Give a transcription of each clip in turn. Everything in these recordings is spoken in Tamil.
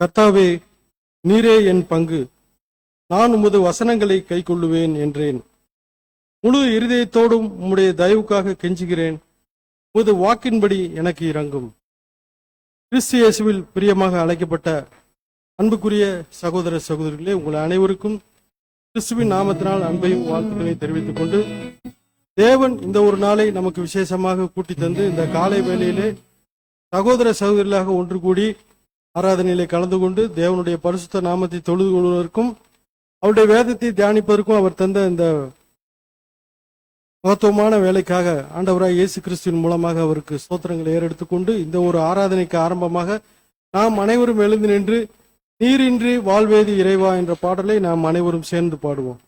கர்த்தாவே, நீரே என் பங்கு, நான் உமது வசனங்களை கைக்கொள்ளுவேன் என்றேன். முழு இருதயத்தோடும் உம்முடைய தயவுக்காக கெஞ்சுகிறேன். உமது வாக்கின்படி எனக்கு இரங்கும். கிறிஸ்து இயேசுவில் பிரியமாக அழைக்கப்பட்ட அன்புக்குரிய சகோதர சகோதரிகளே, உங்கள் அனைவருக்கும் கிறிஸ்துவின் நாமத்தினால் அன்பையும் வாழ்த்துக்களையும் தெரிவித்துக் கொண்டு, தேவன் இந்த ஒரு நாளை நமக்கு விசேஷமாக கூட்டி தந்து இந்த காலை வேளையிலே சகோதர சகோதரிகளாக ஒன்று கூடி ஆராதனையிலே கலந்து கொண்டு தேவனுடைய பரிசுத்த நாமத்தை தொழுது கொள்வதற்கும் அவருடைய வேதத்தை தியானிப்பதற்கும் அவர் தந்த இந்த மகத்துவமான வேலைக்காக ஆண்டவராய் இயேசு கிறிஸ்துவின் மூலமாக அவருக்கு ஸ்தோத்திரங்களை ஏறெடுத்துக்கொண்டு இந்த ஒரு ஆராதனைக்கு ஆரம்பமாக நாம் அனைவரும் எழுந்து நின்று நீரின்றி வாழ்வேதி இறைவா என்ற பாடலை நாம் அனைவரும் சேர்ந்து பாடுவோம்.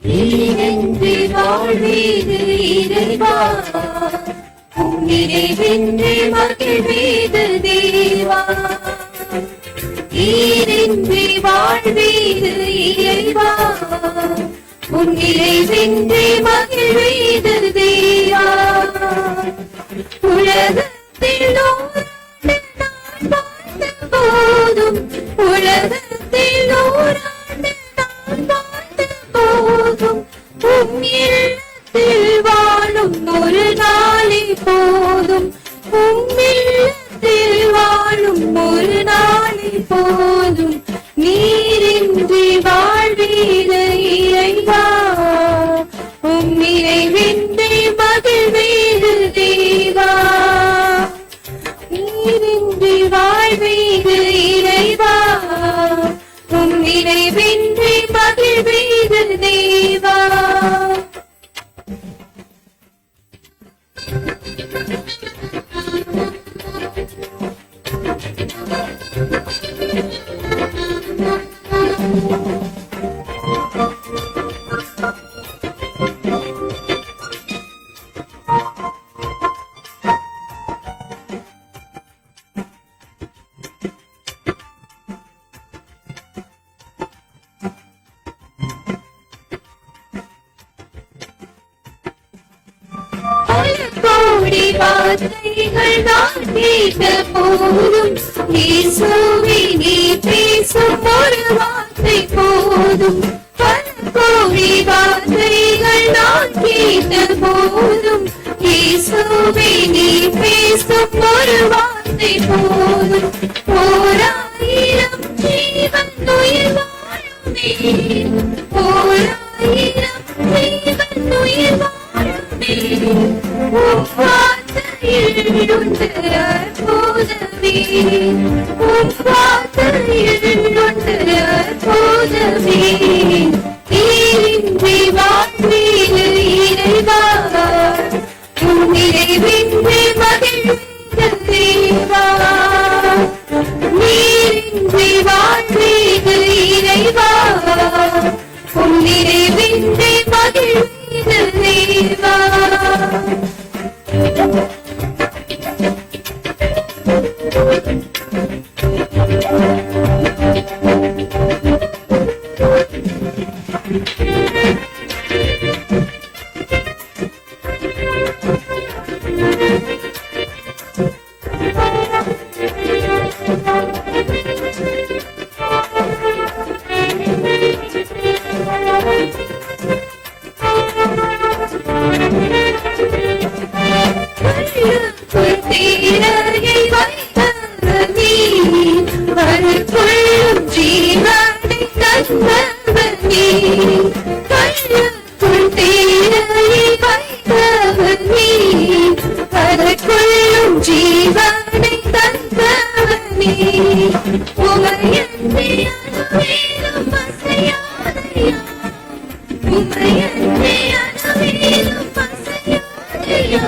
நீரின்றி வாழ்வீது இறைவா, நினைவின்றி மகிழ்வீது தேவா. நீரின்றி வாழ்வீது இறைவா, நினைவின்றி மகிழ்வீது தேவா. உலகத்தில் நான் வாழ்ந்த போதும், உலகத்தில் நான் வாழ்ந்த போதும், உம் இல்லத்தில் வாழும் ஒரு நாளை போதும், உம் இல்லத்தில் வாழும் ஒரு நாளை போதும். நீரின்றி வாழ்வீது இறைவா, உம் நிறைவின்றி மகிழ்வீது தேவா. நீரின்றி வாழ்வீது இறைவா, உம் நிறைவின்றி மகிழ்வீது தேவா. கோடி வார்த்தைகள் நான் கேட்ட போதும், இயேசுவே நீ பேசும் ஒரு வார்த்தை போதும். பல கோடி வார்த்தைகள் நான் கேட்ட போதும், இயேசுவே நீ பேசும் ஒரு வார்த்தை போதும். ஓராயிரம் ஜீவன் உயிர் வாழுமே, ஓராயிரம் ஜீவன் உயிர் வாழுமே. உம் வார்த்தையில் உண்டு அற்புதமே, உம் வார்த்தையில் உண்டு அற்புதமே. நீரின்றி வாழ்வீது இறைவா, உம் நிறைவின்றி மகிழ்வீது தேவா. நீரின்றி வாழ்வீது இறைவா, உம் நிறைவின்றி உம்மையன்றி அணுவேலும் அசையாதையா.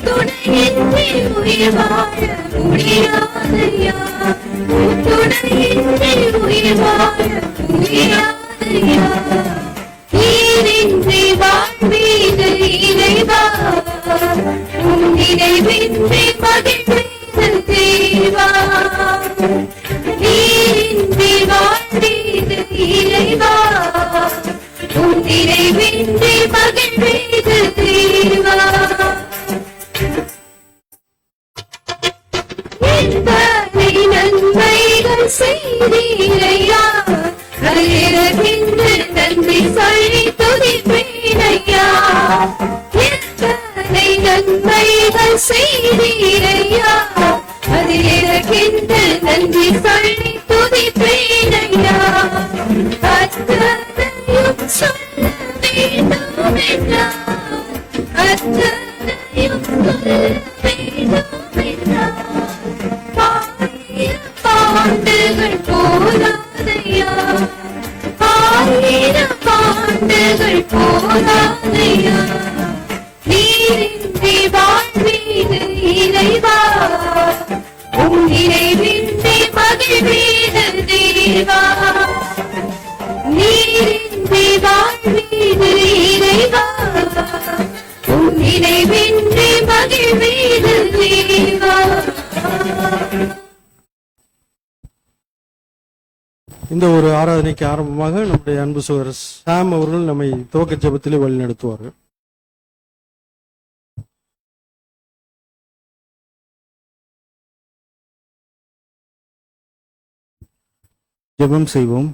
துணையின்றி உயிர் வாழ முடியாதையா. துணையின்றி உயிர் வாழ முடியாதையா. நீரின்றி வாழ்வீது இறைவா. உம் நினைவின்றி மகிழ்வீது தேவா. நீரின்றி வாழ்வீது இறைவா. உம் நினைவின்றி மகிழ்வீது தேவா. எத்தனை நன்மைகள் செய்தீரையா. அயரகின்று நன்றி சொல்லி துதிப்பேனையா. எத்தனை நன்மைகள் செய்தீரையா. அயரகின்று நன்றி சொல்லி துதிப்பேனையா. அத்தனையும் சொல்ல வேண்டுமென்றா. அத்தனையும் சொல்ல வேண்டுமென்றா. ஆண்டுகள் போதாதையா. ஆயிரம் ஆண்டுகள் போதாதையா. நீரின்றி வாழ்வீது இறைவா. உம் நினைவின்றி மகிழ்வீது தேவா. நீரின்றி வாழ்வீது இறைவா. உம் நினைவின்றி மகிழ்வீது தேவா. இந்த ஒரு ஆராதனைக்கு ஆரம்பமாக நம்முடைய அன்பு சகோதரர் சாம் அவர்கள் நம்மை துவக்க ஜெபத்திலே வழி நடத்துவார்கள். ஜெபம் செய்வோம்.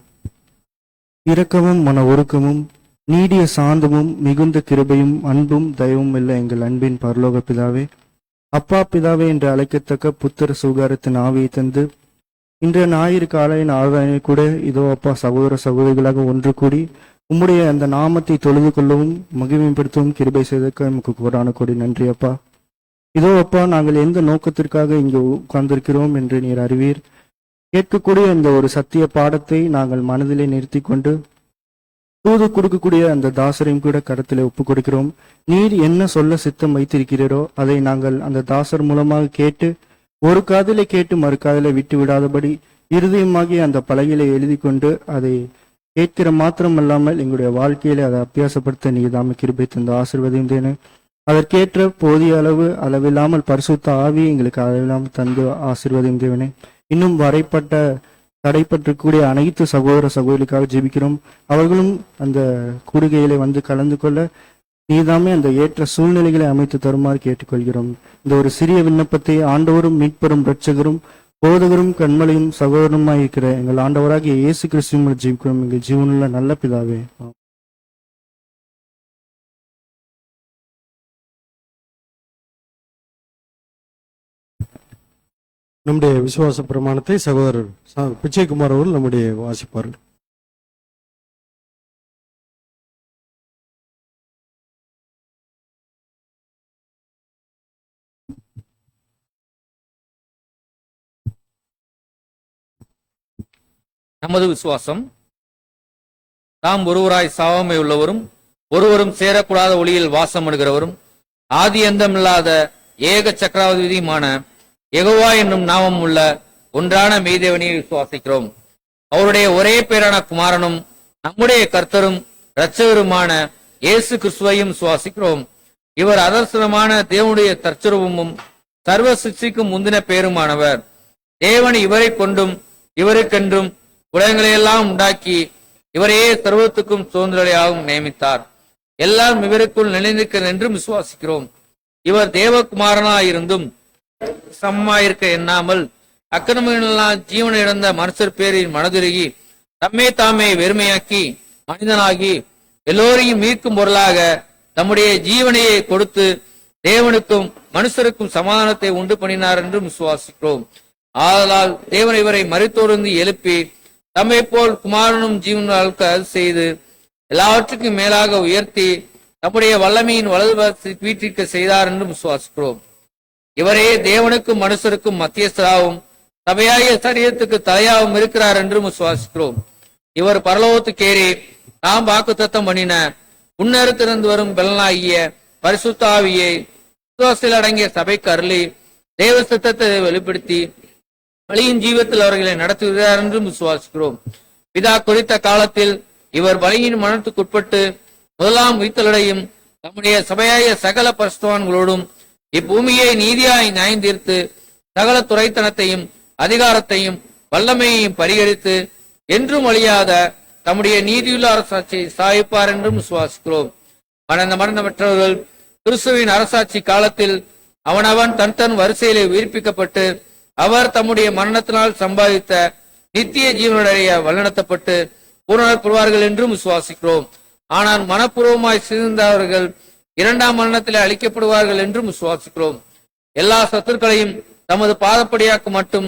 இரக்கமும் மன ஒருக்கமும் நீடிய சாந்தமும் மிகுந்த கிருபையும் அன்பும் தயவும் உள்ள எங்கள் அன்பின் பரலோக பிதாவே, அப்பா பிதாவே என்று அழைக்கத்தக்க புத்திர சுகாரத்தின் ஆவியை தந்து இன்றைய ஞாயிறு காலையின் ஆராதனை கூட இதோ அப்பா சகோதர சகோதரிகளாக ஒன்று கூடி உம்முடைய அந்த நாமத்தை தொழுது கொள்ளவும் மகிமைப்படுத்தவும் கிருபை செய்தக்க நமக்கு கோடான கோடி நன்றி அப்பா. இதோ அப்பா நாங்கள் எந்த நோக்கத்திற்காக இங்கு உட்கார்ந்திருக்கிறோம் என்று நீர் அறிவீர். கேட்கக்கூடிய இந்த ஒரு சத்திய பாடத்தை நாங்கள் மனதிலே நிறுத்தி கொண்டு தூது கொடுக்கக்கூடிய அந்த தாசரையும் கூட கருத்திலே ஒப்புக் கொடுக்கிறோம். நீர் என்ன சொல்ல சித்தம் வைத்திருக்கிறீரோ அதை நாங்கள் அந்த தாசர் மூலமாக கேட்டு ஒரு காதிலே கேட்டு மறு காதிலே விட்டு விடாதபடி இருதயமாகி அந்த பலகையிலே எழுதி கொண்டு அதை கேட்கிற மாத்திரமல்லாமல் எங்களுடைய வாழ்க்கையிலே அதை அபியாசப்படுத்த நீர் தாமே கிருபை தந்த ஆசீர்வதியும் தேனே. அதற்கேற்ற போதிய அளவில்லாமல் பரிசுத்த ஆவி எங்களுக்கு அளவில்லாமல் தந்து ஆசீர்வதியும் தேவனே. இன்னும் வரைப்பட்ட தடைப்பட்டிருக்கக்கூடிய அனைத்து சகோதர சகோதரிகளுக்காக ஜெபிக்கிறோம். அவர்களும் அந்த கூடுகையிலே வந்து கலந்து கொள்ள நீதாமே அந்த ஏற்ற சூழ்நிலைகளை அமைத்து தருமாறு கேட்டுக்கொள்கிறோம். இந்த ஒரு சிறிய விண்ணப்பத்தை ஆண்டவரும் மீட்பெரும் இரட்சகரும் போதகரும் கண்மலையும் சகோதரனுமாய் இருக்கிற எங்கள் ஆண்டவராகிய இயேசு கிறிஸ்துவின் ஜெபிக்கிறோம் எங்கள் ஜீவனுள்ள நல்ல பிதாவே. நம்முடைய விசுவாச பிரமாணத்தை சகோதரர் பிச்சைக்குமார் அவர்கள் நம்முடைய வாசிப்பார்கள். நமது விசுவாசம் தாம் ஒருவராய் சாவமை உள்ளவரும் ஒருவரும் சேரக்கூடாத ஒளியில் வாசம் பண்ணுகிறவரும் ஆதி அந்தமில்லாத ஏக சக்கராவதியுமான யெகோவா என்னும் நாமம் உள்ள ஒன்றான மெய்தேவனை விசுவாசிக்கிறோம். அவருடைய ஒரே பேரான குமாரனும் நம்முடைய கர்த்தரும் இரட்சகருமான இயேசு கிறிஸ்துவையும் விசுவாசிக்கிறோம். இவர் அதர்சனமான தேவனுடைய தற்சருவமும் சர்வ சிருஷ்டிக்கும் முந்தின பேருமானவர். தேவன் இவரை கொண்டும் இவருக்கென்றும் உலகங்களையெல்லாம் உண்டாக்கி இவரையே சர்வத்துக்கும் சுதந்திரரையாகவும் நியமித்தார். எல்லாம் இவருக்குள் நிலைநிற்க என்றும் விசுவாசிக்கிறோம். இவர் தேவகுமாரனாயிருந்தும் சமமாயிருக்க எண்ணாமல் அக்கிரமங்களெல்லாம் ஜீவனை இழந்த மனுஷர் பேரில் மனதுருகி தம்மே தாமே வெறுமையாக்கி மனிதனாகி எல்லோரையும் மீட்கும் பொருளாக தம்முடைய ஜீவனையை கொடுத்து தேவனுக்கும் மனுஷருக்கும் சமாதானத்தை உண்டு பண்ணினார் என்றும் விசுவாசிக்கிறோம். ஆதலால் தேவன் இவரை மரித்தோர்ந்து எழுப்பி தம்மை போல் குமாரனும் ஜீவனாக செய்து எல்லாவற்றுக்கும் மேலாக உயர்த்தி தம்முடைய வல்லமையின் வலது வீட்டிற்கு செய்தார் என்றும் விசுவாசிக்கிறோம். இவரே தேவனுக்கும் மனுஷருக்கும் மத்தியஸ்தராகவும் சபையாகிய சரீரத்துக்கு தலையாகவும் இருக்கிறார் என்றும் விசுவாசிக்கிறோம். இவர் பரலோகத்துக்கேறி நாம் வாக்குத்தத்தம் பண்ணின உன்னருத்திருந்து வரும் பலனாகிய பரிசுத்த ஆவியை விசுவாசத்தில் அடங்கிய சபைக்கு அருளி தேவ சித்தத்தை வெளிப்படுத்தி வழியின் ஜீவத்தில் அவர்களை நடத்துகிறார் என்றும் விசுவாசிக்கிறோம். பிதா குறித்த காலத்தில் இவர் வழியின் மனத்துக்குட்பட்டு முதலாம் உயிர்த்தலடையும் தம்முடைய சபையாய சகல பரிசுத்தவான்களோடும் இப்பூமியை நீதியாய் நியாயந்தீர்த்து சகல துரைத்தனத்தையும் அதிகாரத்தையும் வல்லமையையும் பரிகரித்து என்றும் அழியாத தம்முடைய நீதியுள்ள அரசாட்சியை ஸ்தாபிப்பார் என்றும் விசுவாசிக்கிறோம். மரணமற்றவர்கள் கிறிஸ்துவின் அரசாட்சி காலத்தில் அவனவன் தன் வரிசையிலே உயிர்ப்பிக்கப்பட்டு அவர் தம்முடைய மரணத்தினால் சம்பாதித்த நித்திய ஜீவனுடைய வழிநடத்தப்பட்டு பூரணர் பெறுவார்கள் என்றும் விசுவாசிக்கிறோம். ஆனால் மனப்பூர்வமாய் சிறந்தவர்கள் இரண்டாம் மரணத்திலே அழிக்கப்படுவார்கள் என்றும் விசுவாசிக்கிறோம். எல்லா சத்துருக்களையும் தமது பாதப்படியாக்கு மட்டும்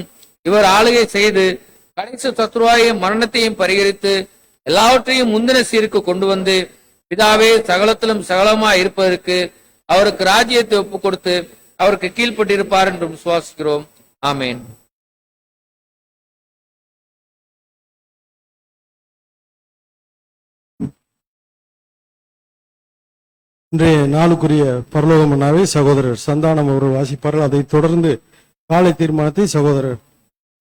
இவர் ஆளுகை செய்து கடைசி சத்துருவாய மரணத்தையும் பரிகரித்து எல்லாவற்றையும் முந்தின சீருக்கு கொண்டு வந்து பிதாவே சகலத்திலும் சகலமாய் இருப்பதற்கு அவருக்கு ராஜ்யத்தை ஒப்புக் கொடுத்து அவருக்கு கீழ்ப்பட்டிருப்பார் என்று விசுவாசிக்கிறோம். ஆமேன். இன்றைய நாளுக்குரிய பரலோக மன்னாவை சகோதரர் சந்தானம் அவர்கள் வாசிப்பார்கள். அதைத் தொடர்ந்து காலை தீர்மானத்தை சகோதரர்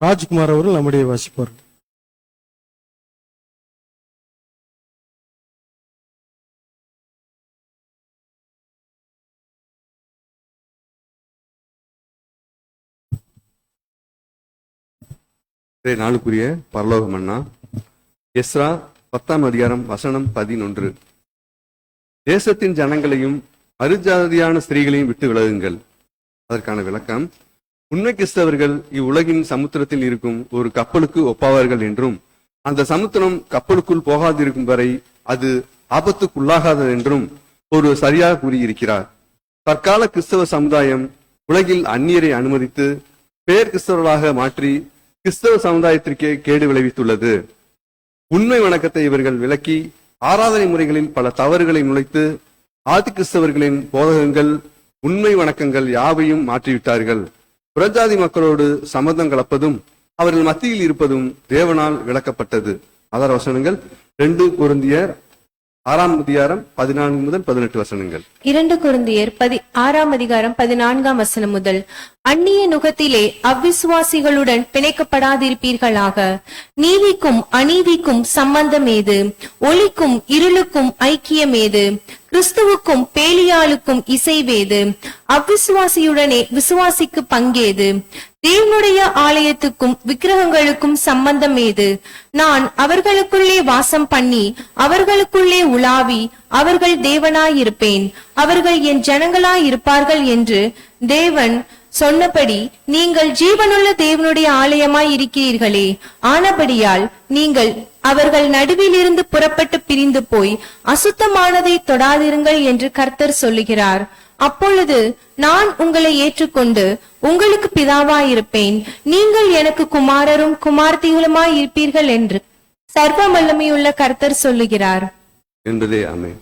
ராஜ்குமார் அவர்கள் நம்முடைய வாசிப்பார்கள். நாளுக்குரிய பரலோக மன்னா எஸ்ரா 10ஆம் அதிகாரம் வசனம் 11. தேசத்தின் ஜனங்களையும் அருஜாதியான ஸ்திரீகளையும் விட்டு விலகுங்கள். அதற்கான விளக்கம், உண்மை கிறிஸ்தவர்கள் இவ்வுலகின் சமுத்திரத்தில் இருக்கும் ஒரு கப்பலுக்கு ஒப்பாவார்கள் என்றும் அந்த சமுத்திரம் கப்பலுக்குள் போகாதிருக்கும் வரை அது ஆபத்துக்குள்ளாகாது என்றும் ஒரு சரியாக கூறியிருக்கிறார். தற்கால கிறிஸ்தவ சமுதாயம் உலகில் அந்நியரை அனுமதித்து பேர் கிறிஸ்தவர்களாக மாற்றி கிறிஸ்தவ சமுதாயத்திற்கே கேடு விளைவித்துள்ளது. உண்மை வணக்கத்தை இவர்கள் விலக்கி ஆராதனை முறைகளில் பல தவறுகளை நுழைத்து ஆதி கிறிஸ்தவர்களின் போதகங்கள் உண்மை வணக்கங்கள் யாவையும் மாற்றிவிட்டார்கள். புறஜாதி மக்களோடு சம்மதம் கலப்பதும் அவர்கள் மத்தியில் இருப்பதும் தேவனால் விளக்கப்பட்டது. ஆதார வசனங்கள் 2 கொரிந்தியர் 6ஆம் அதிகாரம் 14 முதல் 18 வசனங்கள். 2 கொரிந்தியர் 6ஆம் அதிகாரம் 14ஆம் வசனம் முதல். அந்நிய நுகத்திலே அவ்விசுவாசிகளுடன் பிணைக்கப்படாதிருப்பீர்களாக. நீதிக்கும் அநீதிக்கும் சம்பந்தம் ஏது? ஒளிக்கும் இருளுக்கும் ஐக்கியம் ஏது? கிறிஸ்துவுக்கும் பேலியாளுக்கும் இசைவேது? அவ்விசுவாசியுடனே விசுவாசிக்கு பங்கேது? தேவனுடைய ஆலயத்துக்கும் விக்கிரகங்களுக்கும் சம்பந்தம் ஏது? நான் அவர்களுக்குள்ளே வாசம் பண்ணி அவர்களுக்குள்ளே உலாவி அவர்கள் தேவனாயிருப்பேன், அவர்கள் என் ஜனங்களாயிருப்பார்கள் என்று தேவன் சொன்னபடி நீங்கள் ஜீவனுள்ள தேவனுடைய ஆலயமாய் இருக்கிறீர்களே. ஆனபடியால் நீங்கள் அவர்கள் நடுவிலிருந்து புறப்பட்டு பிரிந்து போய் அசுத்தமானதை தொடாதிருங்கள் என்று கர்த்தர் சொல்லுகிறார். அப்பொழுது நான் உங்களை ஏற்றுக்கொண்டு உங்களுக்கு பிதாவாயிருப்பேன், நீங்கள் எனக்கு குமாரரும் குமார்த்திகளுமாய் இருப்பீர்கள் என்று சர்வ வல்லமையுள்ள கர்த்தர் சொல்லுகிறார் என்பதே ஆமென்.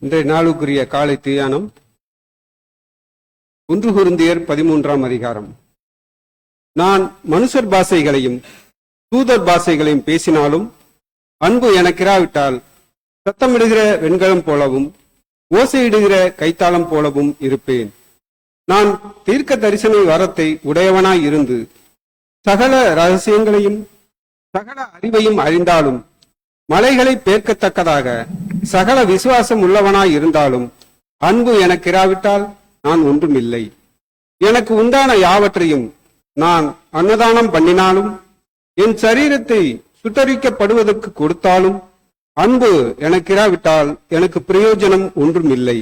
இன்றைய நாளுக்குரிய காலை தியானம் 1 கொரிந்தியர் 13ஆம் அதிகாரம். நான் மனுஷர் பாஷைகளையும் தூதர் பாஷைகளையும் பேசினாலும் அன்பு எனக்கிராவிட்டால் சத்தமிடுகிற வெண்கலம் போலவும் ஓசையிடுகிற கைத்தாளம் போலவும் இருப்பேன். நான் தீர்க்க தரிசன வரத்தை உடையவனாய் இருந்து சகல ரகசியங்களையும் சகல அறிவையும் அறிந்தாலும் மலைகளை பேர்க்கத்தக்கதாக சகல விசுவாசம் உள்ளவனாய் இருந்தாலும் அன்பு எனக்கிராவிட்டால் நான் ஒன்றுமில்லை. எனக்கு உண்டான யாவற்றையும் நான் அன்னதானம் பண்ணினாலும் என் சரீரத்தை சுட்டரிக்கப்படுவதற்கு கொடுத்தாலும் அன்பு எனக்கிராவிட்டால் எனக்கு பிரயோஜனம் ஒன்றுமில்லை.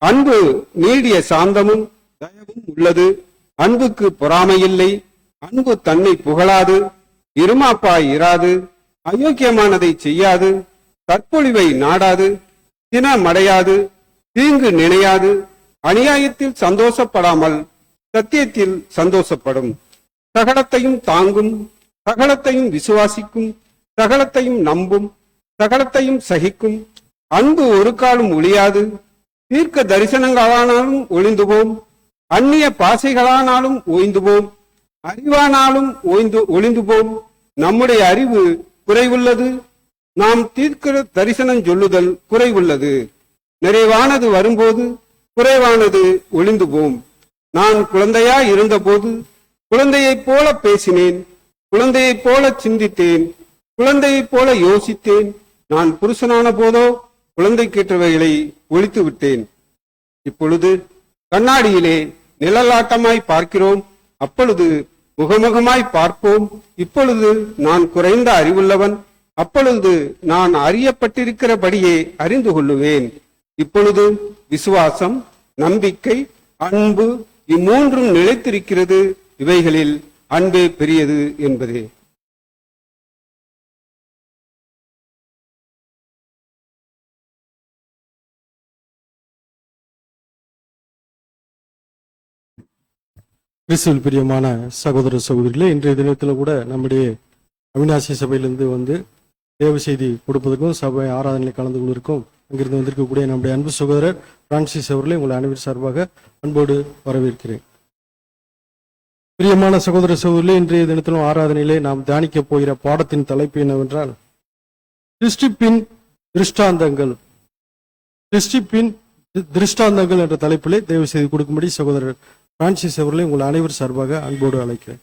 அன்பு நீடிய சாந்தமும் தயவும் உள்ளது. அன்புக்கு பொறாமையில்லை. அன்பு தன்னை புகழாது, இருமாப்பாய் இராது, அயோக்கியமானதை செய்யாது, தற்பொழிவை நாடாது, தினமடையாது, தீங்கு நினையாது, அநியாயத்தில் சந்தோஷப்படாமல் சத்தியத்தில் சந்தோஷப்படும், சகலத்தையும் தாங்கும், சகலத்தையும் விசுவாசிக்கும், சகலத்தையும் நம்பும், சகலத்தையும் சகிக்கும். அன்பு ஒரு காலம் ஒழியாது. தீர்க்க தரிசனங்களானாலும் ஒளிந்து போம், அந்நிய பாசைகளானாலும் ஓய்ந்து போம், அறிவானாலும் ஒளிந்து போம். நம்முடைய அறிவு குறைவுள்ளது, நாம் தீர்க்க தரிசனம் சொல்லுதல் குறைவுள்ளது. நிறைவானது வரும்போது குறைவானது ஒளிந்து போம். நான் குழந்தையாய் இருந்தபோது குழந்தையைப் போல பேசினேன், குழந்தையைப் போல சிந்தித்தேன், குழந்தையைப் போல யோசித்தேன். நான் புருஷனான போதோ குழந்தைக்கேற்றவைகளை ஒழித்து விட்டேன். இப்பொழுது கண்ணாடியிலே நிழலாட்டமாய் பார்க்கிறோம், அப்பொழுது முகமுகமாய் பார்ப்போம். இப்பொழுது நான் குறைந்த அறிவுள்ளவன், அப்பொழுது நான் அறியப்பட்டிருக்கிறபடியே அறிந்து கொள்ளுவேன். இப்பொழுது விசுவாசம், நம்பிக்கை, அன்பு இம்மூன்றும் நிலைத்திருக்கிறது. இவைகளில் அன்பே பெரியது என்பதே. கிறிஸ்துவில் பிரியமான சகோதர சகோதரிகளே, இன்றைய தினத்தில் கூட நம்முடைய அவிநாசி சபையிலிருந்து வந்து தேவ செய்தி கொடுப்பதற்கும் சபை ஆராதனையில் கலந்து கொள்வதற்கும் அங்கிருந்து வந்திருக்கக்கூடிய நம்முடைய அன்பு சகோதரர் பிரான்சிஸ் அவர்களை உங்களை அனைவர் சார்பாக அன்போடு வரவேற்கிறேன். பிரியமான சகோதர சகோதரிகளே, இன்றைய தினத்திலும் ஆராதனையிலே நாம் தியானிக்க போகிற பாடத்தின் தலைப்பு என்னவென்றால் சிருஷ்டிப்பின் திருஷ்டாந்தங்கள். சிருஷ்டிப்பின் திருஷ்டாந்தங்கள் என்ற தலைப்பிலே தேவ செய்தி கொடுக்கும்படி சகோதரர் பிரான்சிஸ் அவர்களை உங்கள் அனைவர் சார்பாக அன்போடு அழைக்கிறேன்.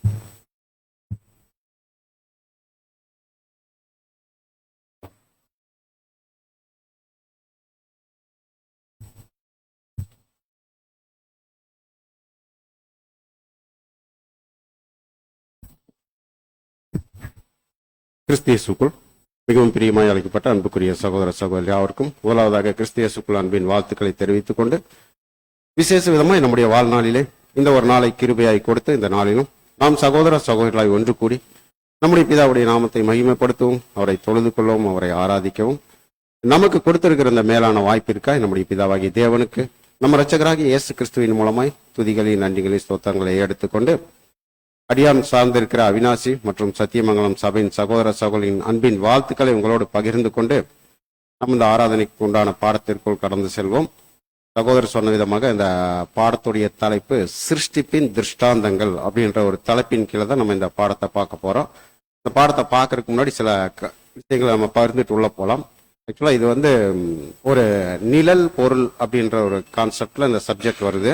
கிறிஸ்தியேசுக்குள் மிகவும் பிரியமாய் அழைக்கப்பட்ட அன்புக்குரிய சகோதர சகோதரி யாவருக்கும் முதலாவதாக கிறிஸ்தியேசுக்குள் அன்பின் வாழ்த்துக்களை தெரிவித்துக் கொண்டு, விசேஷ விதமாய் நம்முடைய வாழ்நாளிலே இந்த ஒரு நாளை கிருபையாய் கொடுத்து இந்த நாளிலும் நாம் சகோதர சகோதரர்களாய் ஒன்று கூடி நம்முடைய பிதாவுடைய நாமத்தை மகிமைப்படுத்தவும், அவரை தொழுது கொள்ளவும், அவரை ஆராதிக்கவும் நமக்கு கொடுத்திருக்கிற இந்த மேலான வாய்ப்பிற்காய் நம்முடைய பிதாவாகிய தேவனுக்கு நம்ம இரட்சகராகிய இயேசு கிறிஸ்துவின் மூலமாய் துதிகளையும் நன்றிகளையும் ஸ்தோத்திரங்களை எடுத்துக்கொண்டு, அடியான் சார்ந்திருக்கிற அவிநாசி மற்றும் சத்தியமங்கலம் சபையின் சகோதர சகோதரின் அன்பின் வாழ்த்துக்களை உங்களோடு பகிர்ந்து கொண்டு நம்ம இந்த ஆராதனைக்கு உண்டான பாடத்திற்குள் கடந்து செல்வோம். சகோதரர் சொன்ன விதமாக இந்த பாடத்துடைய தலைப்பு சிருஷ்டிப்பின் திருஷ்டாந்தங்கள் அப்படின்ற ஒரு தலைப்பின் கீழே தான் நம்ம இந்த பாடத்தை பார்க்க போறோம். இந்த பாடத்தை பார்க்கறதுக்கு முன்னாடி சில விஷயங்களை நம்ம பகிர்ந்துட்டு உள்ள போகலாம். ஆக்சுவலா இது வந்து ஒரு நிழல் பொருள் அப்படின்ற ஒரு கான்செப்ட்ல இந்த சப்ஜெக்ட் வருது.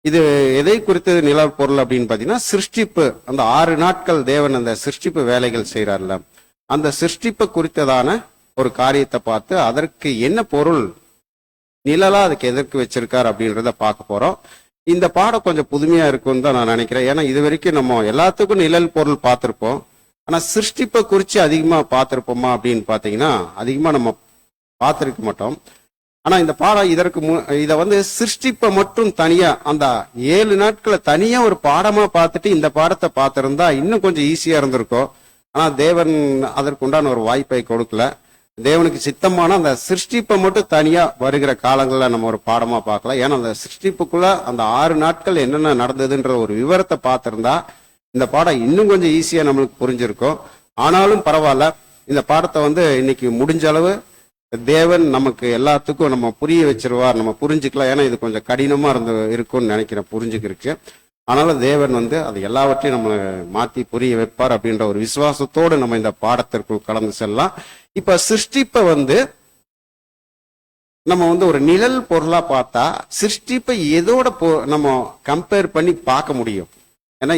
இது எதை குறித்து நிழல் பொருள் அப்படின்னு பாத்தீங்கன்னா, சிருஷ்டிப்பு, அந்த 6 நாட்கள் தேவன் அந்த சிருஷ்டிப்பு வேலைகள் செய்யறாருல, அந்த சிருஷ்டிப்பு குறித்ததான ஒரு காரியத்தை பார்த்து அதற்கு என்ன பொருள் நிழலா அதுக்கு எதற்கு வச்சிருக்காரு அப்படின்றத பார்க்க போறோம். இந்த பாடம் கொஞ்சம் புதுமையா இருக்கும்னு தான் நான் நினைக்கிறேன். ஏன்னா இது வரைக்கும் நம்ம எல்லாத்துக்கும் நிழல் பொருள் பார்த்திருப்போம், ஆனா சிருஷ்டிப்பை குறிச்சு அதிகமா பார்த்திருப்போமா அப்படின்னு பாத்தீங்கன்னா அதிகமா நம்ம பார்த்திருக்க மாட்டோம். ஆனா இந்த பாடம் இதை வந்து சிருஷ்டிப்பை மட்டும் தனியா அந்த 7 நாட்களை தனியா ஒரு பாடமா பார்த்துட்டு இந்த பாடத்தை பார்த்திருந்தா இன்னும் கொஞ்சம் ஈஸியா இருந்திருக்கும். ஆனா தேவன் அதற்கு உண்டான ஒரு வாய்ப்பை கொடுக்கல. தேவனுக்கு சித்தமான அந்த சிருஷ்டிப்பை மட்டும் தனியா வருகிற காலங்களில் நம்ம ஒரு பாடமா பார்க்கலாம். ஏன்னா அந்த சிருஷ்டிப்புக்குள்ள அந்த 6 நாட்கள் என்னென்ன நடந்ததுன்ற ஒரு விவரத்தை பார்த்திருந்தா இந்த பாடம் இன்னும் கொஞ்சம் ஈஸியா நம்மளுக்கு புரிஞ்சிருக்கும். ஆனாலும் பரவாயில்ல, இந்த பாடத்தை வந்து இன்னைக்கு முடிஞ்ச அளவு தேவன் நமக்கு எல்லாத்துக்கும் நம்ம புரிய வச்சிருவார், நம்ம புரிஞ்சுக்கலாம். ஏன்னா இது கொஞ்சம் கடினமா இருக்கும்னு நினைக்கிறேன் புரிஞ்சுக்கிறதுக்கு. ஆனாலும் தேவன் வந்து அது எல்லாவற்றையும் நம்ம மாத்தி புரிய வைப்பார் அப்படின்ற ஒரு விசுவாசத்தோடு நம்ம இந்த பாடத்திற்குள் கடந்து செல்லலாம். இப்ப சிருஷ்டிப்பை வந்து நம்ம வந்து ஒரு நிழல் பொருளா பார்த்தா சிருஷ்டிப்பை எதோட நம்ம கம்பேர் பண்ணி பார்க்க முடியும்? ஏன்னா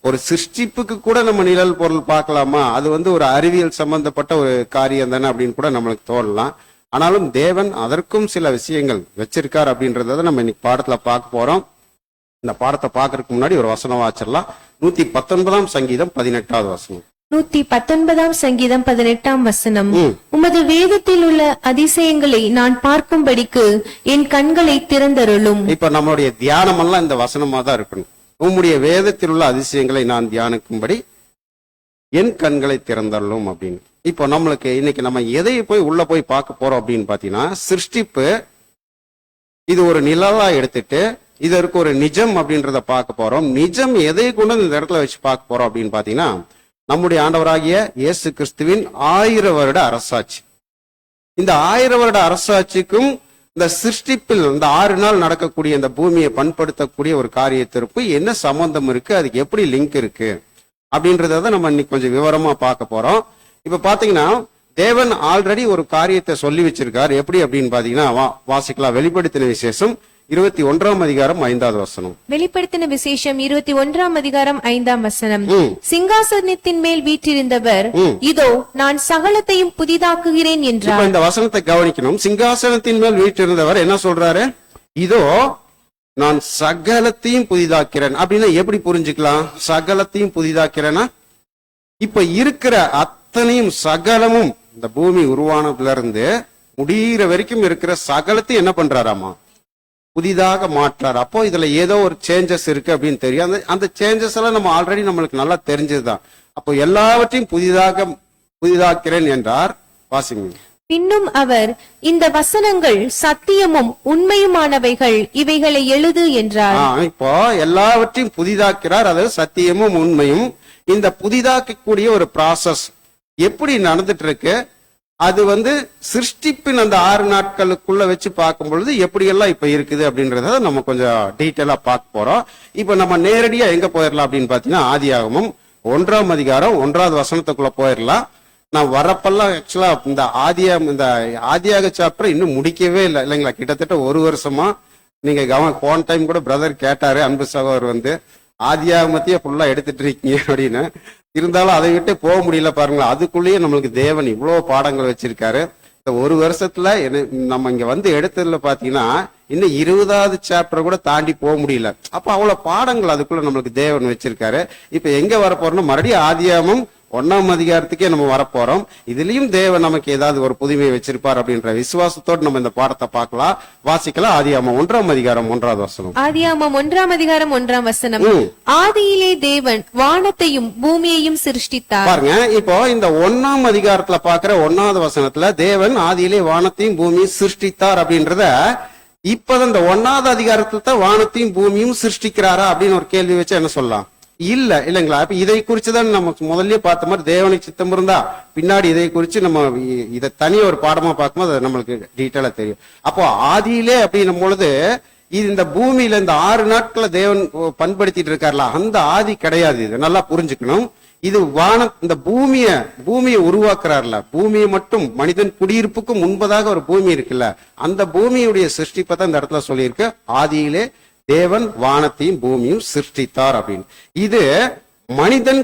ஒரு சிருஷ்டிப்புக்கு கூட நம்ம நிழல் பொருள் பார்க்கலாமா? அது வந்து ஒரு அறிவியல் சம்பந்தப்பட்ட ஒரு காரியம் தானே அப்படின்னு கூட நம்மளுக்கு தோணலாம். ஆனாலும் தேவன் அதற்கும் சில விஷயங்கள் வச்சிருக்கார் அப்படின்றத நம்ம இன்னைக்கு பாடத்துல பார்க்க போறோம். இந்த பாடத்தை பார்க்கறதுக்கு முன்னாடி ஒரு வசனம் வாசிடலாம். 119 சங்கீதம் 18வது வசனம். 119 சங்கீதம் 18 வசனம். உமது வேதத்தில் உள்ள அதிசயங்களை நான் பார்க்கும்படிக்கு என் கண்களை திறந்தருளும். இப்ப நம்மளுடைய தியானம் எல்லாம் இந்த வசனமா தான் இருக்கணும். உம்முடைய வேதத்தில் உள்ள அதிசயங்களை நான் தியானிக்கும்படி என் கண்களை திறந்தருளும் அப்படின்னு. இப்போ நம்மளுக்கு இன்னைக்கு நம்ம எதை உள்ள போய் பார்க்க போறோம் அப்படின்னு பாத்தீங்கன்னா, சிருஷ்டிப்பு இது ஒரு நிழலா எடுத்துட்டு இதற்கு ஒரு நிஜம் அப்படின்றத பார்க்க போறோம். நிஜம் எதை கொண்டு இந்த இடத்துல வச்சு பார்க்க போறோம் அப்படின்னு பாத்தீங்கன்னா, நம்முடைய ஆண்டவராகிய இயேசு கிறிஸ்துவின் 1000 வருட அரசாட்சி. இந்த 1000 வருட அரசாட்சிக்கும் இந்த சிருஷ்டிப்பில் இந்த 6 நாள் நடக்கக்கூடிய இந்த பூமியை பண்படுத்தக்கூடிய ஒரு காரியத்திற்கு என்ன சம்பந்தம் இருக்கு, அதுக்கு எப்படி லிங்க் இருக்கு அப்படின்றத நம்ம இன்னைக்கு கொஞ்சம் விவரமா பார்க்க போறோம். இப்ப பாத்தீங்கன்னா, தேவன் ஆல்ரெடி ஒரு காரியத்தை சொல்லி வச்சிருக்காரு. எப்படி அப்படின்னு பாத்தீங்கன்னா, வாசிக்கலாம். வெளிப்படுத்தின விசேஷம் 21 அதிகாரம் 5வது வசனம். வெளிப்படுத்தின விசேஷம் 21 அதிகாரம் 5ஆம் வசனம். சிங்காசனத்தின் மேல் வீற்றிருந்தவர், இதோ நான் சகலத்தையும் புதிதாக்குகிறேன் இப்ப என்றார். இந்த வசனத்தை கவனிக்கணும். சிங்காசனத்தின் மேல் வீற்றிருந்தவர் என்ன சொல்றாரு? இதோ நான் சகலத்தையும் புதிதாக்கிறேன் அப்படின்னா எப்படி புரிஞ்சுக்கலாம்? சகலத்தையும் புதிதாக்கிறேன்னா, இப்ப இருக்கிற அத்தனையும் சகலமும் இந்த பூமி உருவானதுல இருந்து முடிகிற வரைக்கும் இருக்கிற சகலத்தையும் என்ன பண்றாராமா? புதிதாக மாற்றார். அப்போ இதுல ஏதோ ஒரு சேஞ்சஸ் இருக்கு அப்படின்னு தெரியும். அந்த சேஞ்சஸ் எல்லாம் நம்ம ஆல்ரெடி நம்மளுக்கு நல்லா தெரிஞ்சதுதான். அப்போ எல்லாவற்றையும் புதிதாக்கிறேன் என்றார். வாசிங்க. பின்னும் அவர், இந்த வசனங்கள் சத்தியமும் உண்மையுமானவைகள், இவைகளை எழுது என்றார். இப்போ எல்லாவற்றையும் புதிதாக்கிறார். அது சத்தியமும் உண்மையும். இந்த புதிதாக்கக்கூடிய ஒரு ப்ராசஸ் எப்படி நடந்துட்டு இருக்கு, அது சிருஷ்டிப்பின் அந்த 6 நாட்களுக்குள்ள வச்சு பார்க்கும் பொழுது எப்படியெல்லாம் இப்ப இருக்குது அப்படின்றத நம்ம கொஞ்சம் டீட்டெயிலா பார்க்க போறோம். இப்ப நம்ம நேரடியா எங்க போயிடலாம் அப்படின்னு பாத்தீங்கன்னா, ஆதியாகமம் 1ஆம் அதிகாரம் 1வது வசனத்துக்குள்ள போயிடலாம். நான் வரப்பெல்லாம் ஆக்சுவலா இந்த ஆதியாக சாப்டர் இன்னும் முடிக்கவே இல்லை இல்லைங்களா? கிட்டத்தட்ட 1 வருஷமா நீங்க போன டைம் கூட பிரதர் கேட்டாரு, அன்பு சகோதரர் ஆதியாகமத்தையே ஃபுல்லா எடுத்துட்டு இருக்கீங்க அப்படின்னு. இருந்தாலும் அதை விட்டு போக முடியல பாருங்களா. அதுக்குள்ளேயே நம்மளுக்கு தேவன் இவ்வளவு பாடங்கள் வச்சிருக்காரு. இந்த 1 வருஷத்துல நம்ம இங்க எடுத்ததுல பாத்தீங்கன்னா இன்னும் 20வது சாப்டர் கூட தாண்டி போக முடியல. அப்ப அவ்வளவு பாடங்கள் அதுக்குள்ள நம்மளுக்கு தேவன் வச்சிருக்காரு. இப்ப எங்க வர போறோம்னா, மறுபடியும் ஆதியாகமம் 1ஆம் அதிகாரத்துக்கே நம்ம வரப்போறோம். இதுலயும் தேவன் நமக்கு ஏதாவது ஒரு புதுமையை வச்சிருப்பார் அப்படின்ற விசுவாசத்தோடு நம்ம இந்த பாடத்தை பார்க்கலாம். வாசிக்கலாம். ஆதியாகமம் 1ஆம் அதிகாரம் 1வது வசனம். ஆதியாகமம் 1ஆம் அதிகாரம் 1ஆம் வசனம். ஆதியிலே தேவன் வானத்தையும் பூமியையும் சிருஷ்டித்தார். பாருங்க, இப்போ இந்த 1ஆம் அதிகாரத்துல பாக்குற 1வது வசனத்துல தேவன் ஆதியிலே வானத்தையும் பூமியும் சிருஷ்டித்தார் அப்படின்றத இப்பதான் இந்த 1வது அதிகாரத்துல தான் வானத்தையும் பூமியும் சிருஷ்டிக்கிறாரா அப்படின்னு ஒரு கேள்வி வச்சு என்ன சொல்லலாம்? இல்லைங்களா? இப்ப இதை குறிச்சுதான் நம்ம முதல்ல பார்த்த மாதிரி தேவனுக்கு சித்தம் இருந்தா பின்னாடி இதை குறிச்சு நம்ம இதை தனியா ஒரு பாடமா பார்க்கும்போது அது நம்மளுக்கு டீட்டெயிலா தெரியும். அப்போ ஆதியிலே அப்படின்னும் பொழுது இந்த பூமியில இந்த 6 நாட்கள தேவன் பண்படுத்திட்டு இருக்காருல, அந்த ஆதி கிடையாது. இது நல்லா புரிஞ்சுக்கணும். இது இந்த பூமியை உருவாக்குறாருல, பூமியை மட்டும் மனிதன் குடியிருப்புக்கும் முன்பதாக ஒரு பூமி இருக்குல்ல, அந்த பூமியுடைய சிருஷ்டிப்பை தான் இந்த இடத்துல சொல்லியிருக்கு. ஆதியிலே தேவன் வானத்தையும் பூமியும் சிருஷ்டித்தார் அப்படின்னு. இது மனிதன்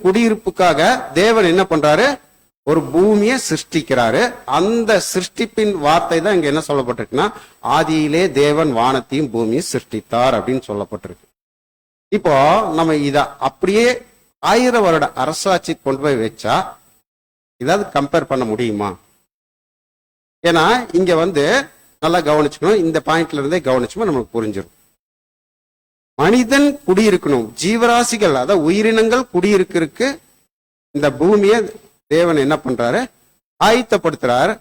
குடியிருப்புக்காக தேவன் என்ன பண்றாரு? ஒரு பூமியை சிருஷ்டிக்கிறாரு. அந்த சிருஷ்டிப்பின் வார்த்தை தான் இங்க என்ன சொல்லப்பட்டிருக்குன்னா, ஆதியிலே தேவன் வானத்தையும் பூமியும் சிருஷ்டித்தார் அப்படின்னு சொல்லப்பட்டிருக்கு. இப்போ நம்ம இத அப்படியே 1000 வருட அரசாட்சி கொண்டு போய் வச்சா ஏதாவது கம்பேர் பண்ண முடியுமா? ஏன்னா இங்க நல்லா கவனிச்சுக்கணும். இந்த பாயிண்ட்ல இருந்தே கவனிச்சுமா நமக்கு புரிஞ்சிடும். மனிதன் குடியிருக்கணும், ஜீவராசிகள் அதாவது உயிரினங்கள் குடியிருக்கிறதுக்கு இந்த பூமியை தேவன் என்ன பண்றாரு? ஆயத்தப்படுத்துறாரு.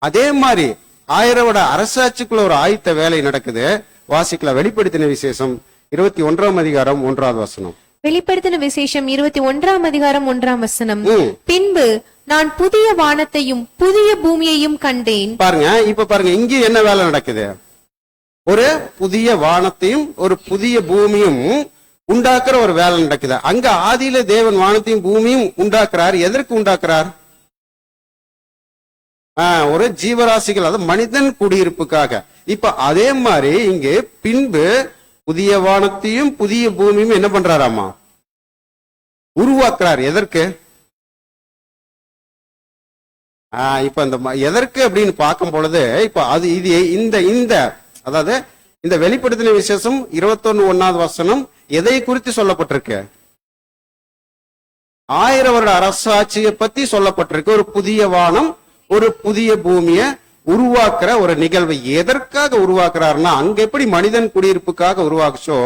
அதே மாதிரி 1000 வருட அரசாட்சிக்குள்ள ஒரு ஆயத்த வேலை நடக்குது. வாசிக்கலாம். வெளிப்படுத்தின விசேஷம் 21ஆம் அதிகாரம் 1வது வசனம். வெளிப்படுத்தின விசேஷம் 21ஆம் அதிகாரம் 1ஆம் வசனம். பின்பு நான் புதிய வானத்தையும் புதிய பூமியையும் கண்டேன். பாருங்க, இப்ப பாருங்க, இங்க என்ன வேலை நடக்குது? ஒரு புதிய வானத்தையும் ஒரு புதிய பூமியும் உண்டாக்குற ஒரு வேலை நடக்குது. அங்க ஆதியில தேவன் வானத்தையும் பூமியும் உண்டாக்குறார். எதற்கு உண்டாக்குறார்? ஒரு ஜீவராசிகள், அதாவது மனிதன் குடியிருப்புக்காக. இப்ப அதே மாதிரி இங்கு பின்பு புதிய வானத்தையும் புதிய பூமியும் என்ன பண்றாராமா? உருவாக்குறார். எதற்கு? இப்ப இந்த எதற்கு அப்படின்னு பார்க்கும் பொழுது இப்ப அது இது அதாவது இந்த வெளிப்படுத்தின விசேஷம் 21 வசனம் எதை குறித்து சொல்லப்பட்டிருக்கு? 1000 வருட அரசாட்சியை பத்தி சொல்லப்பட்டிருக்கு. ஒரு புதிய வானம் ஒரு புதிய பூமியை உருவாக்குற ஒரு நிகழ்வு. எதற்காக உருவாக்குறாருன்னா, அங்க எப்படி மனிதன் குடியிருப்புக்காக உருவாக்குச்சோ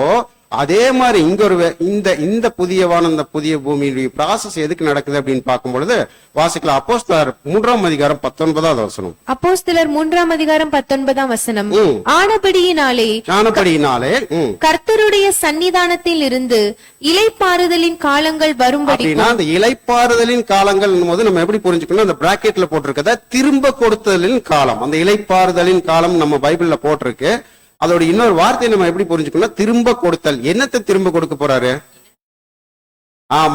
அதே மாதிரி இங்க ஒரு இந்த இந்த புதிய வானம் இந்த புதிய பூமியுடைய ப்ராசஸ் எதுக்கு நடக்குது அப்படின்னு பார்க்கும் பொழுது வாசிக்கலாம். அப்போஸ்தலர் 3ஆம் அதிகாரம் 19வது வசனம். அப்போஸ்தலர் 3ஆம் அதிகாரம் 19ஆம் வசனம். ஆனபடியினாலே கர்த்தருடைய சன்னிதானத்தில் இருந்து இலைப்பாறுதலின் காலங்கள் வரும்படி. அப்படின்னா அந்த இலைப்பாறுதலின் காலங்கள் போது நம்ம எப்படி புரிஞ்சுக்கணும்? அந்த பிராக்கெட்ல போட்டிருக்கத திரும்ப கொடுத்தலின் காலம். அந்த இலைப்பாறுதலின் காலம் நம்ம பைபிள்ல போட்டிருக்கு. அதோட இன்னொரு வார்த்தையை நம்ம எப்படி புரிஞ்சுக்கணும்? திரும்ப கொடுத்தல். என்னத்தை திரும்ப கொடுக்க போறாரு?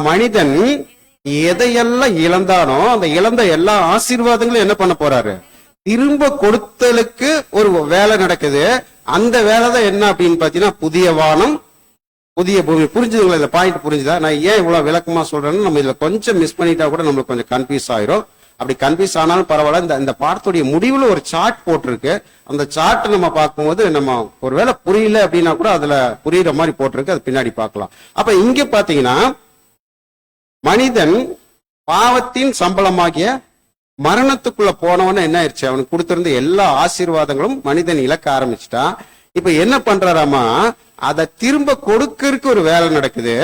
மனிதன் எதையெல்லாம் இழந்தானோ அந்த இழந்த எல்லா ஆசீர்வாதங்களும் என்ன பண்ண போறாரு? திரும்ப கொடுத்தலுக்கு ஒரு வேலை நடக்குது. அந்த வேலை தான் என்ன அப்படின்னு பாத்தீங்கன்னா புதிய வானம் புதிய பூமி. புரிஞ்சுதுங்களா? இந்த பாயிண்ட் புரிஞ்சுதா? நான் ஏன் இவ்வளவு விளக்கமா சொல்றேன்னு நம்ம இதுல கொஞ்சம் மிஸ் பண்ணிட்டா கூட நம்மளுக்கு கொஞ்சம் கன்ஃபியூஸ் ஆயிரும். அப்படி கன்ஃபியூஸ் ஆனாலும் பரவாயில்ல. இந்த பாடத்துடைய முடிவுல ஒரு சார்ட் போட்டிருக்கு. அந்த சார்ட் நம்ம பார்க்கும்போது நம்ம ஒருவேளை புரியல அப்படின்னா கூட அதுல புரியுற மாதிரி போட்டிருக்கு. அது பின்னாடி பார்க்கலாம். அப்ப இங்க பாத்தீங்கன்னா மனிதன் பாவத்தின் சம்பளமாகிய மரணத்துக்குள்ள போனவன என்ன ஆயிடுச்சு? அவனுக்கு கொடுத்திருந்த எல்லா ஆசீர்வாதங்களும் மனிதன் இழக்க ஆரம்பிச்சுட்டான். இப்ப என்ன பண்றாராமா? அதை திரும்ப கொடுக்கறதுக்கு ஒரு வேலை நடக்குது.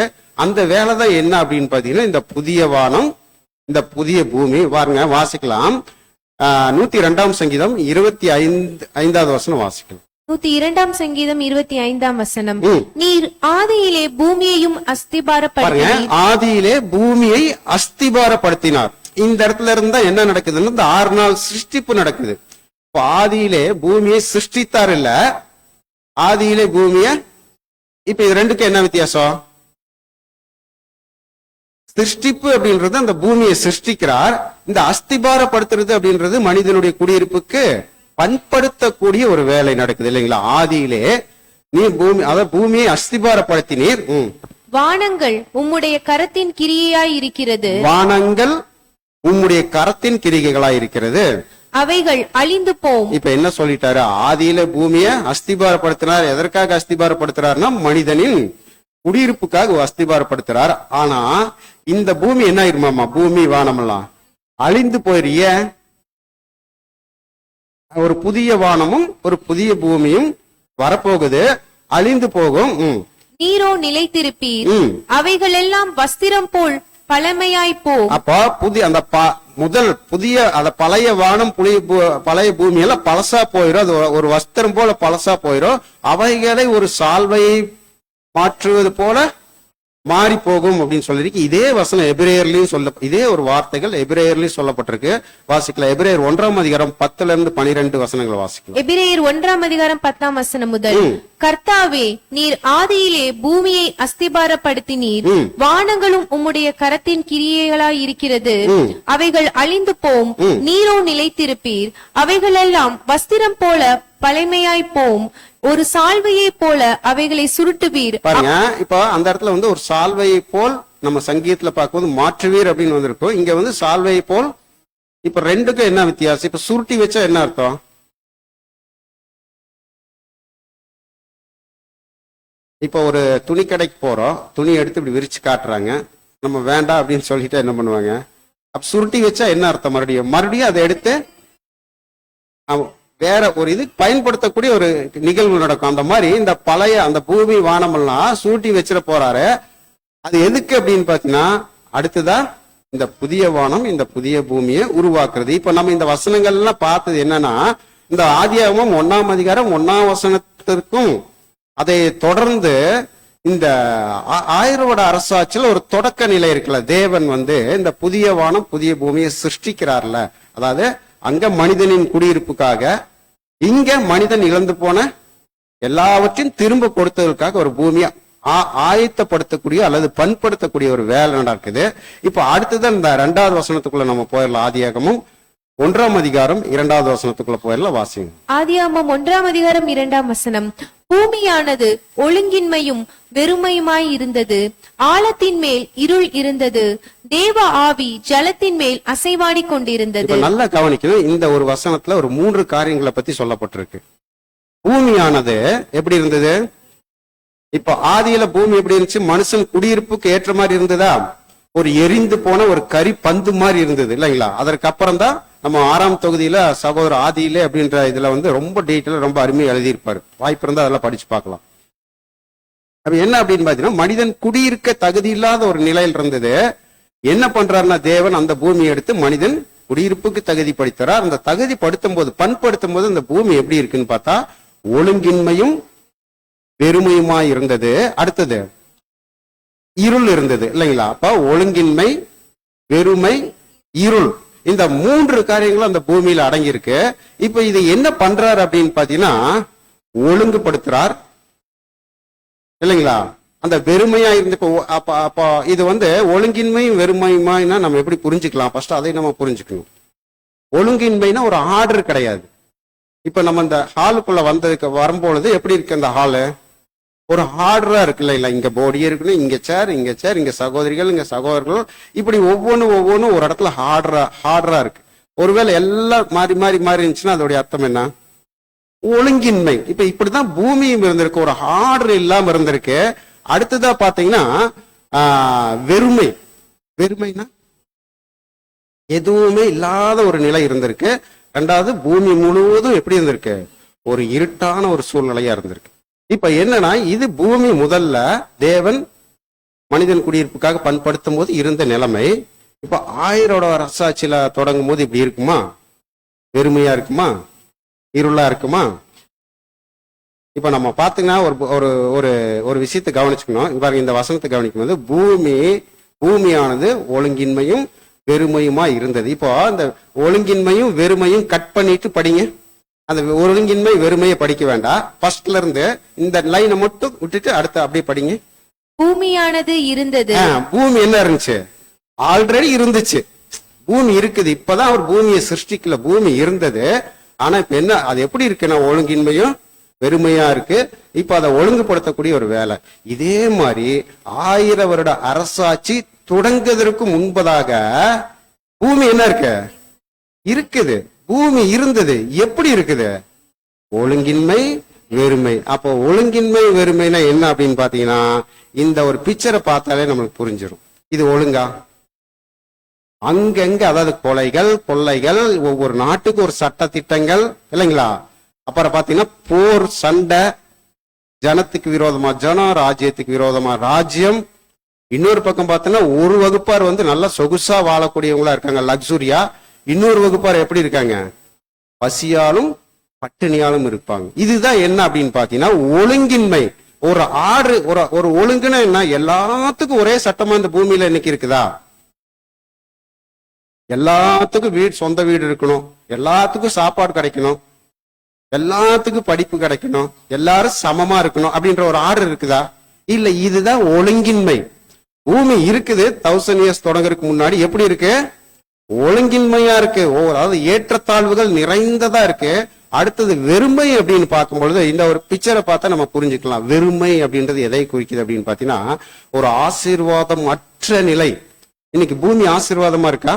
அந்த வேலை தான் என்ன அப்படின்னு பாத்தீங்கன்னா இந்த புதிய வானம் இந்த புதிய பூமி. பாருங்க, வாசிக்கலாம். 102ஆம் சங்கீதம் 25வது வசனம் வாசிக்கலாம். 102ஆம் சங்கீதம் 25ஆம் வசனம். நீர் ஆதியிலே பூமியையும் அஸ்திபாரப்படுத்தினார். ஆதியிலே பூமியை அஸ்திபாரப்படுத்தினார். இந்த இடத்துல இருந்தா என்ன நடக்குதுன்னு இந்த 6 நாள் சிருஷ்டிப்பு நடக்குது. இப்ப ஆதியிலே பூமியை சிருஷ்டித்தார் இல்ல, ஆதியிலே பூமிய. இப்ப இது ரெண்டுக்கும் என்ன வித்தியாசம்? சிருஷ்டிப்பு அப்படின்றது அந்த பூமியை சிருஷ்டிக்கிறார். இந்த அஸ்திபாரப்படுத்துறது அப்படின்றது மனிதனுடைய குடியிருப்புக்கு பண்படுத்தக்கூடிய ஒரு வேலை நடக்குது இல்லைங்களா? ஆதியிலே நீ பூமி அதாவது பூமியை அஸ்திபாரப்படுத்தினீர். வானங்கள் உம்முடைய கரத்தின் கிரியையாய் இருக்கிறது. வானங்கள் உம்முடைய கரத்தின் கிரிகைகளாய் இருக்கிறது. அவைகள் அழிந்து போம். இப்ப என்ன சொல்லிட்டாரு? ஆதியில பூமியை அஸ்திபாரப்படுத்தினார். எதற்காக அஸ்திபாரப்படுத்துறாருன்னா மனிதனின் குடியிருப்புக்காக அஸ்திபாரப்படுத்துறார். ஆனா இந்த பூமி என்ன ஆயிருமாமா? பூமி வானமெல்லாம் அழிந்து போயிரிய. ஒரு புதிய வானமும் ஒரு புதிய பூமியும் வரப்போகுது, அழிந்து போகும். நீரோ நிலைத்திருப்பீர். அவைகள் எல்லாம் வஸ்திரம் போல் பழமையாய் போ. அப்ப புதிய அந்த முதல் புதிய அந்த பழைய வானம் பழைய பூமி எல்லாம் பழசா போயிரும். அது ஒரு வஸ்திரம் போல பழசா போயிரும். அவைகளை ஒரு சால்வையை மாற்றுவது போல மாறி போகும் அப்படின்னு சொல்லிருக்கு. இதே வசனம் எபிரேயர்லயும் இதே ஒரு வார்த்தைகள் எபிரேயர்லயும் சொல்லப்பட்டிருக்கு. வாசிக்கலாம். எபிரேயர் 1ஆம் அதிகாரம் 10-12 வசனங்களை வாசிக்கலாம். எபிரேயர் 1ஆம் அதிகாரம் 10ஆம் வசனம் முதல். கர்த்தாவே, நீர் ஆதியிலே பூமியை அஸ்திபாரப்படுத்தினீர். வானங்களும் உம்முடைய கரத்தின் கிரியைகளாய் இருக்கிறது. அவைகள் அழிந்து போம். நீரோ நிலைத்திருப்பீர். அவைகள் எல்லாம் வஸ்திரம் போல பழமையாய் போம். ஒரு சால்வையை போல அவைகளை சுருட்டுவீர். பாருங்க, இப்ப அந்த இடத்துல ஒரு சால்வையை போல் நம்ம சங்கீதத்துல பார்க்கும்போது மாற்றுவீர் அப்படின்னு வந்திருக்கும். இங்க சால்வையை போல். இப்ப ரெண்டுக்கும் என்ன வித்தியாசம்? இப்ப சுருட்டி வச்சா என்ன அர்த்தம்? இப்ப ஒரு துணி கடைக்கு போறோம், துணி எடுத்து இப்படி விரிச்சு காட்டுறாங்க. நம்ம வேண்டாம் அப்படின்னு சொல்லிட்டு என்ன பண்ணுவாங்க? அப்ப சுருட்டி வச்சா என்ன அர்த்தம்? மறுபடியும் அதை எடுத்து வேற ஒரு இது பயன்படுத்தக்கூடிய ஒரு நிகழ்வு நடக்கும். அந்த மாதிரி இந்த பழைய அந்த பூமி வானமெல்லாம் சூட்டி வச்சிட போறாரு. அது எதுக்கு அப்படின்னு பாத்தீங்கன்னா அடுத்ததா இந்த புதிய வானம் இந்த புதிய பூமியை உருவாக்குறது. இப்ப நம்ம இந்த வசனங்கள் எல்லாம் பார்த்தது என்னன்னா, இந்த ஆதியாகமம் 1ஆம் அதிகாரம் 1ஆம் வசனத்திற்கும் அதை தொடர்ந்து இந்த 1000 வருட அரசாட்சியில் ஒரு தொடக்க நிலை இருக்குல்ல. தேவன் இந்த புதிய வானம் புதிய பூமியை சிருஷ்டிக்கிறார்ல. அதாவது அங்க மனிதனின் குடியிருப்புக்காக, இங்க மனிதன் இழந்து போன எல்லாவற்றையும் திரும்ப கொடுத்ததற்காக ஒரு பூமியை ஆயத்தப்படுத்தக்கூடிய அல்லது பண்படுத்தக்கூடிய ஒரு வேலை நடக்குது. இப்ப அடுத்தது இந்த 2வது வசனத்துக்குள்ள நம்ம போயிடலாம். ஆதியாகமும் 1ஆம் அதிகாரம் 2வது வசனத்துக்குள்ள போயிடலாம். வாசிங்க. ஆதியாகமம் 1ஆம் அதிகாரம் 2ஆம் வசனம். பூமியானது ஒழுங்கின்மையும் வெறுமையுமாய் இருந்தது. ஆழத்தின் மேல் இருள் இருந்தது. தேவ ஆவி ஜலத்தின் மேல் அசைவாடி கொண்டிருந்தது. நல்லா கவனிக்கணும். இந்த ஒரு வசனத்துல ஒரு 3 காரியங்களை பத்தி சொல்லப்பட்டிருக்கு. பூமியானது எப்படி இருந்தது? இப்ப ஆதியில பூமி எப்படி இருந்துச்சு? மனுஷன் குடியிருப்புக்கு ஏற்ற மாதிரி இருந்ததா? ஒரு எரிந்து போன ஒரு கரி பந்து மாதிரி இருந்தது இல்லைங்களா? அதற்கப்புறம் தான் நம்ம 6ஆம் தொகுதியில சகோதரர் ஆதியிலே அப்படின்ற இதுல ரொம்ப டீட்டெயில் ரொம்ப அருமையா எழுதியிருப்பாரு. வாய்ப்பு இருந்தா அதெல்லாம் படிச்சு பார்க்கலாம். அப்ப என்ன அப்படின்னு பாத்தீங்கன்னா மனிதன் குடியிருக்க தகுதி இல்லாத ஒரு நிலையில் இருந்தது. என்ன பண்றாருன்னா தேவன் அந்த பூமியை எடுத்து மனிதன் குடியிருப்புக்கு தகுதிப்படுத்துறார். அந்த தகுதிப்படுத்தும் போது பண்படுத்தும் போது அந்த பூமி எப்படி இருக்குன்னு பார்த்தா ஒழுங்கின்மையும் வெறுமையுமாய் இருந்தது. அடுத்தது இருள் இருந்தது இல்லைங்களா? அப்ப ஒழுங்கின்மை, வெறுமை, இருள், இந்த 3 காரியங்களும் அந்த பூமியில அடங்கி இருக்கு. இப்ப இது என்ன பண்றாரு அப்படின்னு பாத்தீங்கன்னா ஒழுங்குபடுத்துறார் இல்லைங்களா? அந்த வெறுமையா இருந்து அப்ப இது ஒழுங்கின்மையும் வெறுமையுமாய்னா நம்ம எப்படி புரிஞ்சுக்கலாம்? ஃபர்ஸ்ட் அதை நம்ம புரிஞ்சுக்கணும். ஒழுங்கின்மைனா ஒரு ஆர்டர் கிடையாது. இப்ப நம்ம இந்த ஹாலுக்குள்ள வரும்பொழுது எப்படி இருக்கு அந்த ஹாலு? ஒரு ஆர்டரா இருக்கு இல்லைங்களா? இங்க போடி இருக்கணும், இங்க சேர், இங்க சேர், இங்க சகோதரிகள், இங்க சகோதரர்கள், இப்படி ஒவ்வொன்றும் ஒரு இடத்துல ஆர்டரா இருக்கு. ஒருவேளை எல்லாம் மாறி இருந்துச்சுன்னா அதோடைய அர்த்தம் என்ன? ஒழுங்கின்மை. இப்ப இப்படிதான் பூமியும் இருந்திருக்கு, ஒரு ஆர்டர் இல்லாம இருந்திருக்கு. அடுத்ததா பாத்தீங்கன்னா வெறுமைனா எதுவுமே இல்லாத ஒரு நிலை இருந்திருக்கு. ரெண்டாவது பூமி முழுவதும் எப்படி இருந்திருக்கு? ஒரு இருட்டான ஒரு சூழ்நிலையா இருந்திருக்கு. இப்ப என்னன்னா இது பூமி முதல்ல தேவன் மனிதன் குடியிருப்புக்காக பண்படுத்தும் போது இருந்த நிலைமை. இப்ப 1000 அரசாட்சியில தொடங்கும் போது இப்படி இருக்குமா? வெறுமையா இருக்குமா? இருளா இருக்குமா? இப்ப நம்ம பாத்தீங்கன்னா ஒரு ஒரு ஒரு விஷயத்தை கவனிச்சுக்கணும். பாருங்க, இந்த வசனத்தை கவனிக்கும் போது பூமியானது ஒழுங்கின்மையும் வெறுமையுமா இருந்தது. இப்போ அந்த ஒழுங்கின்மையும் வெறுமையும் கட் பண்ணிட்டு படிங்க. அந்த ஒழுங்கின்மை வெறுமையை படிக்க வேண்டாம். ஃபர்ஸ்ட்ல இருந்து இந்த லைனை மட்டும் விட்டுட்டு அடுத்து அப்படியே படிங்க. பூமியானது இருந்தது. பூமி என்ன இருந்துச்சு? ஆல்ரெடி இருந்துச்சு. பூமி இருக்குது. இப்பதான் அவர் பூமியை சிருஷ்டிக்கல, பூமி இருந்தது. ஆனா இப்ப என்ன, அது எப்படி இருக்குன்னா ஒழுங்கின்மையும் வெறுமையா இருக்கு. இப்ப அதை ஒழுங்குபடுத்தக்கூடிய ஒரு வேலை. இதே மாதிரி 1000 வருட அரசாட்சி தொடங்குவதற்கு முன்பதாக பூமி என்ன இருக்குது? பூமி இருந்தது. எப்படி இருக்குது? ஒழுங்கின்மை, வெறுமை. அப்போ ஒழுங்கின்மை வெறுமைனா என்ன அப்படின்னு பாத்தீங்கன்னா இந்த ஒரு பிக்சரை பார்த்தாலே நம்மளுக்கு புரிஞ்சிடும். இது ஒழுங்கா? அங்கங்க, அதாவது கொள்ளைகள், ஒவ்வொரு நாட்டுக்கு ஒரு சட்ட திட்டங்கள் இல்லைங்களா? அப்புறம் பாத்தீங்கன்னா போர், சண்டை, ஜனத்துக்கு விரோதமா ஜனம், ராஜ்யத்துக்கு விரோதமா ராஜ்யம். இன்னொரு பக்கம் பார்த்தோன்னா ஒரு வகுப்பார் நல்லா சொகுசா வாழக்கூடியவங்களா இருக்காங்க, லக்ஸுரியா. இன்னொரு வகுப்பார் எப்படி இருக்காங்க? பசியாலும் பட்டினியாலும் இருப்பாங்க. இதுதான் என்ன அப்படின்னு பாத்தீங்கன்னா ஒழுங்கின்மை. ஒரு ஒரு ஒழுங்குன்னா என்ன? எல்லாத்துக்கும் ஒரே சட்டமா இந்த பூமியில இன்னைக்கு இருக்குதா? எல்லாத்துக்கும் சொந்த வீடு இருக்கணும், எல்லாத்துக்கும் சாப்பாடு கிடைக்கணும், எல்லாத்துக்கும் படிப்பு கிடைக்கணும், எல்லாரும் சமமா இருக்கணும் அப்படின்ற ஒரு ஆர்டர் இருக்குதா? இல்ல. இதுதான் ஒழுங்கின்மை. பூமி இருக்குது 1000 இயர்ஸ் தொடங்குறதுக்கு முன்னாடி எப்படி இருக்கு? ஒழுங்கின்மையா இருக்கு. அதாவது ஏற்றத்தாழ்வுகள் நிறைந்ததா இருக்கு. அடுத்தது வெறுமை அப்படின்னு பார்க்கும்பொழுது இந்த ஒரு பிக்சரை பார்த்தா நம்ம புரிஞ்சுக்கலாம். வெறுமை அப்படின்றது எதை குறிக்குது அப்படின்னு பாத்தீங்கன்னா ஒரு ஆசீர்வாதம் அற்ற நிலை. இன்னைக்கு பூமி ஆசீர்வாதமா இருக்கா?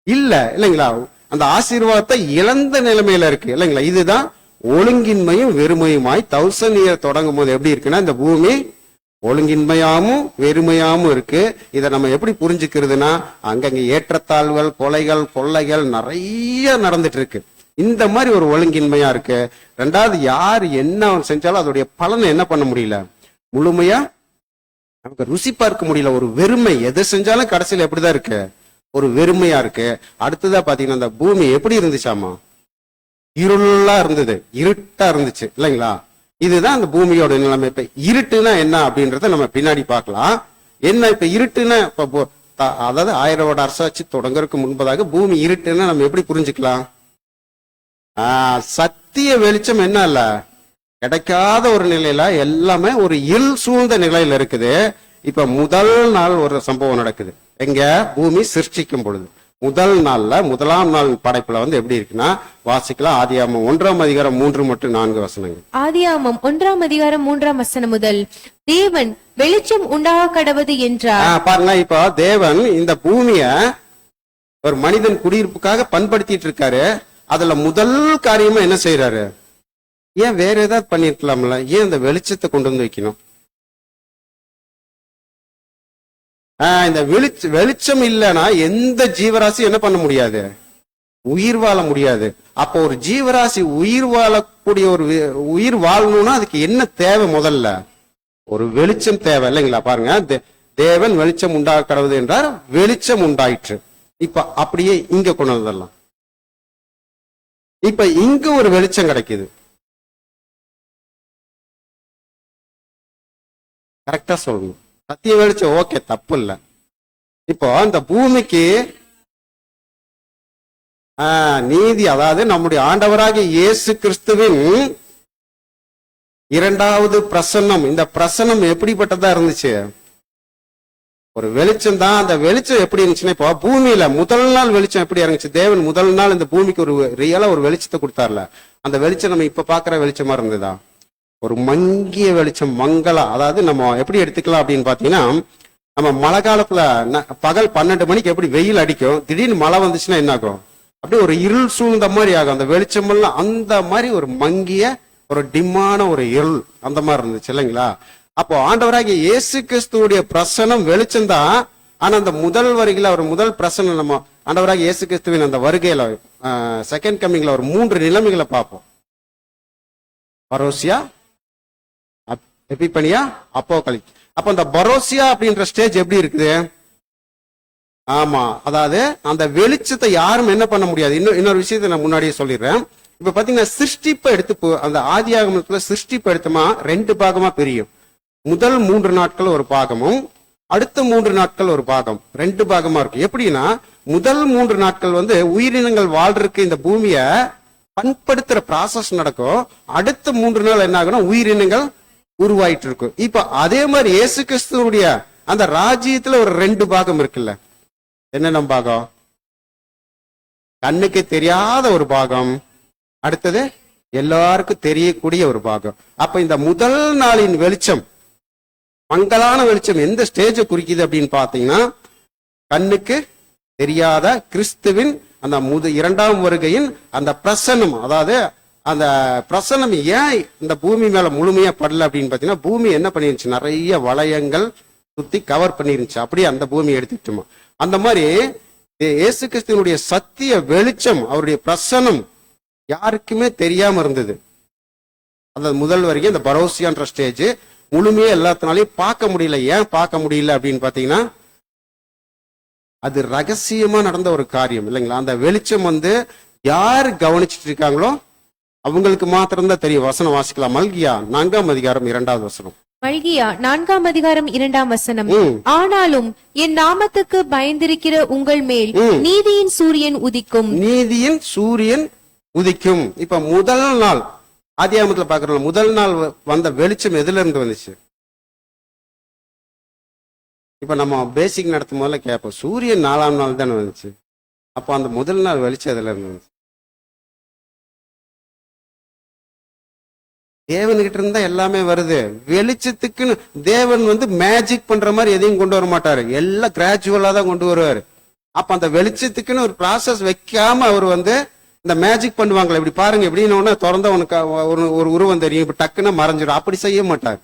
இல்லைங்களா? அந்த ஆசீர்வாதத்தை இழந்த நிலைமையில இருக்கு இல்லைங்களா? இதுதான் ஒழுங்கின்மையும் வெறுமையுமாய் 1000 இயர் தொடங்கும் போது எப்படி இருக்குன்னா இந்த பூமி ஒழுங்கின்மையாமும் வெறுமையாமும் இருக்கு. இதை நம்ம எப்படி புரிஞ்சுக்கிறதுனா அங்கங்க ஏற்றத்தாழ்வுகள், கொள்ளைகள் நிறைய நடந்துட்டு இருக்கு. இந்த மாதிரி ஒரு ஒழுங்கின்மையா இருக்கு. ரெண்டாவது, யார் என்ன செஞ்சாலும் அதோடைய பலனை என்ன பண்ண முடியல, முழுமையா நமக்கு ருசி பார்க்க முடியல. ஒரு வெறுமை, எதை செஞ்சாலும் கடைசியில் எப்படிதான் இருக்கு? ஒரு வெறுமையா இருக்கு. அடுத்ததா பாத்தீங்கன்னா அந்த பூமி எப்படி இருந்துச்சாமா? இருளா இருந்தது, இருட்டா இருந்துச்சு இல்லைங்களா? இதுதான் அந்த பூமியோட நிலைமை. இப்ப இருட்டுனா என்ன அப்படின்றத நம்ம பின்னாடி பார்க்கலாம். என்ன இப்ப இருட்டுன்னா அதாவது 1000 வருட அரசாட்சி தொடங்குறதுக்கு முன்பதாக பூமி இருட்டுன்னா நம்ம எப்படி புரிஞ்சுக்கலாம்? சத்திய வெளிச்சம் என்ன இல்ல, கிடைக்காத ஒரு நிலையில எல்லாமே ஒரு இருள் சூழ்ந்த நிலையில இருக்குது. இப்ப முதல் நாள் ஒரு சம்பவம் நடக்குது. எங்க? பூமி சிருஷ்டிக்கும் பொழுது முதலாம் நாள் படைப்புல எப்படி இருக்குன்னா வாசிக்கலாம். ஆதியாகமம் 1ஆம் அதிகாரம் 3 மற்றும் 4 வசனங்கள். ஆதியாகமம் 1ஆம் அதிகாரம் 3ஆம் வசனம் முதல், தேவன் வெளிச்சம் உண்டாக கடவது என்றார். பாருங்க, இப்ப தேவன் இந்த பூமிய ஒரு மனிதன் குடியிருப்புக்காக பண்படுத்திட்டு இருக்காரு. அதுல முதல் காரியமா என்ன செய்யறாரு? ஏன் வேற ஏதாவது பண்ணிருக்கலாம்ல? ஏன் இந்த வெளிச்சத்தை கொண்டு வந்து வைக்கணும்? இந்த வெளிச்சம் இல்லைன்னா எந்த ஜீவராசி என்ன பண்ண முடியாது? உயிர் வாழ முடியாது. அப்போ ஒரு ஜீவராசி உயிர் வாழக்கூடிய ஒரு உயிர் வாழணும்னா அதுக்கு என்ன தேவை? முதல்ல ஒரு வெளிச்சம் தேவை இல்லைங்களா? பாருங்க, தேவன் வெளிச்சம் உண்டாக கடவுது என்றார், வெளிச்சம் உண்டாயிற்று. இப்ப அப்படியே இங்க கொண்டு வந்துடலாம். இப்ப இங்க ஒரு வெளிச்சம் கிடைக்குது. கரெக்டா சொல்லணும். சத்திய வெளிச்சம் ஓகே, தப்பு இல்ல. இப்போ அந்த பூமிக்கு நீதி, அதாவது நம்முடைய ஆண்டவராகிய இயேசு கிறிஸ்துவின் இரண்டாவது பிரசன்னம். இந்த பிரசன்னம் எப்படிப்பட்டதா இருந்துச்சு? ஒரு வெளிச்சம் தான். அந்த வெளிச்சம் எப்படி இருந்துச்சுன்னா, இப்போ பூமியில முதல் நாள் வெளிச்சம் எப்படி இருந்துச்சு? தேவன் முதல் நாள் இந்த பூமிக்கு ஒரு ரியலா ஒரு வெளிச்சத்தை கொடுத்தார்ல, அந்த வெளிச்சம் நம்ம இப்ப பாக்குற வெளிச்சமா இருந்ததா? ஒரு மங்கிய வெளிச்சம், மங்களா. அதாவது நம்ம எப்படி எடுத்துக்கலாம் அப்படின்னு பாத்தீங்கன்னா, நம்ம மழை காலத்துல பகல் 12 மணிக்கு எப்படி வெயில் அடிக்கும், திடீர்னு மழை வந்துச்சுன்னா என்ன ஆகும்? அப்படியே ஒரு இருள் சூழ்ந்த மாதிரி ஆகும் அந்த வெளிச்சம் எல்லாம். அந்த மாதிரி ஒரு மங்கிய, ஒரு டிம்மான ஒரு இருள், அந்த மாதிரி இருந்துச்சு இல்லைங்களா? அப்போ ஆண்டவராகிய இயேசு கிறிஸ்துவுடைய பிரசனம் வெளிச்சம் தான். ஆனா அந்த முதல் வரிகளை, ஒரு முதல் பிரசனம், நம்ம ஆண்டவராகிய இயேசு கிறிஸ்துவின் அந்த வருகையில, செகண்ட் கம்மிங்ல ஒரு 3 நிலைமைகளை பார்ப்போம். பரோசியா, எபிபனியா, அப்போகலிப்ஸ். அப்ப அந்த பரோசியா அப்படின்ற ஸ்டேஜ் எப்படி இருக்குது? ஆமா, அதாவது அந்த வெளிச்சத்தை யாரும் என்ன பண்ண முடியாது. இன்னொரு விஷயத்தை நான் முன்னாடியே சொல்லிடுறேன். இப்ப பாத்தீங்கன்னா, சிருஷ்டிப்பை எடுத்து அந்த ஆதியாகமத்துல சிருஷ்டிப்பை எடுத்தோமா 2 பாகமா பிரியும். முதல் 3 நாட்கள் ஒரு பாகமும், அடுத்த 3 நாட்கள் ஒரு பாகம், 2 பாகமா இருக்கும். எப்படின்னா, முதல் 3 நாட்கள் உயிரினங்கள் வாழ்றதுக்கு இந்த பூமிய பண்படுத்துற ப்ராசஸ் நடக்கும். அடுத்த 3 நாள் என்ன ஆகும்னா உயிரினங்கள் உருவாயிட்டு இருக்கும். இப்ப அதே மாதிரி இயேசு கிறிஸ்துவுடைய அந்த ராஜ்யத்துல ஒரு 2 பாகம் இருக்குல்ல. என்னென்ன பாகம்? கண்ணுக்கு தெரியாத ஒரு பாகம், அடுத்தது எல்லாருக்கும் தெரியக்கூடிய ஒரு பாகம். அப்ப இந்த முதல் நாளின் வெளிச்சம், மங்கலான வெளிச்சம் எந்த ஸ்டேஜை குறிக்குது அப்படின்னு பாத்தீங்கன்னா, கண்ணுக்கு தெரியாத கிறிஸ்துவின் அந்த இரண்டாம் வருகையின் அந்த பிரசன்னம். அதாவது அந்த பிரசன்னம் ஏன் இந்த பூமி மேல முழுமையா படல அப்படின்னு பாத்தீங்கன்னா, பூமி என்ன பண்ணிருந்துச்சு? நிறைய வளையங்கள் சுத்தி கவர் பண்ணிருந்துச்சு. அப்படியே அந்த பூமி எடுத்துக்கிட்டோமா. அந்த மாதிரி இயேசு கிறிஸ்துவனுடைய சத்திய வெளிச்சம், அவருடைய பிரசன்னம் யாருக்குமே தெரியாம இருந்தது. அந்த முதல் வரைக்கும் இந்த பரோசியான்ற ஸ்டேஜ் முழுமையா எல்லாத்தினாலையும் பார்க்க முடியல. ஏன் பார்க்க முடியல அப்படின்னு பாத்தீங்கன்னா, அது ரகசியமா நடந்த ஒரு காரியம் இல்லைங்களா? அந்த வெளிச்சம் யாரு கவனிச்சுட்டு இருக்காங்களோ அவங்களுக்கு மாத்திரம்தான் தெரியும். வசனம் வாசிக்கலாம். மல்கியா 4ஆம் அதிகாரம் 2வது வசனம். மல்கியா 4ஆம் அதிகாரம் 2ஆம் வசனம். ஆனாலும் என் நாமத்துக்கு பயந்திருக்கிற உங்கள் மேல் நீதியின் சூரியன் உதிக்கும். நீதியின் சூரியன் உதிக்கும். இப்ப முதல் நாள் ஆதியாகமத்துல பாக்குறோம், முதல் நாள் வந்த வெளிச்சம் எதுல இருந்து வந்துச்சு? இப்ப நம்ம பேசிக் நடத்தும் போதுல கேட்போம், சூரியன் 4ஆம் நாள் தானே வந்துச்சு. அப்ப அந்த முதல் நாள் வெளிச்சம் எதுல இருந்து வந்துச்சு? தேவன்கிட்ட இருந்தா எல்லாமே வருது. வெளிச்சத்துக்குன்னு தேவன் மேஜிக் பண்ற மாதிரி எதையும் கொண்டு வர மாட்டாரு. எல்லாம் கிராஜுவலா தான் கொண்டு வருவாரு. அப்ப அந்த வெளிச்சத்துக்குன்னு ஒரு ப்ராசஸ் வைக்காம அவர் இந்த மேஜிக் பண்ணுவாங்களே, இப்படி பாருங்க எப்படின்னு திறந்த உனக்கு ஒரு உருவம் தெரியும், இப்ப டக்குன்னு மறைஞ்சிடும். அப்படி செய்ய மாட்டார்.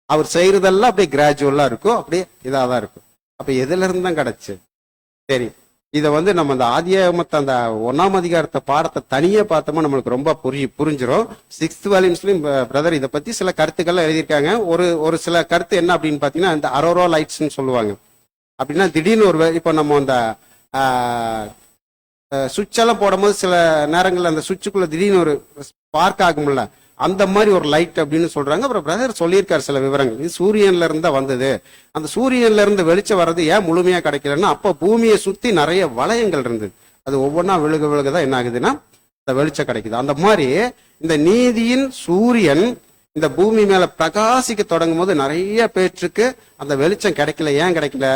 அவர் செய்யறதெல்லாம் அப்படியே கிராஜுவலா இருக்கும், அப்படியே இதாதான் இருக்கும். அப்ப எதுல இருந்து தான் கிடைச்சு? சரி, இதை நம்ம அந்த ஆதியாகமத்தை அந்த 1ஆம் அதிகாரத்தை பாடத்தை தனியே பார்த்தோமா நம்மளுக்கு ரொம்ப புரிஞ்சிடும். 6th வால்யூம்ஸ்லயும் பிரதர் இதை பத்தி சில கருத்துக்கள்லாம் எழுதியிருக்காங்க. ஒரு சில கருத்து என்ன அப்படின்னு பாத்தீங்கன்னா, இந்த அரோரா லைட்ஸ்ன்னு சொல்லுவாங்க. அப்படின்னா திடீர்னு இப்ப நம்ம அந்த சுவிட்ச் எல்லாம் போடும்போது சில நேரங்கள்ல அந்த சுவிட்சுக்குள்ள திடீர்னு ஒரு ஸ்பார்க் ஆகும்ல, அந்த மாதிரி ஒரு லைட் அப்படின்னு சொல்றாங்க. அப்புறம் பிரதர் சொல்லியிருக்காரு சில விவரங்கள். இது சூரியன்ல இருந்து தான் வந்தது. அந்த சூரியன்ல இருந்து வெளிச்சம் வர்றது ஏன் முழுமையா கிடைக்கலன்னா, அப்ப பூமியை சுத்தி நிறைய வளையங்கள் இருந்தது. அது ஒவ்வொன்றா விழுகதான் என்ன ஆகுதுன்னா இந்த வெளிச்சம் கிடைக்குது. அந்த மாதிரி இந்த நீதியின் சூரியன் இந்த பூமி மேல பிரகாசிக்க தொடங்கும் போது நிறைய பேற்றுக்கு அந்த வெளிச்சம் கிடைக்கல. ஏன் கிடைக்கல?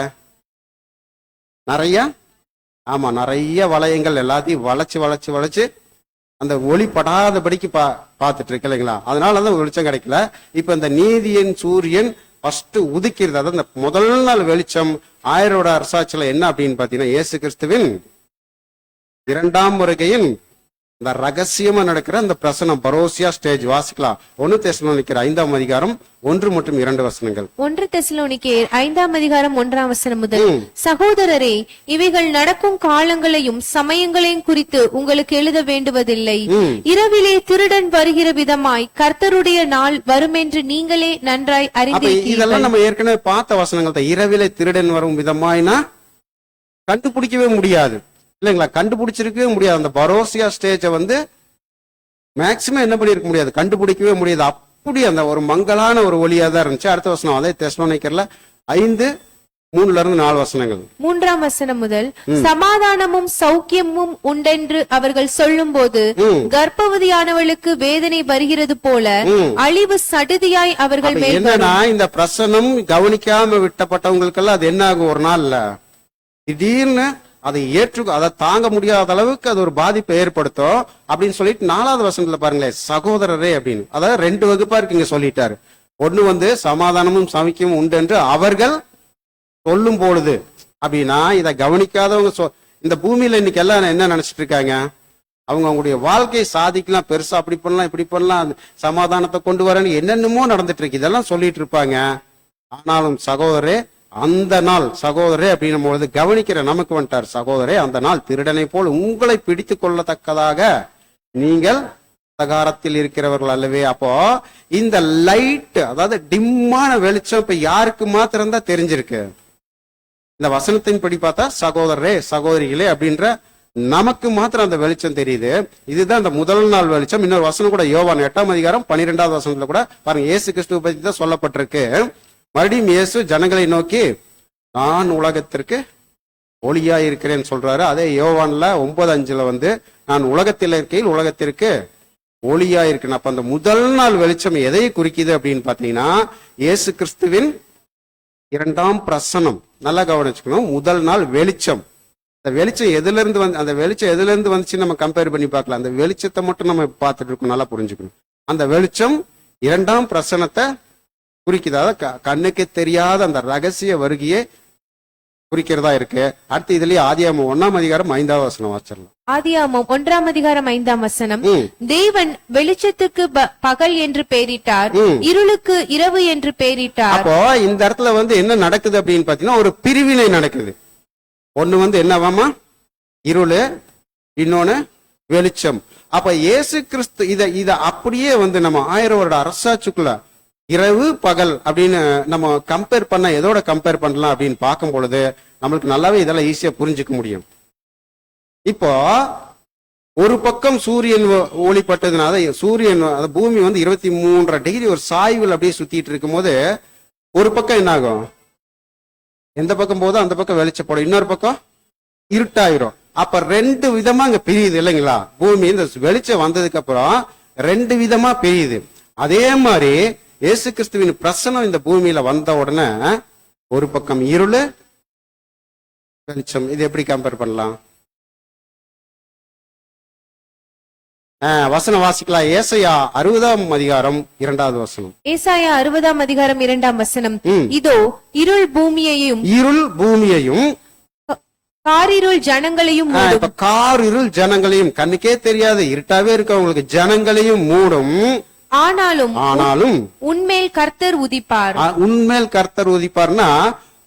நிறைய வளையங்கள் எல்லாத்தையும் வளைச்சு அந்த ஒளி படாதபடிக்கு பார்த்துட்டு இருக்கு இல்லைங்களா? அதனாலதான் வெளிச்சம் கிடைக்கல. இப்ப இந்த நீதியின் சூரியன் ஃபர்ஸ்ட் உதிக்கிறது. அதாவது இந்த முதல் நாள் வெளிச்சம் 1000 அரசாட்சியில என்ன அப்படின்னு பாத்தீங்கன்னா, இயேசு கிறிஸ்துவின் 2ஆம் வருகையின் இந்த ரகசியமா நடக்கிற அந்த பிரசனம் பரோசியா ஸ்டேஜ் வாசிக்கலாம். 1 தெசலோனிக்கர் 5ஆம் அதிகாரம் 1 மற்றும் 2 வசனங்கள். 1 தெசலோனிக்கேயர் 5ஆம் அதிகாரம் 1ஆம் வசனம் முதல். சகோதரரே, இவைகள் நடக்கும் காலங்களையும் சமயங்களையும் குறித்து உங்களுக்கு எழுத வேண்டுவதில்லை. இரவிலே திருடன் வருகிற விதமாய் கர்த்தருடைய நாள் வருமென்று நீங்களே நன்றாய் அப்ப அறிந்திருக்கிறீர்கள். இதெல்லாம் நம்ம ஏற்கனவே பார்த்த வசனங்கள் தான். இரவிலே திருடன் வரும் விதமாய்னா கண்டுபிடிக்கவே முடியாது இல்லைங்களா? கண்டுபிடிச்சிருக்கவே முடியாது. அந்த பரோசியா ஸ்டேஜை வந்து மேக்சிமம் என்ன பண்ணிருக்க முடியாது, கண்டுபிடிக்கவே முடியாது. அப்படி அந்த ஒரு மங்கலான ஒரு ஒளியா தான் இருந்துச்சு. அடுத்த வசனம் அதே தெசலோனிக்கர்ல 5:3-4 வசனங்கள். 3ஆம் வசனம் முதல். சமாதானமும் சௌக்கியமும் உண்டென்று அவர்கள் சொல்லும் போது கர்ப்பவதியானவளுக்கு வேதனை வருகிறது போல அழிவு சடுதியாய் அவர்கள் மேல் என்னன்னா இந்த பிரசனம் கவனிக்காம விட்டப்பட்டவங்களுக்கெல்லாம் அது என்ன ஆகும், ஒரு நாள்ல திடீர்னு அதை அதை தாங்க முடியாத அளவுக்கு அது ஒரு பாதிப்பை ஏற்படுத்தும் அப்படின்னு சொல்லிட்டு 4வது வசனத்துல பாருங்களேன், சகோதரரே அப்படின்னு. அதாவது 2 வகுப்பா இருக்கு இங்க சொல்லிட்டாரு. ஒண்ணு வந்து சமாதானமும் சமைக்கவும் உண்டு என்று அவர்கள் சொல்லும் பொழுது அப்படின்னா, இதை கவனிக்காதவங்க இந்த பூமியில இன்னைக்கு எல்லாம் என்ன நினைச்சிட்டு இருக்காங்க, அவங்களுடைய வாழ்க்கையை சாதிக்கலாம், பெருசா அப்படி பண்ணலாம் இப்படி பண்ணலாம், சமாதானத்தை கொண்டு வரேன்னு என்னென்னமோ நடந்துட்டு இருக்கு, இதெல்லாம் சொல்லிட்டு இருப்பாங்க. ஆனாலும் சகோதரே, அந்த நாள் சகோதரே அப்படின்னும் பொழுது கவனிக்கிற நமக்கு வந்துட்டார். சகோதரே, அந்த நாள் திருடனை போல் உங்களை பிடித்து கொள்ளத்தக்கதாக நீங்கள் அந்தகாரத்தில் இருக்கிறவர்கள் அல்லவே. அப்போ இந்த லைட், அதாவது டிம்மான வெளிச்சம் இப்ப யாருக்கு மாத்திரம் தான் தெரிஞ்சிருக்கு. இந்த வசனத்தின் படி பார்த்தா சகோதரரே சகோதரிகளே அப்படின்ற நமக்கு மாத்திரம் அந்த வெளிச்சம் தெரியுது. இதுதான் அந்த முதல் நாள் வெளிச்சம். இன்னொரு வசனம் கூட யோவான் 8ஆம் அதிகாரம் 12வது வசனத்துல கூட பாருங்க, இயேசு கிறிஸ்துவ பத்தி தான் சொல்லப்பட்டிருக்கு. மறுபடியும் இயேசு ஜனங்களை நோக்கி நான் உலகத்திற்கு ஒளியா இருக்கிறேன்னு சொல்றாரு. அதே யோவான்ல 9:5 வந்து நான் உலகத்தில் இருக்கையில் உலகத்திற்கு ஒளியா இருக்கேன். அப்ப அந்த முதல் நாள் வெளிச்சம் எதை குறிக்குது அப்படின்னு பாத்தீங்கன்னா, இயேசு கிறிஸ்துவின் 2ஆம் பிரசனம். நல்லா கவனிச்சுக்கணும், முதல் நாள் வெளிச்சம். அந்த வெளிச்சம் எதுல இருந்து வந்து அந்த வெளிச்சம் எதுல இருந்து வந்துச்சு நம்ம கம்பேர் பண்ணி பார்க்கலாம். அந்த வெளிச்சத்தை மட்டும் நம்ம பார்த்துட்டு இருக்கோம், நல்லா புரிஞ்சுக்கணும். அந்த வெளிச்சம் 2ஆம் பிரசனத்தை குறிக்குதா, கண்ணுக்கு தெரியாத அந்த ரகசிய வருகையை குறிக்கிறதா இருக்கு. அடுத்து இதுலயே ஆதியாகமம் 1ஆம் அதிகாரம் 5வது வசனம் வாசிடலாம். ஆதியாகமம் 1ஆம் அதிகாரம் 5ஆம் வசனம். தேவன் வெளிச்சத்துக்கு பகல் என்று பெயரிட்டார், இருளுக்கு இரவு என்று பெயரிட்டார். அப்போ இந்த இடத்துல வந்து என்ன நடக்குது அப்படின்னு பாத்தீங்கன்னா, ஒரு பிரிவினை நடக்குது. ஒண்ணு வந்து என்னவாமா, இருளு, இன்னொன்னு வெளிச்சம். அப்ப இயேசு கிறிஸ்து இத அப்படியே வந்து நம்ம 1000 வருட அரசாட்சிக்குள்ள இரவு பகல் அப்படின்னு நம்ம கம்பேர் பண்ண, எதோட கம்பேர் பண்ணலாம் அப்படின்னு பார்க்கும் பொழுது நம்மளுக்கு நல்லாவே இதெல்லாம் ஈஸியா புரிஞ்சுக்க முடியும். இப்போ ஒரு பக்கம் சூரியன் ஒளிப்பட்டதுனால சூரியன் பூமி வந்து 23.5 டிகிரி ஒரு சாய்வில் அப்படியே சுத்திட்டு இருக்கும் போது ஒரு பக்கம் என்ன ஆகும், எந்த பக்கம் போதோ அந்த பக்கம் வெளிச்சப்படும், இன்னொரு பக்கம் இருட்டாயிரும். அப்ப 2 விதமா அங்க பிரியுது இல்லைங்களா? பூமி இந்த வெளிச்சம் வந்ததுக்கு அப்புறம் 2 விதமா பிரியுது. அதே மாதிரி இயேசு கிறிஸ்துவின் பிரசனம் இந்த பூமியில வந்த உடனே ஒரு பக்கம் இருளு வெளிச்சம். இது எப்படி கம்பேர் பண்ணலாம்? வசனம் வாசிக்கலாம். ஏசாயா 60ஆம் அதிகாரம் 2வது வசனம். ஏசாயா 60ஆம் அதிகாரம் 2ஆம் வசனம். இதோ இருள் பூமியையும் காரிருள் ஜனங்களையும் மூடும். காரிருள் ஜனங்களையும், கண்ணுக்கே தெரியாது இருட்டாவே இருக்கவங்களுக்கு ஜனங்களையும் மூடும். ஆனாலும் உன்மேல் கர்த்தர் உதிப்பார். உன்மேல் கர்த்தர் உதிப்பார்னா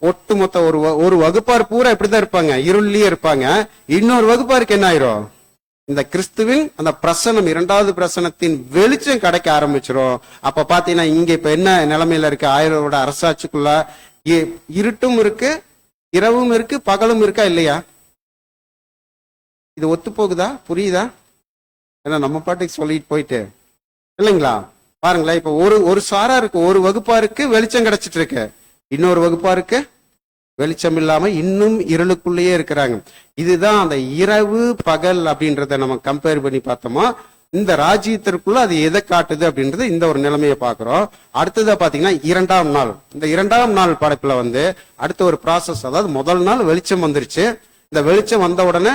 ஒட்டுமொத்த ஒரு வகுப்பார் பூரா இப்படிதான் இருப்பாங்க, இருள்லயே இருப்பாங்க. இன்னொரு வகுப்பாருக்கு என்ன ஆயிரும், இந்த கிறிஸ்துவின் அந்த பிரசனம் 2வது பிரசனத்தின் வெளிச்சம் கிடைக்க ஆரம்பிச்சிரும். அப்ப பாத்தீங்கன்னா இங்க இப்ப என்ன நிலைமையில இருக்கு, 1000 வருட அரசாட்சிக்குள்ள இருட்டும் இருக்கு, இரவும் இருக்கு, பகலும் இருக்கா இல்லையா? இது ஒத்து போகுதா, புரியுதா? ஏன்னா நம்ம பாட்டுக்கு சொல்லிட்டு போயிட்டு இல்லைங்களா? பாருங்களேன், இப்ப ஒரு சாராருக்கு, ஒரு வகுப்பாருக்கு வெளிச்சம் கிடைச்சிட்டு இருக்கு, இன்னொரு வகுப்பாருக்கு வெளிச்சம் இல்லாம இன்னும் இருளுக்குள்ளேயே இருக்கிறாங்க. இதுதான் அந்த இரவு பகல் அப்படின்றத நம்ம கம்பேர் பண்ணி பார்த்தோமா, இந்த ராஜ்யத்திற்குள்ள அது எதை காட்டுது அப்படின்றது இந்த ஒரு நிலைமையை பாக்குறோம். அடுத்ததா பாத்தீங்கன்னா 2ஆம் நாள். இந்த 2ஆம் நாள் படைப்புல வந்து அடுத்த ஒரு ப்ராசஸ், அதாவது முதல் நாள் வெளிச்சம் வந்துருச்சு. இந்த வெளிச்சம் வந்த உடனே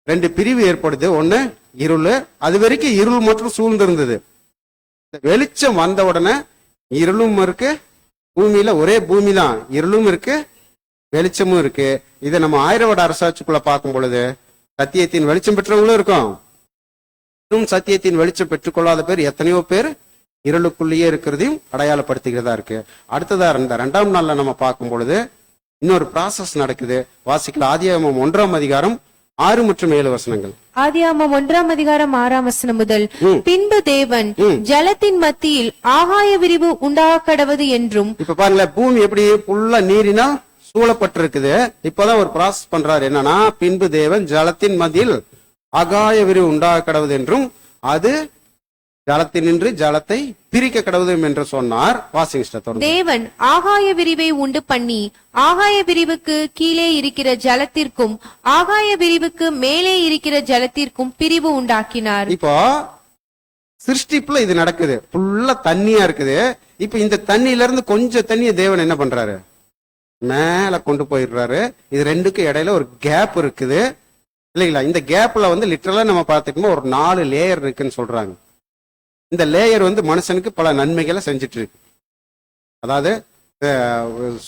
2 பிரிவு ஏற்படுது. ஒண்ணு இருள், அது வரைக்கும் இருள் மட்டும் சூழ்ந்திருந்தது. இந்த வெளிச்சம் வந்த உடனே இருளும் இருக்கு, பூமியில ஒரே பூமி தான், இருளும் இருக்கு வெளிச்சமும் இருக்கு. இதை நம்ம 1000 வருட அரசாட்சிக்குள்ள பார்க்கும் பொழுது சத்தியத்தின் வெளிச்சம் பெற்றவங்களும் இருக்கும், இன்னும் சத்தியத்தின் வெளிச்சம் பெற்றுக்கொள்ளாத பேர் எத்தனையோ பேர் இருளுக்குள்ளேயே இருக்கிறதையும் அடையாளப்படுத்துகிறதா இருக்கு. அடுத்ததா இந்த 2ஆம் நாள்ல நம்ம பார்க்கும் பொழுது இன்னொரு ப்ராசஸ் நடக்குது. வாசிக்கலாம். ஆதியாகமம் 1ஆம் அதிகாரம் 6 மற்றும் 7 வசனங்கள். ஆதியாகமம் 1ஆம் அதிகாரம் 6ஆம் வசனம் முதல். பின்பு தேவன் ஜலத்தின் மத்தியில் ஆகாய விரிவு உண்டாக கடவது என்றும். இப்ப பாருங்களேன், பூமி எப்படி ஃபுல்லா நீரினால் சூழப்பட்டிருக்குது. இப்பதான் ஒரு ப்ராசஸ் பண்றாரு. என்னன்னா, பின்பு தேவன் ஜலத்தின் மத்தியில் ஆகாய விரிவு உண்டாக கடவது என்றும் அது ஜலத்தினின்று ஜலத்தை பிரிக்க கடவுதும் என்று சொன்னார். வாசிங்க. தேவன் ஆகாய விரிவை உண்டு பண்ணி ஆகாய விரிவுக்கு கீழே இருக்கிற ஜலத்திற்கும் ஆகாய விரிவுக்கு மேலே இருக்கிற ஜலத்திற்கும் பிரிவு உண்டாக்கினார். இப்போ சிருஷ்டிப்புல இது நடக்குது. ஃபுல்லா தண்ணியா இருக்குது. இப்ப இந்த தண்ணியில இருந்து கொஞ்சம் தண்ணியை தேவன் என்ன பண்றாரு, மேல கொண்டு போயிடுறாரு. இது ரெண்டுக்கும் இடையில ஒரு கேப் இருக்குது இல்லைங்களா? இந்த கேப்ல வந்து லிட்டரலா நம்ம பார்த்துட்டோம்னா ஒரு 4 லேயர் இருக்குன்னு சொல்றாங்க. இந்த லேயர் வந்து மனுஷனுக்கு பல நன்மைகளை செஞ்சுட்டு இருக்கு. அதாவது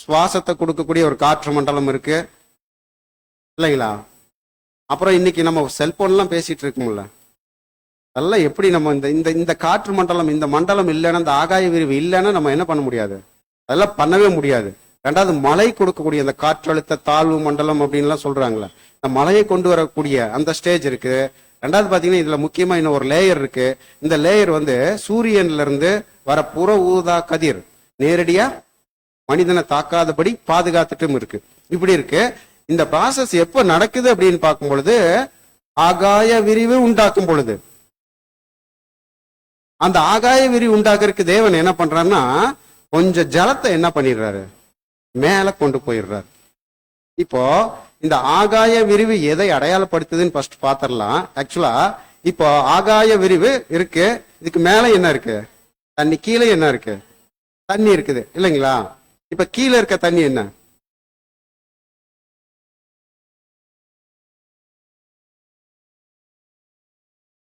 சுவாசத்தை கொடுக்கக்கூடிய ஒரு காற்று மண்டலம் இருக்கு இல்லைங்களா? அப்புறம் இன்னைக்கு நம்ம செல்போன்லாம் பேசிட்டு இருக்கோம்ல, அதெல்லாம் எப்படி நம்ம இந்த இந்த காற்று மண்டலம், இந்த மண்டலம் இல்லைன்னா, இந்த ஆகாய விரிவு இல்லைன்னா நம்ம என்ன பண்ண முடியாது, அதெல்லாம் பண்ணவே முடியாது. ரெண்டாவது, மழை கொடுக்கக்கூடிய அந்த காற்றழுத்த தாழ்வு மண்டலம் அப்படின்லாம் சொல்றாங்களே, இந்த மழையை கொண்டு வரக்கூடிய அந்த ஸ்டேஜ் இருக்கு. ரெண்டாவது பாத்தீங்கன்னா இதுல முக்கியமா இன்னும் ஒரு லேயர் இருக்கு. இந்த லேயர் வந்து சூரியன்ல இருந்து வர புற ஊதா கதிர் நேரடியா மனிதனை தாக்காதபடி பாதுகாத்துட்டும் இருக்கு. இப்படி இருக்கு. இந்த ப்ராசஸ் எப்ப நடக்குது அப்படின்னு பார்க்கும் பொழுது, ஆகாய விரிவு உண்டாக்கும் பொழுது, அந்த ஆகாய விரிவு உண்டாக்குறதுக்கு தேவன் என்ன பண்றாருன்னா, கொஞ்சம் ஜலத்தை என்ன பண்ணிடுறாரு, மேல கொண்டு போயிடுறாரு. இப்போ இந்த ஆகாய விரிவு எதை அடையாளப்படுத்துதுன்னு ஃபர்ஸ்ட் பாத்திரலாம். ஆக்சுவலா இப்போ ஆகாய விரிவு இருக்கு, இதுக்கு மேல என்ன இருக்கு, தண்ணி. கீழே என்ன இருக்கு, தண்ணி இருக்குது இல்லைங்களா? இப்ப கீழே இருக்க தண்ணி என்ன,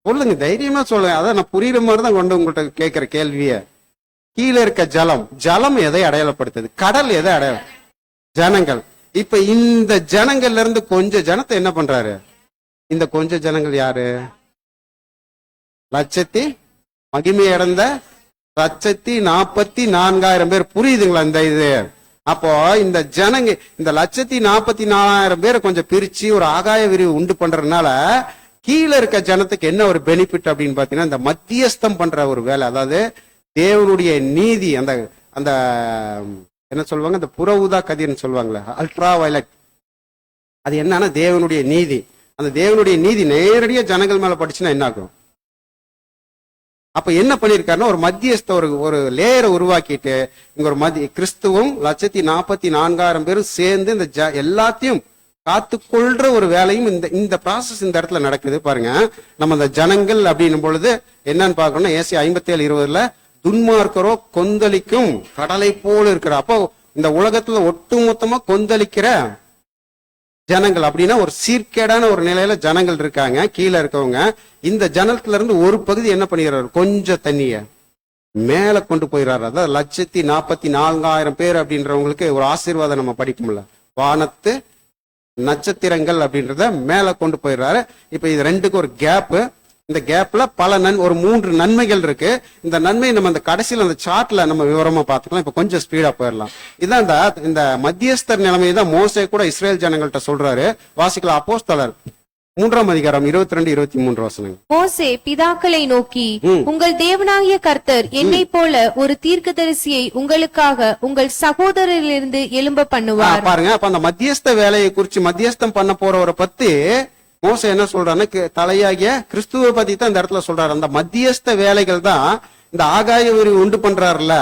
சொல்லுங்க, தைரியமா சொல்லுங்க. அதான் நான் புரியுற மாதிரி தான் கொண்டு உங்கள்கிட்ட கேட்கிற கேள்விய. கீழே இருக்க ஜலம், ஜலம் எதை அடையாளப்படுத்துது, கடல் எதை அடையாளம், ஜனங்கள். இப்ப இந்த ஜனங்கள்ல இருந்து கொஞ்சம் ஜனத்தை என்ன பண்றாரு, இந்த கொஞ்சம் ஜனங்கள் யாரு, லட்சத்தி மகிமை அடைந்த 1,44,000 பேர். புரியுதுங்களா இந்த இது? அப்போ இந்த ஜனங்க, இந்த 1,44,000 பேரை கொஞ்சம் பிரிச்சு ஒரு ஆகாய விரிவு உண்டு பண்றதுனால கீழே இருக்க ஜனத்துக்கு என்ன ஒரு பெனிஃபிட் அப்படின்னு பாத்தீங்கன்னா, இந்த மத்தியஸ்தம் பண்ற ஒரு வேலை. அதாவது தேவனுடைய நீதி, அந்த அந்த என்ன சொல்லுவாங்க, அந்த புற ஊதா கதிர்னு சொல்லுவாங்களே, அல்ட்ரா வயலட், அது என்னன்னா தேவனுடைய நீதி. அந்த தேவனுடைய நீதி நேரடியா ஜனங்கள் மேல படிச்சுன்னா என்ன ஆகும்? அப்ப என்ன பண்ணிருக்காருன்னா, ஒரு மத்தியஸ்த ஒரு லேயரை உருவாக்கிட்டு இங்க ஒரு கிறிஸ்துவும் 1,44,000 பேரும் சேர்ந்து இந்த எல்லாத்தையும் காத்துக்கொள்ற ஒரு வேலையும் இந்த ப்ராசஸ் இந்த இடத்துல நடக்குது. பாருங்க, நம்ம இந்த ஜனங்கள் அப்படின்னும் பொழுது என்னன்னு பாக்கணும்னா, ஏசி 57:20 துன்மார்க்கரோ கொந்தளிக்கும் கடலை போல இருக்கிற. அப்போ இந்த உலகத்துல ஒட்டுமொத்தமா கொந்தளிக்கிற ஜனங்கள் அப்படின்னா ஒரு சீர்கேடான ஒரு நிலையில ஜனங்கள் இருக்காங்க. கீழே இருக்கவங்க இந்த ஜனத்துல இருந்து ஒரு பகுதி என்ன பண்ணிடுறாரு, கொஞ்சம் தண்ணிய மேல கொண்டு போயிடுறாரு. அதாவது 1,44,000 பேர் அப்படின்றவங்களுக்கு ஒரு ஆசீர்வாதம் நம்ம படிக்கும்ல, வானத்து நட்சத்திரங்கள் அப்படின்றத மேல கொண்டு போயிடுறாரு. இப்ப இது ரெண்டுக்கும் ஒரு கேப். இந்த கேப்ல பல ஒரு 3 நன்மைகள் இருக்கு. இந்த நன்மை நம்ம இந்த கடைசியில் அந்த சார்ட்ல நம்ம விவரமா பார்த்துக்கலாம். இப்ப கொஞ்சம் ஸ்பீடா போயிடலாம். இதான் இந்த மத்தியஸ்தர் நிலைமை தான் மோசே கூட இஸ்ரேல் ஜனங்கள்ட்ட சொல்றாரு. வாசிக்கலாம். அப்போஸ்தலர் 3ஆம் அதிகாரம் 22-23 வசனங்கள். மோசே பிதாக்களை நோக்கி, உங்கள் தேவனாகிய கர்த்தர் என்னை போல ஒரு தீர்க்கதரிசியை உங்களுக்காக உங்கள் சகோதரரிலிருந்து எழும்ப பண்ணுவார். பாருங்க, அப்ப அந்த மத்தியஸ்த வேலையை குறிச்சு, மத்தியஸ்தம் பண்ண போறவரை பத்தி மோசே என்ன சொல்றாருன்னா, தலையாகிய கிறிஸ்துவ பத்தி தான் இந்த இடத்துல சொல்றாரு. அந்த மத்தியஸ்த வேலைகள் தான் இந்த ஆகாய விரிவு உண்டு பண்றாருல,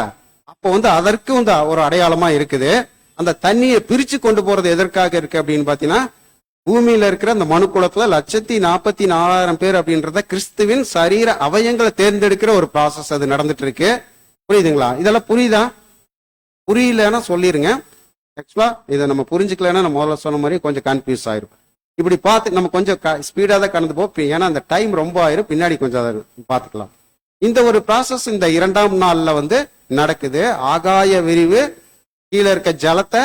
அப்போ அதற்கு ஒரு அடையாளமா இருக்குது. அந்த தண்ணியை பிரிச்சு கொண்டு போறது எதற்காக இருக்கு அப்படின்னு பாத்தீங்கன்னா, பூமியில இருக்கிற அந்த மனு குலத்துல 1,44,000 பேர் அப்படின்றத கிறிஸ்துவின் சரீர அவயங்களை தேர்ந்தெடுக்கிற ஒரு ப்ராசஸ் அது நடந்துட்டு இருக்கு. புரியுதுங்களா? இதெல்லாம் புரியுதா? புரியலன்னா சொல்லிருங்க. ஆக்சுவலா இதை நம்ம புரிஞ்சுக்கலன்னா நம்ம முதல்ல சொன்ன மாதிரி கொஞ்சம் கன்ஃபியூஸ் ஆயிரும். இப்படி பார்த்து நம்ம கொஞ்சம் ஸ்பீடா தான் கடந்து போவோம், ஏன்னா அந்த டைம் ரொம்ப ஆயிரும். பின்னாடி கொஞ்சம் அதை பார்த்துக்கலாம். இந்த ஒரு ப்ராசஸ் இந்த 2ஆம் நாள்ல நடக்குது. ஆகாய விரிவு கீழே இருக்க ஜலத்தை,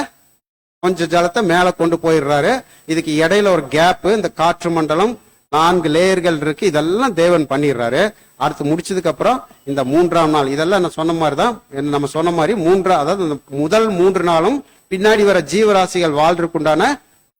கொஞ்சம் ஜலத்தை மேல கொண்டு போயிடுறாரு. இதுக்கு இடையில ஒரு கேப், இந்த காற்று மண்டலம் 4 லேயர்கள் இருக்கு. இதெல்லாம் தேவன் பண்ணிடுறாரு. அடுத்து முடிச்சதுக்கு அப்புறம் இந்த 3ஆம் நாள், இதெல்லாம் நான் சொன்ன மாதிரி தான், நம்ம சொன்ன மாதிரி அதாவது இந்த முதல் 3 நாளும் பின்னாடி வர ஜீவராசிகள் வாழ்றதுக்குண்டான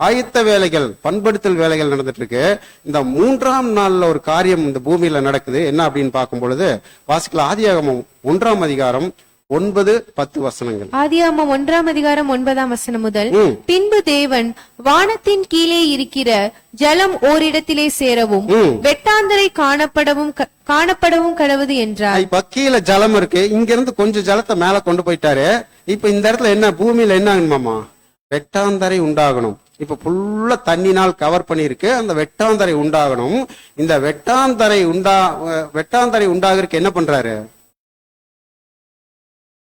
ஆயத்த வேலைகள், பண்படுத்தல் வேலைகள் நடந்துட்டு இருக்கு. இந்த 3ஆம் நாள்ல ஒரு காரியம் இந்த பூமியில நடக்குது. என்ன அப்படின்னு பார்க்கும் பொழுது வாசிக்கலாம். ஆதியாகமம் 1ஆம் அதிகாரம் 9-10 வசனங்கள். ஆதியாகமம் 1ஆம் அதிகாரம் 9ஆம் வசனம் முதல். பின்பு தேவன் வானத்தின் கீழே இருக்கிற ஜலம் ஓரிடத்திலே சேரவும் வெட்டாந்தரை காணப்படவும் கடவுது என்றார். இப்ப கீழே ஜலம் இருக்கு, இங்க இருந்து கொஞ்சம் ஜலத்தை மேல கொண்டு போயிட்டாரு. இப்ப இந்த இடத்துல என்ன, பூமியில என்ன ஆகணுமாமா, வெட்டாந்தரை உண்டாகணும். இப்ப ஃபுல்லா தண்ணினால் கவர் பண்ணிருக்கு, அந்த வெட்டாந்தரை உண்டாகணும். இந்த வெட்டாந்தரை உண்டாகிறதுக்கு என்ன பண்றாரு,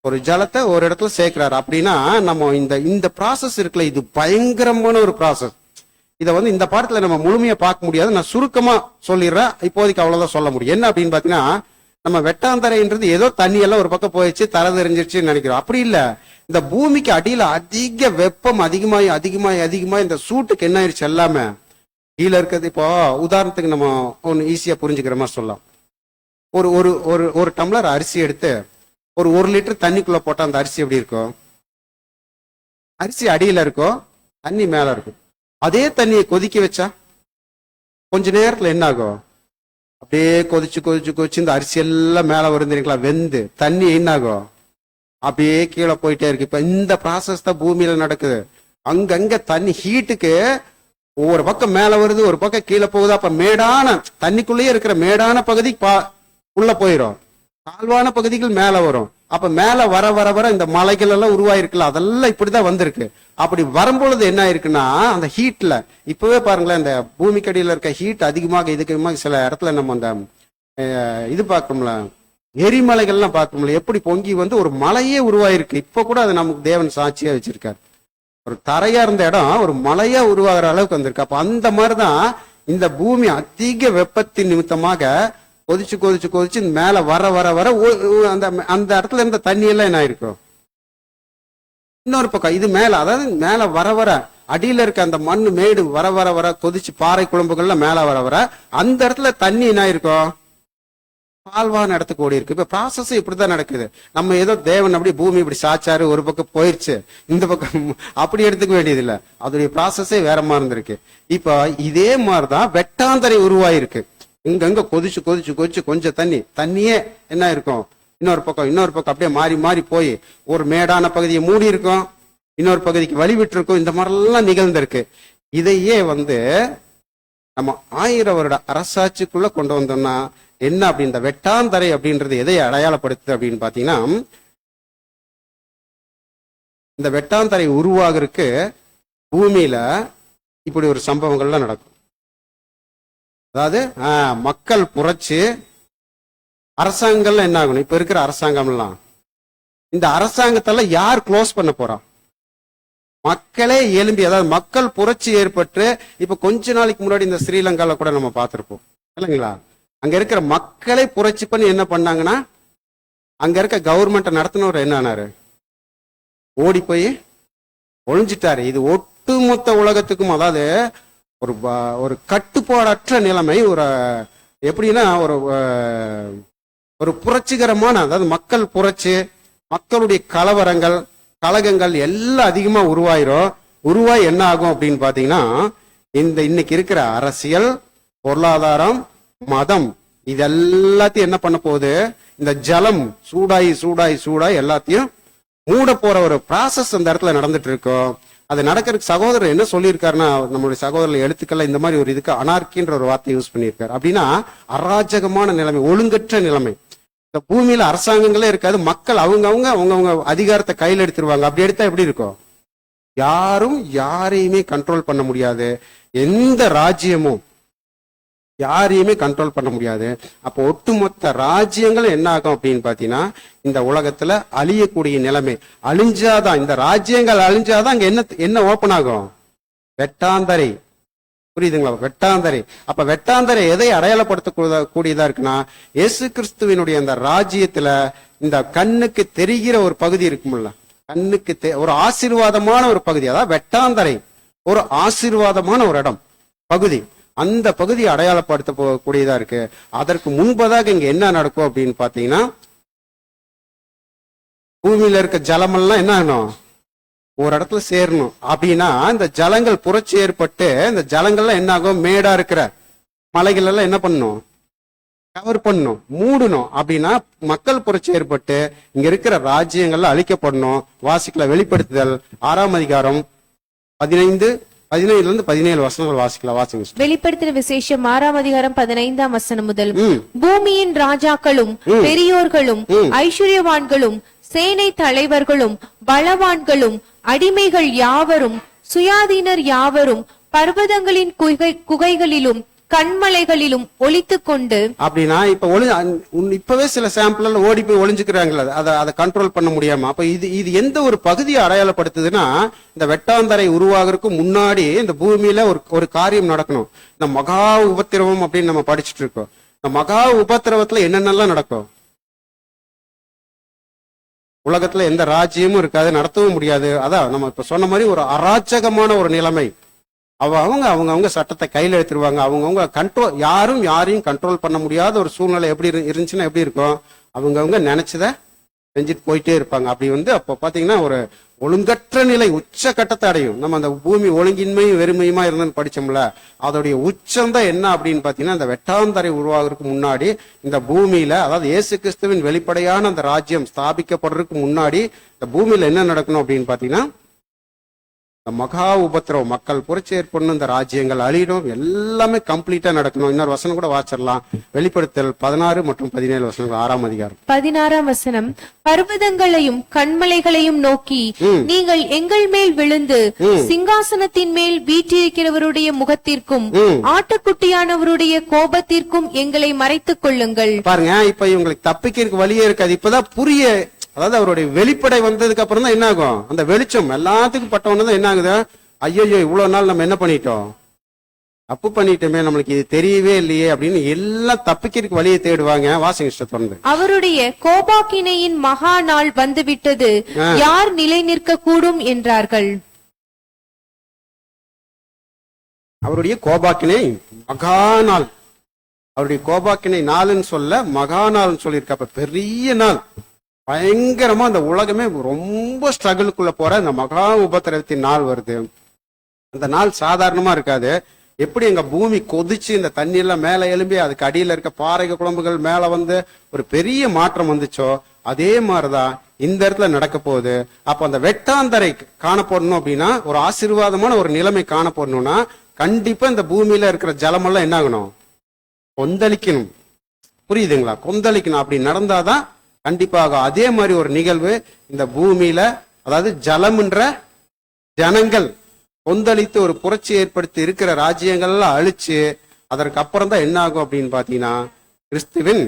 ஒரு ஜலத்தை ஒரு இடத்துல சேர்க்கிறாரு. அப்படின்னா நம்ம இந்த ப்ராசஸ் இருக்குல்ல, இது பயங்கரமான ஒரு ப்ராசஸ். இதை இந்த பாடத்துல நம்ம முழுமையா பார்க்க முடியாது, நான் சுருக்கமா சொல்லிடுறேன். இப்போதைக்கு அவ்வளவுதான் சொல்ல முடியும். என்ன அப்படின்னு பாத்தீங்கன்னா, நம்ம வெட்டாந்தரைன்றது ஏதோ தண்ணி எல்லாம் ஒரு பக்கம் போயிடுச்சு, தர தெரிஞ்சிருச்சுன்னு நினைக்கிறோம். அப்படி இல்ல, இந்த பூமிக்கு அடியில அதிக வெப்பம் அதிகமாயி இந்த சூட்டுக்கு என்ன ஆயிடுச்சு, எல்லாமே கீழே இருக்கிறது. இப்போ உதாரணத்துக்கு நம்ம ஒன்னு ஈஸியா புரிஞ்சுக்கிற மாதிரி சொல்லலாம். ஒரு டம்ளர் அரிசி எடுத்து ஒரு 1 லிட்டர் தண்ணிக்குள்ள போட்டா அந்த அரிசி எப்படி இருக்கும், அரிசி அடியில இருக்கும், தண்ணி மேல இருக்கும். அதே தண்ணியை கொதிக்க வச்சா கொஞ்ச நேரத்துல என்ன ஆகும், அப்படியே கொதிச்சு இந்த அரிசி எல்லாம் மேல வருந்துறீங்களா, வெந்து தண்ணி என்ன ஆகும், அப்படியே கீழே போயிட்டே இருக்கு. இப்ப இந்த ப்ராசஸ் தான் பூமியில நடக்குது. அங்கங்க தண்ணி ஹீட்டுக்கு ஒவ்வொரு பக்கம் மேல வருது, ஒரு பக்கம் கீழே போகுது. அப்ப மேடான தண்ணிக்குள்ளேயே இருக்கிற மேடான பகுதி உள்ள போயிடும், தாழ்வான பகுதிகள் மேல வரும். அப்ப மேல வர வர வர இந்த மலைகள் எல்லாம் உருவாயிருக்குல்ல, அதெல்லாம் இப்படிதான் வந்திருக்கு. அப்படி வரும்பொழுது என்ன ஆயிருக்குன்னா, அந்த ஹீட்ல இப்பவே பாருங்களேன், இந்த பூமிக்கடியில இருக்க ஹீட் அதிகமாக சில இடத்துல நம்ம அந்த இது பார்க்கணும்ல, எரிமலைகள்லாம் பார்க்கணும்ல, எப்படி பொங்கி ஒரு மலையே உருவாயிருக்கு. இப்ப கூட அது நமக்கு தேவன் சாட்சியா வச்சிருக்காரு. ஒரு தரையா இருந்த இடம் ஒரு மலையா உருவாகிற அளவுக்கு வந்திருக்கு. அப்ப அந்த மாதிரிதான் இந்த பூமி அதிக வெப்பத்தின் நிமித்தமாக கொதிச்சு மேல வர வர வர அந்த இடத்துல இருந்த தண்ணி எல்லாம் என்ன ஆயிருக்கும், இன்னொரு பக்கம் இது மேல, அதாவது மேல வர வர அடியில இருக்க அந்த மண்ணு மேடு வர வர வர கொதிச்சு பாறை குழம்புகள்லாம் மேல வர வர அந்த இடத்துல தண்ணி என்ன ஆயிருக்கும், தாழ்வான இடத்துக்கு ஓடி இருக்கு. இப்ப ப்ராசஸ் இப்படிதான் நடக்குது. நம்ம ஏதோ தேவன் அப்படி பூமி இப்படி சாச்சாரு, ஒரு பக்கம் போயிருச்சு, இந்த பக்கம் அப்படி எடுத்துக்க வேண்டியது இல்ல, அதோடைய ப்ராசஸே வேற மாதிரி இருந்திருக்கு. இப்ப இதே மாதிரிதான் வெட்டாந்தரை உருவாயிருக்கு. இங்க கொதிச்சு கொஞ்சம் தண்ணியே என்ன இருக்கும், இன்னொரு பக்கம் அப்படியே மாறி போய் ஒரு மேடான பகுதியை மூடி இருக்கும், இன்னொரு பகுதிக்கு வழி விட்டு இருக்கும். இந்த மாதிரிலாம் நிகழ்ந்திருக்கு. இதையே நம்ம 1000 வருட அரசாட்சிக்குள்ள கொண்டு வந்தோம்னா என்ன அப்படி, இந்த வெட்டாந்தரை அப்படின்றது எதை அடையாளப்படுத்து அப்படின்னு பாத்தீங்கன்னா, இந்த வெட்டாந்தரை உருவாகிறதுக்கு பூமியில இப்படி ஒரு சம்பவங்கள்லாம் நடக்கும். அதாவது மக்கள் புரட்சி, அரசாங்கங்கள்ல என்ன ஆகணும், இப்ப இருக்கிற அரசாங்கம்லாம், இந்த அரசாங்கத்தெல்லாம் யார் க்ளோஸ் பண்ண போறா, மக்களே எழும்பி, அதாவது மக்கள் புரட்சி ஏற்பட்டு. இப்ப கொஞ்ச நாளைக்கு முன்னாடி இந்த ஸ்ரீலங்கால கூட நம்ம பார்த்திருப்போம் இல்லைங்களா, அங்க இருக்கிற மக்களை புரட்சி பண்ணி என்ன பண்ணாங்கன்னா, அங்க இருக்க கவர்மெண்ட் நடத்தினவர் என்ன ஆனாரு, ஓடி போய் ஒழிஞ்சிட்டாரு. இது ஒட்டுமொத்த உலகத்துக்கும், அதாவது ஒரு கட்டுப்பாடற்ற நிலைமை, ஒரு எப்படின்னா ஒரு புரட்சிகரமான, அதாவது மக்கள் புரட்சி, மக்களுடைய கலகங்கள் எல்லாம் அதிகமா உருவாய் என்ன ஆகும் அப்படின்னு பாத்தீங்கன்னா, இன்னைக்கு இருக்கிற அரசியல், பொருளாதாரம், மதம், இது எல்லாத்தையும் என்ன பண்ண போகுது, இந்த ஜலம் சூடாய் எல்லாத்தையும் மூட போற ஒரு ப்ராசஸ் அந்த இடத்துல நடந்துட்டு இருக்கோம். அது நடக்கிறதுக்கு சகோதரர் என்ன சொல்லியிருக்காருன்னா, நம்மளுடைய சகோதரர் எழுத்துக்கள்ல இந்த மாதிரி ஒரு இதுக்கு அனார்கின்ற ஒரு வார்த்தை யூஸ் பண்ணியிருக்காரு. அப்படின்னா அராஜகமான நிலைமை, ஒழுங்கற்ற நிலைமை. இந்த பூமியில அரசாங்கங்களே இருக்காது, மக்கள் அவங்க அதிகாரத்தை கையில் எடுத்துருவாங்க. அப்படி எடுத்தா எப்படி இருக்கும், யாரும் யாரையுமே கண்ட்ரோல் பண்ண முடியாது, எந்த ராஜ்யமும் யாரையுமே கண்ட்ரோல் பண்ண முடியாது. அப்போ ஒட்டுமொத்த ராஜ்யங்களும் என்ன ஆகும் அப்படின்னு பாத்தீங்கன்னா, இந்த உலகத்துல அழியக்கூடிய நிலைமை. அழிஞ்சாதான், இந்த ராஜ்யங்கள் அழிஞ்சாதான் அங்க என்ன ஓபன் ஆகும், வெட்டாந்தரை. புரியுதுங்களா, வெட்டாந்தரை. அப்ப வெட்டாந்தரை எதை அடையாளப்படுத்த கூடியதா இருக்குன்னா, இயேசு கிறிஸ்துவினுடைய அந்த ராஜ்யத்துல இந்த கண்ணுக்கு தெரிகிற ஒரு பகுதி இருக்கும்ல, கண்ணுக்கு ஒரு ஆசீர்வாதமான ஒரு பகுதி, அதாவது வெட்டாந்தரை ஒரு ஆசீர்வாதமான ஒரு இடம், பகுதி. அந்த பகுதி அடையாளப்படுத்த கூடியதா இருக்கு. அதற்கு முன்பதாக இங்க என்ன நடக்கும் அப்படின்னு பாத்தீங்கன்னா, பூமியில இருக்க ஜலமெல்லாம் என்ன ஆகணும், ஒரு இடத்துல சேரணும். அப்படின்னா இந்த ஜலங்கள் புரட்சி ஏற்பட்டு இந்த ஜலங்கள்லாம் என்ன ஆகும், மேடா இருக்கிற மலைகள் எல்லாம் என்ன பண்ணணும், கவர் பண்ணணும், மூடணும். அப்படின்னா மக்கள் புரட்சி ஏற்பட்டு இங்க இருக்கிற ராஜ்யங்கள்ல அழிக்கப்படணும். வாசிக்கல வெளிப்படுத்துதல் 6ஆம் அதிகாரம் 15 வசனங்கள் வாசிக்கலாம். வாசிங்க. வெளிப்படுத்தின விசேஷம் 6ஆம் அதிகாரம் 15ஆம் வசனம் முதல். பூமியின் ராஜாக்களும் பெரியோர்களும் ஐஸ்வர்யவான்களும் சேனை தலைவர்களும் பலவான்களும் அடிமைகள் யாவரும் சுயாதீனர் யாவரும் பர்வதங்களின் குகைகளிலும் கண்மலைகளிலும் ஒளித்துக் கொண்டு. அப்படின்னா இப்ப இப்பவே சில சாம்பிள் ஓடி போய் ஒளிஞ்சுக்கிறாங்களா, அதை கண்ட்ரோல் பண்ண முடியாம. அப்ப இது எந்த ஒரு பகுதியை அடையாளப்படுத்துதுன்னா, இந்த வெட்டாந்தரை உருவாகிறதுக்கு முன்னாடி இந்த பூமியில ஒரு காரியம் நடக்கணும். இந்த மகா உபத்திரவம் அப்படின்னு நம்ம படிச்சுட்டு இருக்கோம். இந்த மகா உபத்திரவத்துல என்னென்னலாம் நடக்கும், உலகத்துல எந்த ராஜ்யமும் இருக்காது, நடத்தவும் முடியாது. அதான் நம்ம இப்ப சொன்ன மாதிரி ஒரு அராஜகமான ஒரு நிலைமை. அவங்க சட்டத்தை கையில எடுத்துருவாங்க. அவங்கவுங்க கண்ட்ரோல், யாரையும் கண்ட்ரோல் பண்ண முடியாத ஒரு சூழ்நிலை எப்படி இருந்துச்சுன்னா எப்படி இருக்கும், அவங்கவுங்க நினைச்சத செஞ்சுட்டு போயிட்டே இருப்பாங்க. அப்படி அப்போ பாத்தீங்கன்னா ஒரு ஒழுங்கற்ற நிலை உச்ச கட்டத்தை அடையும். நம்ம அந்த பூமி ஒழுங்கின்மையும் வெறுமையுமா இருந்ததுன்னு படிச்சோம்ல, அதோடைய உச்சம் தான் என்ன அப்படின்னு பாத்தீங்கன்னா, இந்த வெட்டாந்தரை உருவாகிறதுக்கு முன்னாடி இந்த பூமியில, அதாவது இயேசு கிறிஸ்துவின் வெளிப்படையான அந்த ராஜ்யம் ஸ்தாபிக்கப்படுறதுக்கு முன்னாடி இந்த பூமியில என்ன நடக்கணும் அப்படின்னு பாத்தீங்கன்னா, மகா உபத்திரவம், மக்கள் புரட்சி ஏற்படணும், இந்த ராஜ்யங்கள் அழியணும், எல்லாமே கம்ப்ளீட்டா நடக்கணும். இன்னொரு வசனம் கூட வாசிடலாம். வெளிப்படுத்தல் 16 மற்றும் 17 வசனங்கள் 6ஆம் அதிகாரம் 16ஆம் வசனம். பர்வதங்களையும் கண்மலைகளையும் நோக்கி நீங்கள் எங்கள் மேல் விழுந்து சிங்காசனத்தின் மேல் வீற்றிருக்கிறவருடைய முகத்திற்கும் ஆட்டுக்குட்டியானவருடைய கோபத்திற்கும் எங்களை மறைத்துக் கொள்ளுங்கள். பாருங்க, இப்ப இவங்களுக்கு தப்பிக்கிறதுக்கு வழியே இருக்காது. இப்பதான் அதாவது அவருடைய வெளிப்படை வந்ததுக்கு அப்புறம் தான் என்ன ஆகும், அந்த வெளிச்சம் எல்லாத்துக்கும் பட்டவனதான் என்ன ஆகுது, ஐயோ இவ்வளவு நாள் நம்ம என்ன பண்ணிட்டோம், தப்பு பண்ணிட்டோமே, நம்மளுக்கு இது தெரியவே இல்லையே அப்படின்னு எல்லாம் தப்பிக்கிறதுக்கு வழியை தேடுவாங்க. வாசிங்க தொடர்ந்து. அவருடைய கோபாக்கினையின் மகா நாள் வந்துவிட்டது, யார் நிலை நிற்க கூடும் என்றார்கள். அவருடைய கோபாக்கினை மகா நாள், அவருடைய கோபாக்கினை நாள்னு சொல்ல மகா நாள்னு சொல்லியிருக்க. அப்ப பெரிய நாள், பயங்கரமா அந்த உலகமே ரொம்ப ஸ்ட்ரகிளுக்குள்ள போற இந்த மகா உபத்திரவத்தின் நாள் வருது. அந்த நாள் சாதாரணமா இருக்காது. எப்படி எங்க பூமி கொதிச்சு இந்த தண்ணி எல்லாம் மேல எழும்பி அதுக்கு அடியில இருக்க பாறை குழம்புகள் மேல வந்து ஒரு பெரிய மாற்றம் வந்துச்சோ, அதே மாதிரிதான் இந்த இடத்துல நடக்க போகுது. அப்ப அந்த வெட்டாந்தரை காணப்படணும் அப்படின்னா, ஒரு ஆசீர்வாதமான ஒரு நிலைமை காணப்படணும்னா, கண்டிப்பா இந்த பூமியில இருக்கிற ஜலமெல்லாம் என்ன ஆகணும், கொந்தளிக்கணும். புரியுதுங்களா, கொந்தளிக்கணும். அப்படி நடந்தாதான் கண்டிப்பாக அதே மாதிரி ஒரு நிகழ்வு இந்த பூமியில, அதாவது ஜலம்ன்ற ஜனங்கள் கொந்தளித்து ஒரு புரட்சி ஏற்படுத்தி இருக்கிற ராஜ்யங்கள்லாம் அழிச்சு, அதற்கு அப்புறம் தான் என்ன ஆகும் அப்படின்னு பாத்தீங்கன்னா, கிறிஸ்துவின்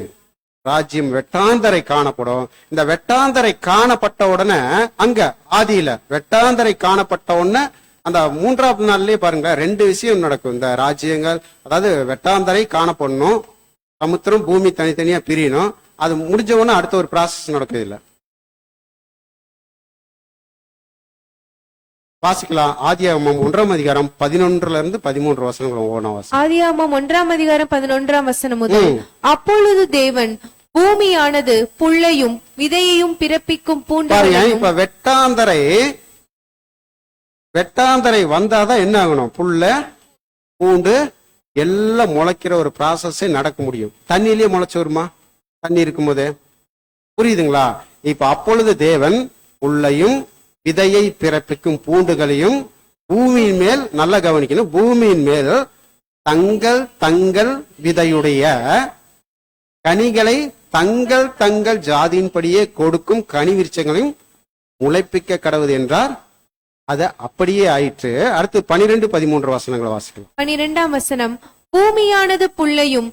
ராஜ்யம் வெட்டாந்தரை காணப்படும். இந்த வெட்டாந்தரை காணப்பட்ட உடனே, அங்க ஆதியில வெட்டாந்தரை காணப்பட்ட உடனே அந்த 3ஆம் நாள்லயே பாருங்க 2 விஷயம் நடக்கும். இந்த ராஜ்யங்கள், அதாவது வெட்டாந்தரை காணப்படணும், சமுத்திரம் பூமி தனித்தனியா பிரியணும். அது முடிஞ்ச உடனே அடுத்த ஒரு ப்ராசஸ் நடக்குது. இல்ல வாசிக்கலாம். ஆதியாகமம் 1ஆம் அதிகாரம் 11 இருந்து 13 வசனங்கள். ஆதியாகமம் 1ஆம் அதிகாரம் 11ஆம் வசனம் முதல். அப்பொழுது தேவன் பூமியானது புல்லையும் விதையையும் பிறப்பிக்கும் பூண்டையும். இப்ப வெட்டாந்தரை வந்தாதான் என்ன ஆகணும், புல்ல பூண்டு எல்லாம் முளைக்கிற ஒரு ப்ராசஸே நடக்க முடியும். தண்ணியிலேயே முளைச்சு வருமா, தண்ணி இருக்கும் போதே? புரியுதுங்களா? இப்ப அப்பொழுது தேவன் புல்லையும் விதையை பிறப்பிக்கும் பூண்டுகளையும் பூமியின் மேல், நல்லா கவனிக்கணும், பூமியின் மேல் தங்கள் விதையுடைய கனிகளை தங்கள் ஜாதியின்படியே கொடுக்கும் கனி விருட்சங்களையும் முளைப்பிக்க கடவுது என்றார். அது அப்படியே ஆயிற்று. அடுத்து 12-13 வசனங்களை வாசிக்கலாம். 12ஆம் வசனம். பூமியானது புல்லையும்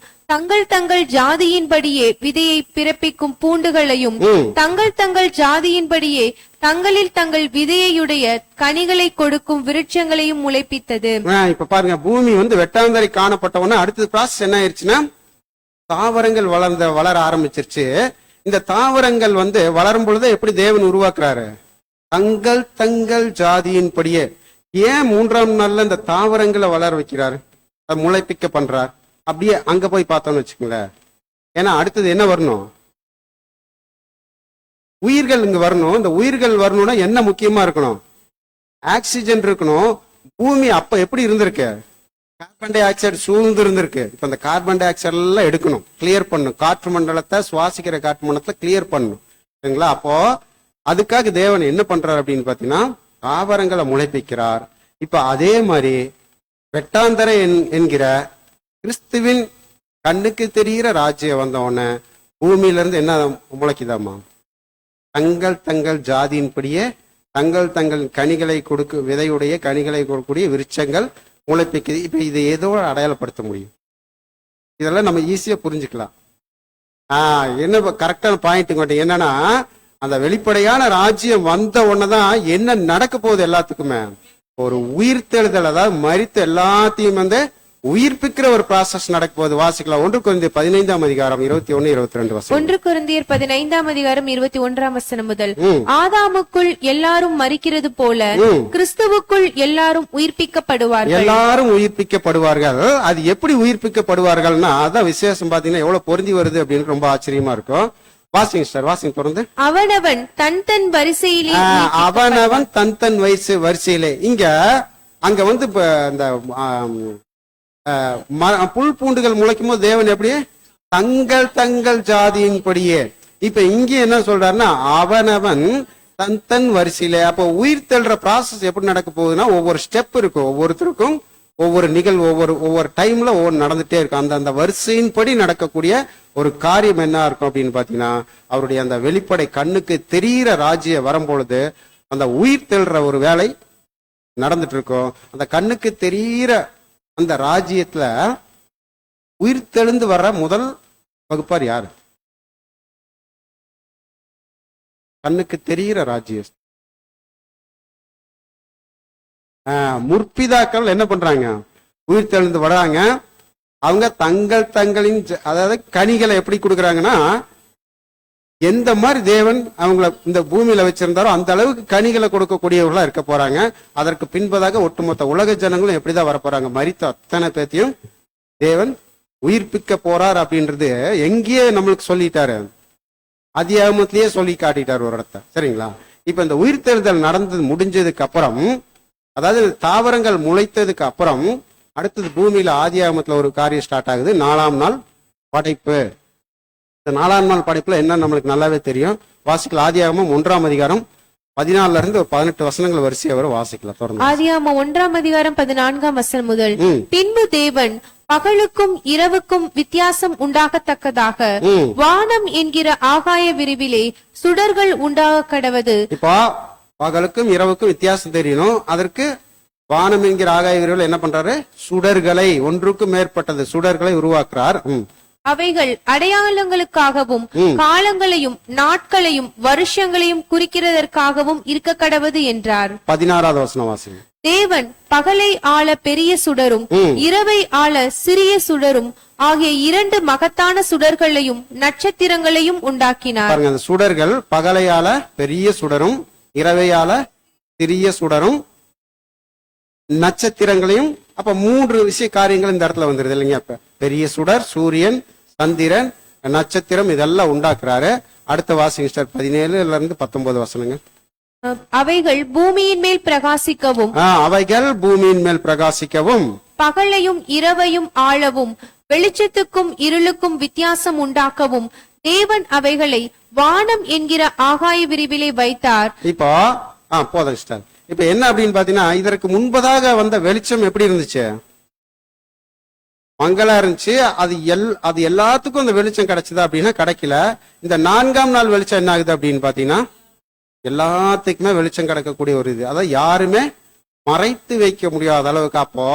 தங்கள் ஜாதியின்படியே விதையை பிறப்பிக்கும் பூண்டுகளையும் தங்கள் ஜாதியின்படியே தங்கள் விதையுடைய கனிகளை கொடுக்கும் விருட்சங்களையும் முளைப்பித்தது. இப்ப பாருங்க, பூமி வெட்டாந்தரை காணப்பட்டவன அடுத்தது ப்ராசஸ் என்ன ஆயிடுச்சுன்னா, தாவரங்கள் வளர ஆரம்பிச்சிருச்சு. இந்த தாவரங்கள் வளரும் பொழுது எப்படி தேவன் உருவாக்குறாரு, தங்கள் ஜாதியின்படியே. ஏன் 3ஆம் நாள்ல இந்த தாவரங்களை வளர வைக்கிறாரு? அது முளைப்பிக்க பண்றார். அப்படியே அங்க போய் பார்த்தோம்னு வச்சுக்கோங்களேன். ஏன்னா அடுத்தது என்ன வரணும்? உயிர்கள் இங்க வரணும். இந்த உயிர்கள் வரணும்னா என்ன முக்கியமா இருக்கணும்? ஆக்சிஜன் இருக்கணும். பூமி அப்ப எப்படி இருந்திருக்கு? கார்பன் டை ஆக்சைடு சூழ்ந்து இருந்திருக்கு. இப்ப இந்த கார்பன் டை ஆக்சைடு எல்லாம் எடுக்கணும், கிளியர் பண்ணணும். காற்று மண்டலத்தை, சுவாசிக்கிற காற்று மண்டலத்தை கிளியர் பண்ணணும். சரிங்களா? அப்போ அதுக்காக தேவன் என்ன பண்றாரு அப்படின்னு பாத்தீங்கன்னா தாவரங்களை முளைப்பிக்கிறார். இப்ப அதே மாதிரி வெட்டாந்தரை என்கிற கிறிஸ்துவின் கண்ணுக்கு தெரிகிற ராஜ்யம் வந்த உடனே பூமியில இருந்து என்ன முளைக்குதாமா? தங்கள் ஜாதியின்படியே தங்கள் கனிகளை விதையுடைய கனிகளை கொடுக்கக்கூடிய விருட்சங்கள் முளைப்பிக்குது. இப்ப இதை ஏதோ அடையாளப்படுத்த முடியும். இதெல்லாம் நம்ம ஈஸியா புரிஞ்சுக்கலாம். என்ன கரெக்டான பாயிண்ட் என்னன்னா, அந்த வெளிப்படையான ராஜ்யம் வந்த உடனேதான் என்ன நடக்க போகுது எல்லாத்துக்குமே? ஒரு உயிர்த்தெழுதல், அதாவது மரித்த எல்லாத்தையும் உயிர்ப்பிக்கிற ஒரு ப்ராசஸ் நடக்க போகுது. வாசிக்கலாம். 1 கொரிந்தியர் 15ஆம் அதிகாரம் 21, 22 வசனம். 1 கொரிந்தியர் 15ஆம் அதிகாரம் 21ஆம் வசனம் முதல். ஆதாமுக்குள் எல்லாரும் மரிக்கிறது போல கிறிஸ்துவுக்குள் எல்லாரும் உயிர்ப்பிக்கப்படுவார்கள். எல்லாரும் உயிர்ப்பிக்கப்படுவார்கள். அது எப்படி உயிர்ப்பிக்கப்படுவார்கள்னா, அதான் விசேஷம். பாத்தீங்கன்னா எவ்வளவு பொருந்தி வருது அப்படின்னு ரொம்ப ஆச்சரியமா இருக்கும். வாசிங்க சார், வாசிங்க தொடர்ந்து. அவனவன் தன் வரிசையிலே அவனவன் தன் வரிசையிலே. அங்க இப்ப இந்த புல் பூண்டுகள் முளைக்கும் போது தேவன் எப்படி? தங்கள் ஜாதியின்படியே. இப்ப இங்க என்ன சொல்றாருன்னா, அவனவன் தன் வரிசையில. அப்போ உயிர் தெள்ற ப்ராசஸ் எப்படி நடக்க போகுதுன்னா, ஒவ்வொரு ஸ்டெப் இருக்கும். ஒவ்வொருத்தருக்கும் ஒவ்வொரு நிகழ்வு ஒவ்வொரு டைம்ல ஒவ்வொரு நடந்துட்டே இருக்கும். அந்த வரிசையின்படி நடக்கக்கூடிய ஒரு காரியம் என்ன இருக்கும் அப்படின்னு பாத்தீங்கன்னா, அவருடைய அந்த வெளிப்படை கண்ணுக்கு தெரிகிற ராஜ்யம் வரும்பொழுது அந்த உயிர் தெள்ற ஒரு வேலை நடந்துட்டு இருக்கும். அந்த கண்ணுக்கு தெரிகிற அந்த ராஜ்யத்துல உயிர் தெழுந்து வர்ற முதல் வகுப்பார் யாரு? கண்ணுக்கு தெரிகிற ராஜ்யம். முற்பிதாக்கள் என்ன பண்றாங்க? உயிர் தெழுந்து வர்றாங்க. அவங்க தங்களின் அதாவது கனிகளை எப்படி கொடுக்குறாங்கன்னா, எந்த மாதிரி தேவன் அவங்கள இந்த பூமியில வச்சிருந்தாரோ அந்த அளவுக்கு கனிகளை கொடுக்கக்கூடியவர்களா இருக்க போறாங்க. அதற்கு பின்பதாக ஒட்டுமொத்த உலக ஜனங்களும் எப்படிதான் வர போறாங்க? மரித்த அத்தனை பேத்தையும் தேவன் உயிர்ப்பிக்க போறார் அப்படின்றது எங்கேயே நம்மளுக்கு சொல்லிட்டாரு. அதிகாரத்திலேயே சொல்லி காட்டிட்டார் ஒரு இடத்த. சரிங்களா? இப்ப இந்த உயிர்த்தெழுதல் நடந்தது முடிஞ்சதுக்கு அப்புறம், அதாவது தாவரங்கள் முளைத்ததுக்கு அப்புறம் அடுத்தது பூமியில ஆதியாகமத்துல ஒரு காரியம் ஸ்டார்ட் ஆகுது. 4ஆம் நாள் படைப்பு. இந்த 4ஆம் நாள் படைப்புல என்ன நம்மளுக்கு நல்லாவே தெரியும். வாசிக்கலாம். ஆதியாகமம் 1ஆம் அதிகாரம் 14 இருந்து 18 வசனங்கள் வரிசையா வரும். வாசிக்கலாம் தொடர்ந்து. ஆதியாகமம் 1ஆம் அதிகாரம் 14ஆம் வசனம் முதல். பின்பு தேவன் பகலுக்கும் இரவுக்கும் வித்தியாசம் உண்டாகத்தக்கதாக வானம் என்கிற ஆகாய விரிவிலே சுடர்கள் உண்டாக கடவது. இப்போ பகலுக்கும் இரவுக்கும் வித்தியாசம் தெரியணும். அதற்கு வானம் என்கிற ஆகாய விரிவில் என்ன பண்றாரு? சுடர்களை, ஒன்றுக்கும் மேற்பட்டது சுடர்களை உருவாக்குறார். அவைகள் அடையாளங்களுக்காகவும் காலங்களையும் நாட்களையும் வருஷங்களையும் குறிக்கிறதற்காகவும் இருக்க கடவது என்றார். 16வது வசனம் வாசிங்க. தேவன் பகலை ஆள பெரிய சுடரும் இரவை ஆள சிறிய சுடரும் ஆகிய 2 மகத்தான சுடர்களையும் நட்சத்திரங்களையும் உண்டாக்கினார். பாருங்க, அந்த சுடர்கள் பகலையால பெரிய சுடரும் இரவையால சிறிய சுடரும் நட்சத்திரங்களையும். அப்ப 3 விஷய காரியங்கள் இந்த இடத்துல வந்துருது இல்லைங்க. அப்ப பெரிய சுடர், சூரியன், சந்திரன், நட்சத்திரம் இதெல்லாம் உண்டாக்குறாரு. அடுத்த வாசிங்க சார் 17ல இருந்து 19 வசனங்க. அவைகள் பூமியின் மேல் பிரகாசிக்கவும் அவைகள் பூமியின் மேல் பிரகாசிக்கவும் பகலையும் இரவையும் ஆளவும் வெளிச்சத்துக்கும் இருளுக்கும் வித்தியாசம் உண்டாக்கவும் தேவன் அவைகளை வானம் என்கிற ஆகாய விரிவிலே வைத்தார். இப்போ போதும் சார். இப்ப என்ன அப்படின்னு பாத்தீங்கன்னா, இதற்கு முன்பதாக வந்த வெளிச்சம் எப்படி இருந்துச்சு? மங்களா இருந்துச்சு. அது எல்லாத்துக்கும் அந்த வெளிச்சம் கிடைச்சதா அப்படின்னா கிடைக்கல. இந்த 4ஆம் நாள் வெளிச்சம் என்ன ஆகுது அப்படின்னு பாத்தீங்கன்னா, எல்லாத்துக்குமே வெளிச்சம் கிடைக்கக்கூடிய ஒரு இது. அதாவது யாருமே மறைத்து வைக்க முடியாத அளவுக்கு. அப்போ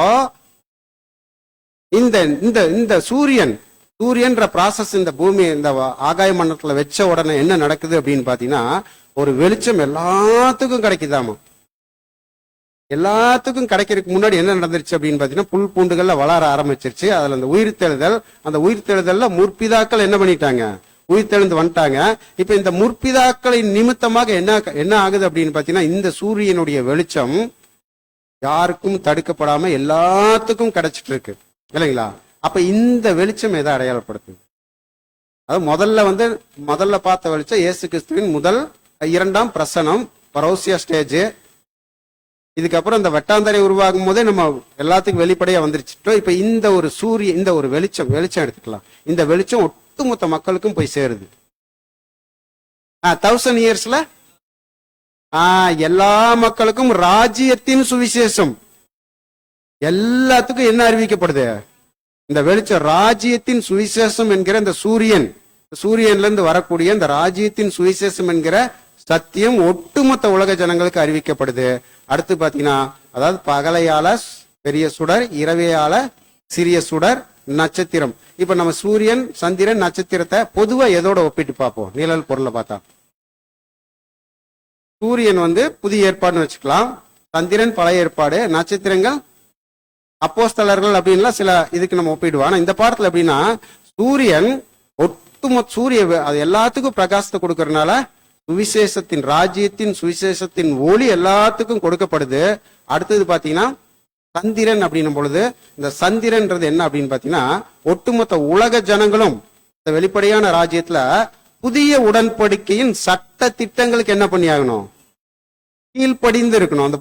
இந்த சூரியன்ற ப்ராசஸ் இந்த பூமி இந்த ஆகாய மண்டலத்துல வச்ச உடனே என்ன நடக்குது அப்படின்னு பாத்தீங்கன்னா, ஒரு வெளிச்சம் எல்லாத்துக்கும் கிடைக்குதாமா. எல்லாத்துக்கும் கிடைக்கிறதுக்கு முன்னாடி என்ன நடந்துருச்சு அப்படின்னு பாத்தீங்கன்னா, புல் பூண்டுகள்ல வளர ஆரம்பிச்சிருச்சு. அதுல அந்த உயிர்த்தெழுதல்ல முற்பிதாக்கள் என்ன பண்ணிட்டாங்க? உயிர்த்தெழுந்து வந்துட்டாங்க. இப்ப இந்த முற்பிதாக்களின் நிமித்தமாக என்ன ஆகுது அப்படின்னு பாத்தீங்கன்னா, இந்த சூரியனுடைய வெளிச்சம் யாருக்கும் தடுக்கப்படாம எல்லாத்துக்கும் கிடைச்சிட்டு இருக்கு. இல்லைங்களா? அப்ப இந்த வெளிச்சம் எதை அடையாளப்படுத்துது? அது முதல்ல பார்த்த வெளிச்சம் இயேசு கிறிஸ்துவின் இரண்டாம் பிரசனம், பரோசியா ஸ்டேஜ். இதுக்கப்புறம் இந்த வெட்டாந்தரை உருவாகும் போதே நம்ம எல்லாத்துக்கும் வெளிப்படையா வந்துருச்சுட்டோம். இப்ப இந்த ஒரு இந்த ஒரு வெளிச்சம் எடுத்துக்கலாம். இந்த வெளிச்சம் ஒட்டுமொத்த மக்களுக்கும் போய் சேருது. 1000 இயர்ஸ்ல எல்லா மக்களுக்கும் ராஜ்யத்தின் சுவிசேஷம் எல்லாத்துக்கும் என்ன அறிவிக்கப்படுது? இந்த வெளிச்சம் ராஜ்யத்தின் சுவிசேஷம் என்கிற இந்த சூரியன்ல இருந்து வரக்கூடிய இந்த ராஜ்யத்தின் சுவிசேஷம் என்கிற சத்தியம் ஒட்டுமொத்த உலக ஜனங்களுக்கு அறிவிக்கப்படுது. அடுத்து பாத்தீங்கன்னா, அதாவது பகலையால பெரிய சுடர், இரவையால சிறிய சுடர், நட்சத்திரம். இப்ப நம்ம சூரியன், சந்திரன், நட்சத்திரத்தை பொதுவா எதோட ஒப்பிட்டு பார்ப்போம்? நிழல் பொருளை பார்த்தா சூரியன் புதிய ஏற்பாடுன்னு வச்சுக்கலாம், சந்திரன் பழைய ஏற்பாடு, நட்சத்திரங்கள் அப்போஸ்தலர்கள் அப்படின்லாம் சில இதுக்கு நம்ம ஒப்பிடுவோம். ஆனா இந்த பாடத்துல எப்படின்னா, சூரியன் ஒட்டுமொத்த அது எல்லாத்துக்கும் பிரகாசத்தை கொடுக்கறதுனால சுவிசேஷத்தின் ராஜ்யத்தின் சுவிசேஷத்தின் ஒளி எல்லாத்துக்கும் கொடுக்கப்படுது. அடுத்தது பாத்தீங்கன்னா சந்திரன் அப்படின்னும் பொழுது, இந்த சந்திரன்றது என்ன அப்படின்னு பாத்தீங்கன்னா, ஒட்டுமொத்த உலக ஜனங்களும் இந்த வெளிப்படையான ராஜ்யத்துல புதிய உடன்படிக்கையின் சட்ட திட்டங்களுக்கு என்ன பண்ணி ஆகணும்? கீழ்ப்படிந்து இருக்கணும். அந்த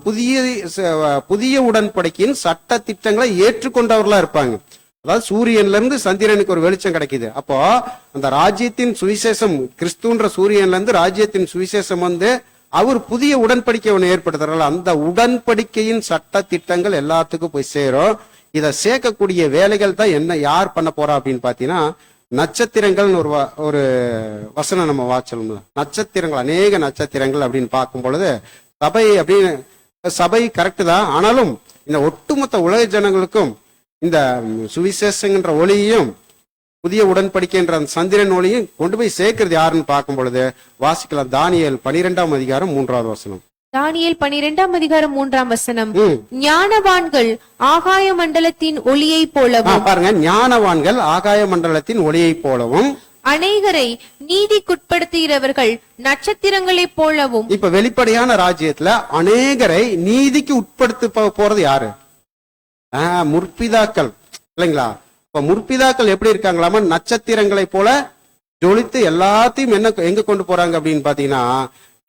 புதிய உடன்படிக்கையின் சட்ட திட்டங்களை ஏற்றுக்கொண்டவர்களா இருப்பாங்க. அதாவது சூரியன்ல இருந்து சந்திரனுக்கு ஒரு வெளிச்சம் கிடைக்குது. அப்போ அந்த ராஜ்யத்தின் சுவிசேஷம், கிறிஸ்துன்ற சூரியன்ல இருந்து ராஜ்யத்தின் சுவிசேஷம் அவர் புதிய உடன்படிக்கை ஒன்று ஏற்படுத்துறாங்க. அந்த உடன்படிக்கையின் சட்ட திட்டங்கள் எல்லாத்துக்கும் போய் சேரும். இதை சேர்க்கக்கூடிய வேலைகள் தான் யார் பண்ண போறா அப்படின்னு பாத்தீங்கன்னா, நட்சத்திரங்கள் ஒரு வசனம் நம்ம வாச்சோம்ல, நட்சத்திரங்கள், அநேக நட்சத்திரங்கள் அப்படின்னு பார்க்கும் பொழுது சபை கரெக்ட் தான். ஆனாலும் இந்த ஒட்டுமொத்த உலக ஜனங்களுக்கும் இந்த சுவிசேஷங்கிற ஒளியையும் புதிய உடன்படிக்கைன்ற அந்த சந்திரன் ஒளியும் கொண்டு போய் சேர்க்கிறது யாருன்னு பார்க்கும் பொழுது வாசிக்கலாம். தானியேல் 12ஆம் அதிகாரம் 3வது வசனம். தானியேல் 12ஆம் அதிகாரம் 3ஆம் வசனம். ஞானவான்கள் ஆகாய மண்டலத்தின் ஒளியை போலவும், பாருங்க, ஞானவான்கள் ஆகாய மண்டலத்தின் ஒளியை போலவும், அநேகரை நீதிக்குட்படுத்துகிறவர்கள் நட்சத்திரங்களைப் போலவும். இப்ப வெளிப்படையான ராஜ்யத்துல அநேகரை நீதிக்கு உட்படுத்த போறது யாரு? முற்பிதாக்கள், இல்லைங்களா? இப்ப முற்பிதாக்கள் எப்படி இருக்காங்களாமா? நட்சத்திரங்களை போல ஜொலித்து எல்லாத்தையும் எங்க கொண்டு போறாங்க அப்படின்னு பாத்தீங்கன்னா,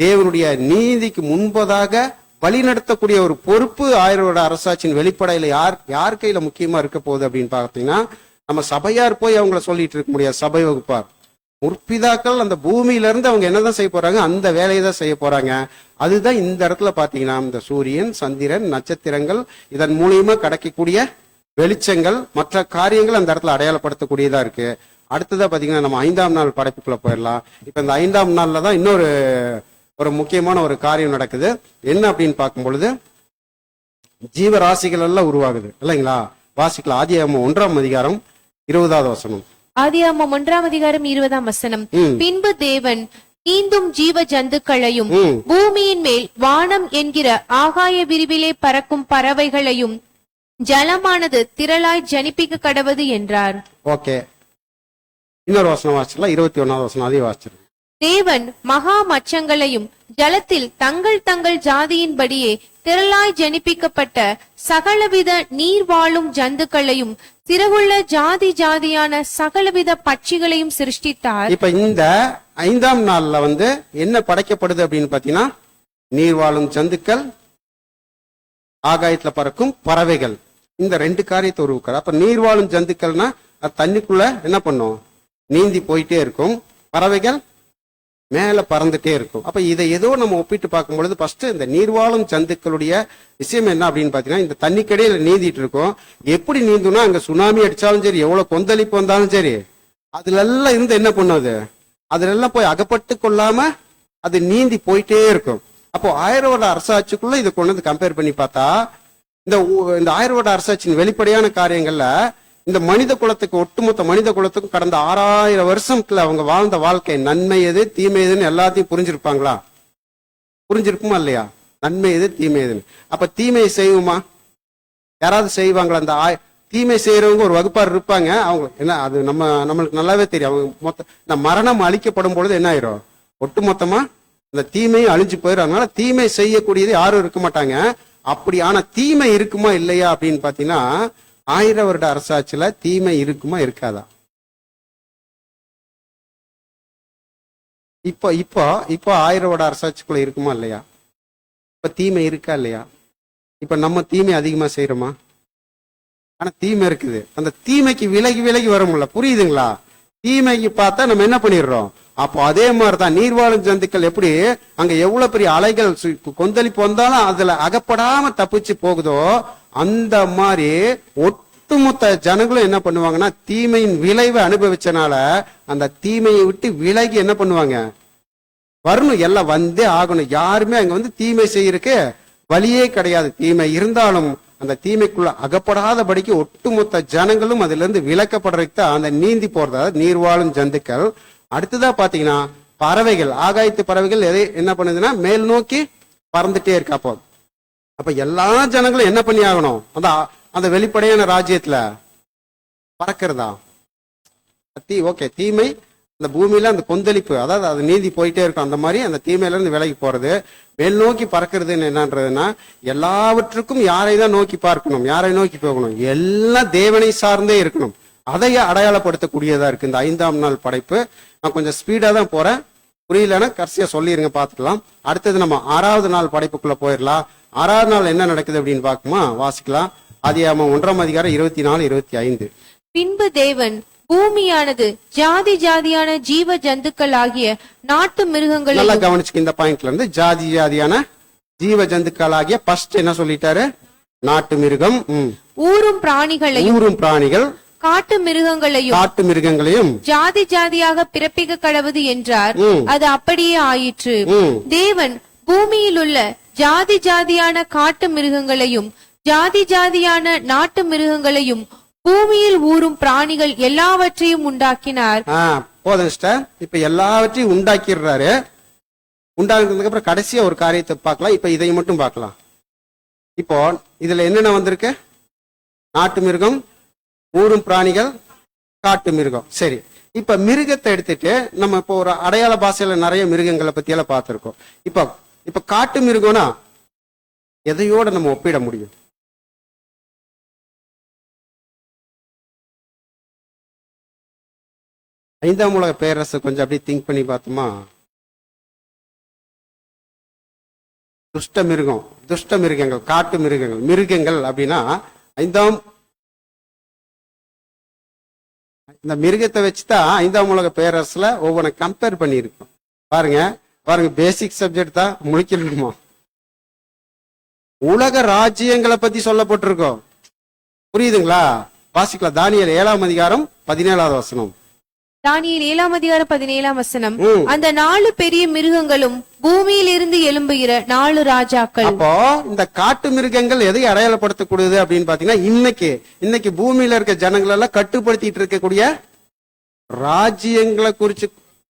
தேவனுடைய நீதிக்கு முன்பதாக வழி நடத்தக்கூடிய ஒரு பொறுப்பு 1000 வருட அரசாட்சியின் வெளிப்படையில யார் கையில முக்கியமா இருக்க போகுது அப்படின்னு பாத்தீங்கன்னா, நம்ம சபையார் போய் அவங்கள சொல்லிட்டு இருக்க முடியாது. சபை வகுப்பார், முற்பிதாக்கள் அந்த பூமியில இருந்து அவங்க என்னதான் செய்ய போறாங்க? அந்த வேலையை தான் செய்ய போறாங்க. அதுதான் இந்த இடத்துல பாத்தீங்கன்னா, இந்த சூரியன், சந்திரன், நட்சத்திரங்கள் இதன் மூலியமா கிடைக்கக்கூடிய வெளிச்சங்கள், மற்ற காரியங்கள் அந்த இடத்துல அடையாளப்படுத்தக்கூடியதா இருக்கு. அடுத்ததா பாத்தீங்கன்னா, நம்ம 5ஆம் நாள் படைப்புக்குள்ள போயிடலாம். இப்ப இந்த 5ஆம் நாள்ல தான் இன்னொரு முக்கியமான ஒரு காரியம் நடக்குது. என்ன அப்படின்னு பார்க்கும் பொழுது, ஜீவராசிகள் எல்லாம் உருவாகுது, இல்லைங்களா? வாசிக்கலாம். ஆதியாகமம் 1ஆம் அதிகாரம் 20வது வசனம். ஆதியாகமம் 1ஆம் அதிகாரம் 20ஆம் வசனம். பின்பு தேவன் நீந்தும் ஜீவ ஜந்துக்களையும் பூமியின் மேல் வானம் என்கிற ஆகாய விரிவிலே பறக்கும் பறவைகளையும் ஜலமானது திரளாய் ஜனிப்பிக்க கடவது என்றார். ஓகே, இன்னொரு வசனம் வாசிக்கலாம். 21வது வசனம் அதையும் வாசிச்சிருக்கோம். தேவன் மகா மச்சங்களையும் ஜலத்தில் தங்கள் தங்கள் ஜாதியின்படியே திரளாய் ஜனிப்பிக்கப்பட்ட சகலவித நீர் வாழும் ஜந்துக்களையும் சிறகுள்ள ஜாதி ஜாதியான சகலவித பட்சிகளையும் சிருஷ்டித்தார். இப்ப இந்த 5ஆம் நாள்ல என்ன படைக்கப்படுது அப்படின்னு பாத்தீங்கன்னா, நீர் வாழும் ஜந்துக்கள், ஆகாயத்துல பறக்கும் பறவைகள், இந்த 2 காரியத்தை உருவாக்குற. அப்ப நீர் வாழும் ஜந்துக்கள்னா அது தண்ணிக்குள்ள என்ன பண்ணும்? நீந்தி போயிட்டே இருக்கும். பறவைகள் மேல பறந்துட்டே இருக்கும். அப்ப இதை ஏதோ நம்ம ஒப்பிட்டு பார்க்கும் பொழுது, ஃபர்ஸ்ட் இந்த நீர்வாழும் ஜந்துக்களுடைய விஷயம் என்ன அப்படின்னு பாத்தீங்கன்னா, இந்த தண்ணிக்கடையில நீந்திட்டு இருக்கும். எப்படி நீந்துனா, அங்க சுனாமி அடிச்சாலும் சரி, எவ்வளவு கொந்தளிப்பு வந்தாலும் சரி, அதுல எல்லாம் இருந்து என்ன பண்ணுவது? அதுல எல்லாம் போய் அகப்பட்டு கொள்ளாம அது நீந்தி போயிட்டே இருக்கும். அப்போ 1000 வருட அரசாட்சிக்குள்ள இதை கொண்டு வந்து கம்பேர் பண்ணி பார்த்தா, இந்த 1000 வருட அரசாட்சியின் வெளிப்படையான காரியங்கள்ல இந்த மனித குலத்துக்கு, ஒட்டுமொத்த மனித குலத்துக்கும் கடந்த 6000 வருஷத்துல அவங்க வாழ்ந்த வாழ்க்கை நன்மை எது தீமை எதுன்னு எல்லாத்தையும் புரிஞ்சிருப்பாங்களா? புரிஞ்சிருக்குமா இல்லையா? நன்மை எது தீமை எதுன்னு. அப்ப தீமையை செய்வோமா? யாராவது செய்வாங்களா? அந்த தீமை செய்யறவங்க ஒரு வகுப்பார் இருப்பாங்க. அவங்க என்ன, அது நம்மளுக்கு நல்லாவே தெரியும். அவங்க மரணம் அழிக்கப்படும் பொழுது என்ன ஆயிரும்? ஒட்டுமொத்தமா இந்த தீமையும் அழிஞ்சு போயிடும். அதனால தீமை செய்யக்கூடியது யாரும் இருக்க மாட்டாங்க. அப்படி ஆனா தீமை இருக்குமா இல்லையா அப்படின்னு பாத்தீங்கன்னா, 1000 வருட அரசாட்சியில தீமை இருக்குமா இருக்காதா? இப்போ இப்போ இப்போ 1000 வருட அரசாட்சிக்குள்ள இருக்குமா இல்லையா? இப்ப தீமை இருக்கா இல்லையா? இப்ப நம்ம தீமை அதிகமா செய்யறோமா? ஆனா தீமை இருக்குது. அந்த தீமைக்கு விலகி விலகி வரும்ல, புரியுதுங்களா? தீமைக்கு பார்த்தா நம்ம என்ன பண்ணிடுறோம்? அப்போ அதே மாதிரிதான் நீர்வாழும் ஜந்துக்கள் எப்படி அங்க எவ்வளவு பெரிய அலைகள் கொந்தளிப்பு வந்தாலும் அதுல அகப்படாம தப்பிச்சு போகுதோ, அந்த மாதிரி ஒட்டுமொத்த ஜனங்களும் என்ன பண்ணுவாங்கன்னா தீமையின் விளைவை அனுபவிச்சனால அந்த தீமையை விட்டு விலகி என்ன பண்ணுவாங்க, வரணும், எல்லாம் வந்தே ஆகணும். யாருமே அங்க வந்து தீமை செய்யறதுக்கு வழியே கிடையாது. தீமை இருந்தாலும் அந்த தீமைக்குள்ள அகப்படாதபடிக்கு ஒட்டுமொத்த ஜனங்களும் அதுல இருந்து விலக்கப்படுறதுக்கு தான் அந்த நீந்தி போறதா நீர்வாழும் ஜந்துக்கள். அடுத்ததா பாத்தீங்கன்னா பறவைகள், ஆகாயத்து பறவைகள் எதை என்ன பண்ணுதுன்னா மேல் நோக்கி பறந்துட்டே இருக்கா. அப்ப எல்லா ஜனங்களும் என்ன பண்ணி ஆகணும், அந்த அந்த வெளிப்படையான ராஜ்யத்துல பறக்கிறதா? ஓகே, தீமை அந்த பூமியில அந்த கொந்தளிப்பு, அதாவது அது நீந்தி போயிட்டே இருக்கும். அந்த மாதிரி அந்த தீமையில இருந்து விலகி போறது, மேல் நோக்கி பறக்கிறதுன்னு என்னன்றதுன்னா எல்லாவற்றுக்கும் யாரை தான் நோக்கி பார்க்கணும், யாரை நோக்கி போகணும், எல்லாம் தேவனை சார்ந்தே இருக்கணும். அதை அடையாளப்படுத்தக்கூடியதா இருக்கு இந்த 5ஆம் நாள் படைப்பு. நான் கொஞ்சம் ஸ்பீடா தான் போறேன், புரியலன்னா கடைசியா சொல்லிருங்க, பாத்துக்கலாம். அடுத்தது நம்ம 6வது நாள் படைப்புக்குள்ள போயிடலாம். 6வது நாள் என்ன நடக்குது அப்படின்னு பாக்குமா, வாசிக்கலாம். ஆதியாகமம் 1ஆம் அதிகாரம் 24, 25. பின்பு தேவன் பூமியானது ஜாதி ஜாதியான ஜீவ ஜந்துக்கள் ஆகிய நாட்டு மிருகங்களை நல்லா கவனிச்சுக்க. இந்த பாயிண்ட்ல இருந்து ஜாதி ஜாதியான ஜீவ ஜந்துக்கள் ஆகிய ஃபர்ஸ்ட் என்ன சொல்லிட்டாரு, நாட்டு மிருகம், ஊரும் பிராணிகளையும், ஊரும் பிராணிகள், காட்டு மிருகங்களையும், காட்டு மிருகங்களையும் ஜாதி ஜாதியாக பிறப்பிக்க கடவுது என்றார். அது அப்படியே ஆயிற்று. தேவன் பூமியில் உள்ள ஜாதி ஜாதியான காட்டு மிருகங்களையும் ஜாதி ஜாதியான நாட்டு மிருகங்களையும் பூமியில் ஊரும் பிராணிகள் எல்லாவற்றையும் உண்டாக்கினார். போதும் சிஸ்டர். இப்ப எல்லாவற்றையும் உண்டாக்கிடுறாரு. உண்டாக்குறதுக்கு அப்புறம் கடைசியா ஒரு காரியத்தை பார்க்கலாம். இப்ப இதை மட்டும் பார்க்கலாம். இப்போ இதுல என்னென்ன வந்திருக்கு, நாட்டு மிருகம், ஊரும் பிராணிகள், காட்டு மிருகம். சரி, இப்ப மிருகத்தை எடுத்துட்டு நம்ம இப்போ ஒரு அடையாள பாஷையில நிறைய மிருகங்களை பத்தி எல்லாம் பார்த்திருக்கோம். இப்ப காட்டு மிருகம்னா எதையோட நம்ம ஒப்பிட முடியும்? ஐந்தாம் உலக பேரரசு கொஞ்சம் அப்படியே திங்க் பண்ணி பார்த்தோமா, துஷ்ட மிருகம், துஷ்ட மிருகங்கள், காட்டு மிருகங்கள். மிருகங்கள் அப்படின்னா இந்த மிருகத்தை வச்சுதான் 5ஆம் உலக பேரரசுல ஒவ்வொன்றை கம்பேர் பண்ணி இருக்கும். பாருங்க பேசிக் சப்ஜெக்ட் தான் முழிக்கணுமா. உலக ராஜ்யங்களை பத்தி சொல்லப்பட்டிருக்கோம், புரியுதுங்களா? வாசிக்கலாம். தானியேல் 7ஆம் அதிகாரம் 17வது வசனம். தானியேல் 7ஆம் அதிகாரம் 17ஆம் வசனம். அந்த 4 பெரிய மிருகங்களும் பூமியில் இருந்து எழும்புகிற 4 ராஜாக்கள். அப்போ இந்த காட்டு மிருகங்கள் எதை அடையாளப்படுத்தக்கூடியது அப்படின்னு பாத்தீங்கன்னா இன்னைக்கு பூமியில இருக்க ஜனங்கள் எல்லாம் கட்டுப்படுத்திட்டு இருக்கக்கூடிய ராஜ்யங்களை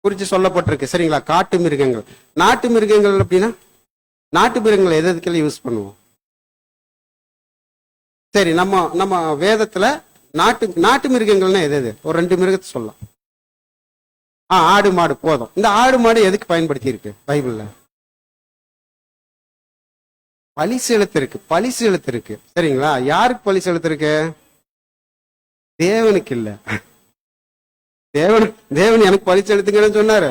குறிச்சு சொல்லப்பட்டிருக்கு. சரிங்களா? காட்டு மிருகங்கள். நாட்டு மிருகங்கள் அப்படின்னா நாட்டு மிருகங்கள் எதுக்கெல்லாம் யூஸ் பண்ணுவோம்? சரி, நம்ம வேதத்துல நாட்டு மிருகங்கள்னா எது? ஒரு 2 மிருகத்தை சொல்லலாம். ஆடு மாடு போதும். இந்த ஆடு மாடு எதுக்கு பயன்படுத்தி இருக்கு பைபிள்ல? பலி செலுத்து இருக்கு. சரிங்களா? யாருக்கு பலி செலுத்து இருக்கு? தேவனுக்கு இல்ல. தேவன் எனக்கு பலி செலுத்துங்கன்னு சொன்னாரு.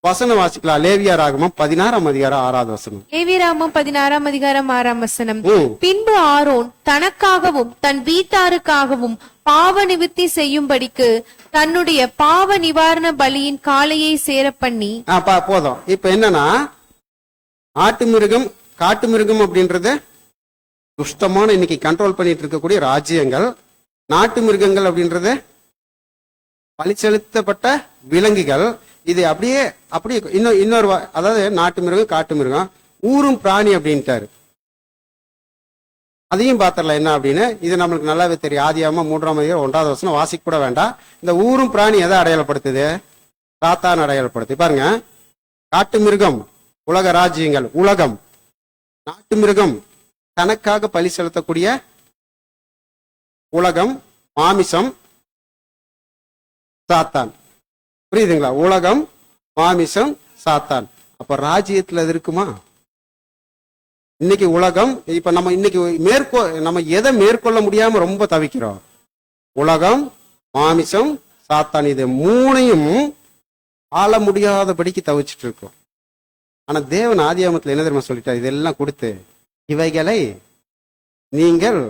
வசனம் வாசிக்கலாம். லேவியராகமம் 16ஆம் அதிகாரம் 6வது வசனம். லேவியராகமம் 16ஆம் அதிகாரம் 6ஆம் வசனம். பின்பு ஆரோன் தனக்காகவும் தன் வீட்டாருக்காகவும் பாவ நிவிர்த்தி செய்யும்படிக்கு தன்னுடைய பாவ நிவாரண பலியின் காளையை சேர பண்ணி. போதும். இப்ப என்னன்னா ஆட்டு மிருகம், காட்டு மிருகம் அப்படின்றது துஷ்டமான இன்னைக்கு கண்ட்ரோல் பண்ணிட்டு இருக்கக்கூடிய ராஜ்யங்கள். நாட்டு மிருகங்கள் அப்படின்றது பலி செலுத்தப்பட்ட விலங்குகள். இது அப்படியே இன்னொரு அதாவது நாட்டு மிருகம், காட்டு மிருகம், ஊரும் பிராணி அப்படின்ட்டாரு. அதையும் பாத்திரலாம் என்ன அப்படின்னு. இது நம்மளுக்கு நல்லாவே தெரியும். ஆதியாகமம் 3ஆம் அதிகாரம் 1வது வசனம். வாசிக்க கூட வேண்டாம். இந்த ஊரும் பிராணி எதை அடையாளப்படுத்துது? சாத்தான் அடையாளப்படுத்து. பாருங்க, காட்டு மிருகம் உலக ராஜ்யங்கள், உலகம். நாட்டு மிருகம் தனக்காக பலி செலுத்தக்கூடிய உலகம், மாமிசம், சாத்தான். புரியுதுங்களா? உலகம், மாமிசம், சாத்தான். அப்ப ராஜ்யத்துல அது இருக்குமா? இன்னைக்கு உலகம் இப்ப நம்ம இன்னைக்கு நம்ம எதை மேற்கொள்ள முடியாம ரொம்ப தவிக்கிறோம்? உலகம், மாமிசம், சாத்தான், இது மூணையும் ஆள முடியாதபடிக்கு தவிச்சிட்டு இருக்கோம். ஆனா தேவன் ஆதியாகமத்துல என்ன தெரியுமா சொல்லிட்டார்? இதெல்லாம் கொடுத்து இவைகளை நீங்கள்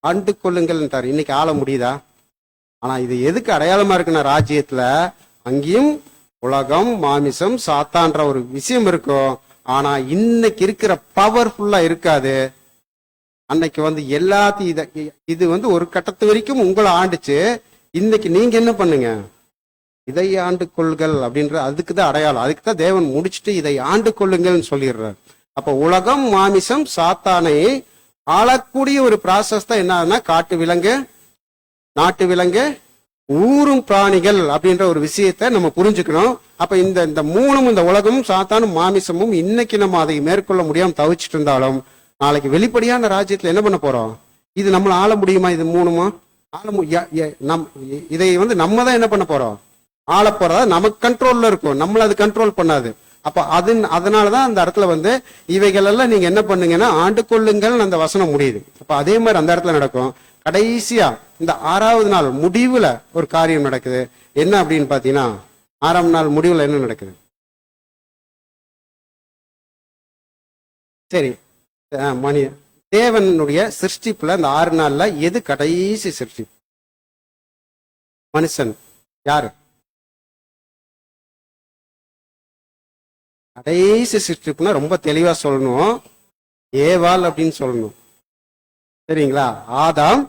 ஆண்டு கொள்ளுங்கள்ன்றார். இன்னைக்கு ஆள முடியுதா? ஆனா இது எதுக்கு அடையாளமா இருக்குன்னா, ராஜ்யத்துல அங்கேயும் உலகம், மாமிசம், சாத்தான்ற ஒரு விஷயம் இருக்கும். ஆனா இன்னைக்கு இருக்கிற பவர்ஃபுல்லா இருக்காது. அன்னைக்கு வந்து எல்லாத்தையும் இது வந்து ஒரு கட்டத்து வரைக்கும் உங்களை ஆண்டுச்சு. இன்னைக்கு நீங்க என்ன பண்ணுங்க? இதை ஆண்டு கொள்கள் அப்படின்ற அதுக்கு தான் அடையாளம். அதுக்கு தான் தேவன் முடிச்சுட்டு இதை ஆண்டு கொள்ளுங்கள்னு சொல்லிடுறார். அப்ப உலகம், மாமிசம், சாத்தானை ஆளக்கூடிய ஒரு ப்ராசஸ் தான் என்னன்னா, காட்டு விலங்கு, நாட்டு விலங்கு, ஊரும் பிராணிகள் அப்படின்ற ஒரு விஷயத்த நம்ம புரிஞ்சுக்கணும். அப்ப இந்த மூணும், இந்த உலகமும், சாத்தானும், மாமிசமும் இன்னைக்கு நம்ம அதை மேற்கொள்ள முடியாம தவிச்சிட்டு இருந்தாலும், நாளைக்கு வெளிப்படையான ராஜ்யத்துல என்ன பண்ண போறோம்? இது நம்மள ஆள முடியுமா? இது மூணுமா இதை வந்து நம்ம தான் என்ன பண்ண போறோம்? ஆள போறதா நமக்கு கண்ட்ரோல்ல இருக்கும், நம்மள அது கண்ட்ரோல் பண்ணாது. அப்ப அதனாலதான் அந்த இடத்துல வந்து இவைகள் எல்லாம் நீங்க என்ன பண்ணுங்கன்னா ஆண்டு கொள்ளுங்கள் அந்த வசனம் முடியுது. அப்ப அதே மாதிரி அந்த இடத்துல நடக்கும். கடைசியா இந்த 6வது நாள் முடிவுல ஒரு காரியம் நடக்குது. என்ன அப்படின்னு பாத்தீங்கன்னா, 6ஆம் நாள் முடிவுல என்ன நடக்குது? சரி, தேவனுடைய சிருஷ்டிப்புல இந்த 6 நாள்ல எது கடைசி சிருஷ்டிப்பு? மனுஷன். யாரு கடைசி சிருஷ்டிப்புனா ரொம்ப தெளிவா சொல்லணும், ஏவாள் அப்படின்னு சொல்லணும். சரிங்களா? ஆதாம்,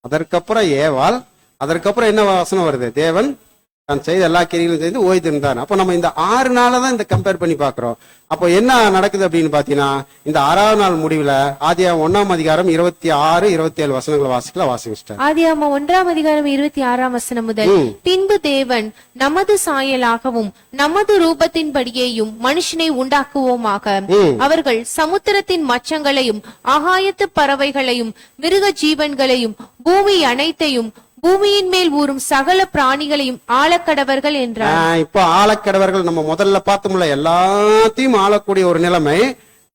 அதற்கப்புறம் ஏவாள், அதற்கப்புறம் என்ன வசனம் வருது? தேவன் தான் செய்த எல்லா கிரிகளும் செய்து ஓய்ந்திருந்தான். அப்ப நம்ம இந்த 6 நாளை தான் இந்த கம்பேர் பண்ணி பாக்குறோம். அப்போ என்ன நடக்குது அப்படின்னு பாத்தீங்கன்னா, இந்த 6வது நாள் முடிவுல ஆதியாகமம் 1ஆம் அதிகாரம் 26, 27 வசனங்களை வாசிச்சிட்டார். ஆதியாகமம் 1ஆம் அதிகாரம் 26ஆம் வசனம் முதல், பின்பு தேவன் நமது சாயலாகவும் நமது ரூபத்தின்படியேயும் மனுஷனை உண்டாக்குவோமாக, அவர்கள் சமுத்திரத்தின் மச்சங்களையும் ஆகாயத்து பறவைகளையும் மிருக ஜீவன்களையும் பூமி அனைத்தையும் பூமியின் மேல் ஊறும் சகல பிராணிகளையும் ஆளக்கடவர்கள் என்றார். இப்போ ஆளக்கடவர்கள் நம்ம முதல்ல பார்த்தோம்ல, எல்லாத்தையும் ஆளக்கூடிய ஒரு நிலைமை.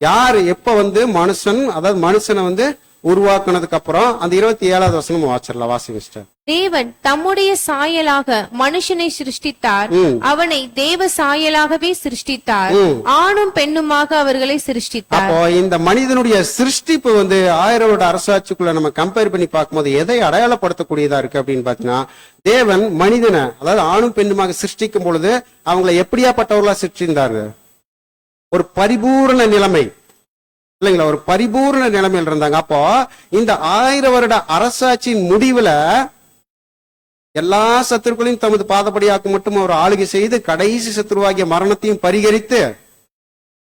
யார் எப்ப வந்து மனுஷன், அதாவது மனுஷனை வந்து உருவாக்குனதுக்கு அப்புறம் அந்த 27வது வசனம் வாசிச்சிட்டார். தேவன் தம்முடைய சாயலாக மனுஷனை சிருஷ்டித்தார், அவனை தேவ சாயலாகவே சிருஷ்டித்தார், ஆணும் பெண்ணுமாக அவர்களை சிருஷ்டித்தார். அப்போ இந்த மனிதனுடைய சிருஷ்டிப்பு வந்து 1000 வருட அரசாட்சிக்குள்ள நம்ம கம்பேர் பண்ணி பார்க்கும்போது எதை அடையாளப்படுத்தக்கூடியதா இருக்கு அப்படின்னு பாத்தீங்கன்னா, தேவன் மனிதனை, அதாவது ஆணும் பெண்ணுமாக சிருஷ்டிக்கும் பொழுது அவங்களை எப்படியாப்பட்டவர்களா சிருஷ்டிந்தாரு? ஒரு பரிபூர்ண நிலைமை இல்லைங்களா? ஒரு பரிபூர்ண நிலைமையில் இருந்தாங்க. அப்போ இந்த 1000 வருட அரசாட்சியின் முடிவுல எல்லா சத்துருக்களையும் தமது பாதப்படியாக்க மட்டும் அவர் ஆளுகை செய்து கடைசி சத்துருவாகிய மரணத்தையும் பரிகரித்து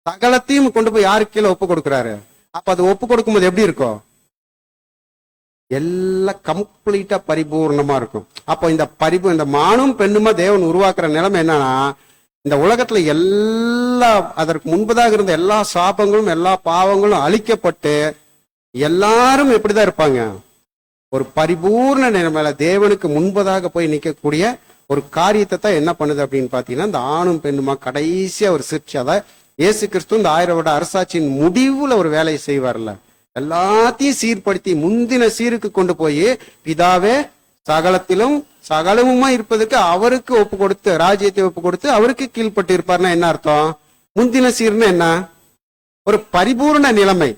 சகலத்தையும் கொண்டு போய் யாருக்கு கீழே ஒப்பு கொடுக்கிறாரு. அப்ப அது ஒப்பு கொடுக்கும் போது எப்படி இருக்கும்? எல்லாம் கம்ப்ளீட்டா பரிபூர்ணமா இருக்கும். அப்போ இந்த மானும் பெண்ணுமா தேவன் உருவாக்குற நிலைமை என்னன்னா, இந்த உலகத்துல எல்லா அதற்கு முன்பதாக இருந்த எல்லா சாபங்களும் எல்லா பாவங்களும் அழிக்கப்பட்டு எல்லாரும் எப்படிதான் இருப்பாங்க? ஒரு பரிபூர்ண நிலைமையில தேவனுக்கு முன்பதாக போய் நிற்கக்கூடிய ஒரு காரியத்தை தான் என்ன பண்ணுது அப்படின்னு பாத்தீங்கன்னா, இந்த ஆணும் பெண்ணுமா கடைசியா ஒரு சிற்சி, அதாவது இயேசு கிறிஸ்து இந்த 1000 வருட அரசாட்சியின் முடிவுல ஒரு வேலையை செய்வார்ல, எல்லாத்தையும் சீர்படுத்தி முந்தின சீருக்கு கொண்டு போய் பிதாவே சகலத்திலும் சகலமுமா இருப்பதற்கு அவருக்கு ஒப்பு கொடுத்து, ராஜ்யத்தை ஒப்பு கொடுத்து அவருக்கு கீழ்பட்டு இருப்பார்னா என்ன அர்த்தம்? முந்தின சீர்னு என்ன? ஒரு பரிபூர்ண நிலைமை,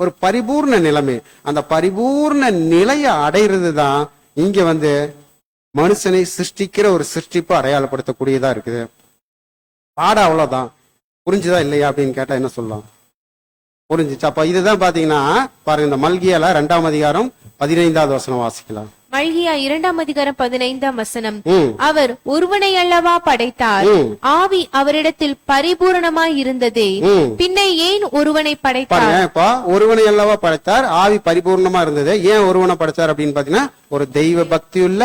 ஒரு பரிபூர்ண நிலைமை. அந்த பரிபூர்ண நிலையை அடைகிறது தான் இங்க வந்து மனுஷனை சிருஷ்டிக்கிற ஒரு சிருஷ்டிப்பு அடையாளப்படுத்தக்கூடியதா இருக்குது. பாடம் அவ்வளவுதான். புரிஞ்சுதா இல்லையா அப்படின்னு கேட்டா என்ன சொல்லலாம்? புரிஞ்சுச்சு. அப்ப இதுதான் பாத்தீங்கன்னா பாருங்க, இந்த மல்கியால 2ஆம் அதிகாரம் 15வது வசனம் வாசிக்கலாம். மல்கியா 2ஆம் அதிகாரம் 15ஆம் வசனம், அவர் ஒருவனை அல்லவா படைத்தார், ஆவி அவரிடத்தில் பரிபூரணமாய் இருந்ததே, பின்ன ஏன் ஒருவனை படைத்தார்? இப்ப ஒருவனை அல்லவா படைத்தார், ஆவி பரிபூர்ணமா இருந்தது. ஏன் ஒருவனை படைத்தார் அப்படின்னு பாத்தீங்கன்னா, ஒரு தெய்வ பக்தியுள்ள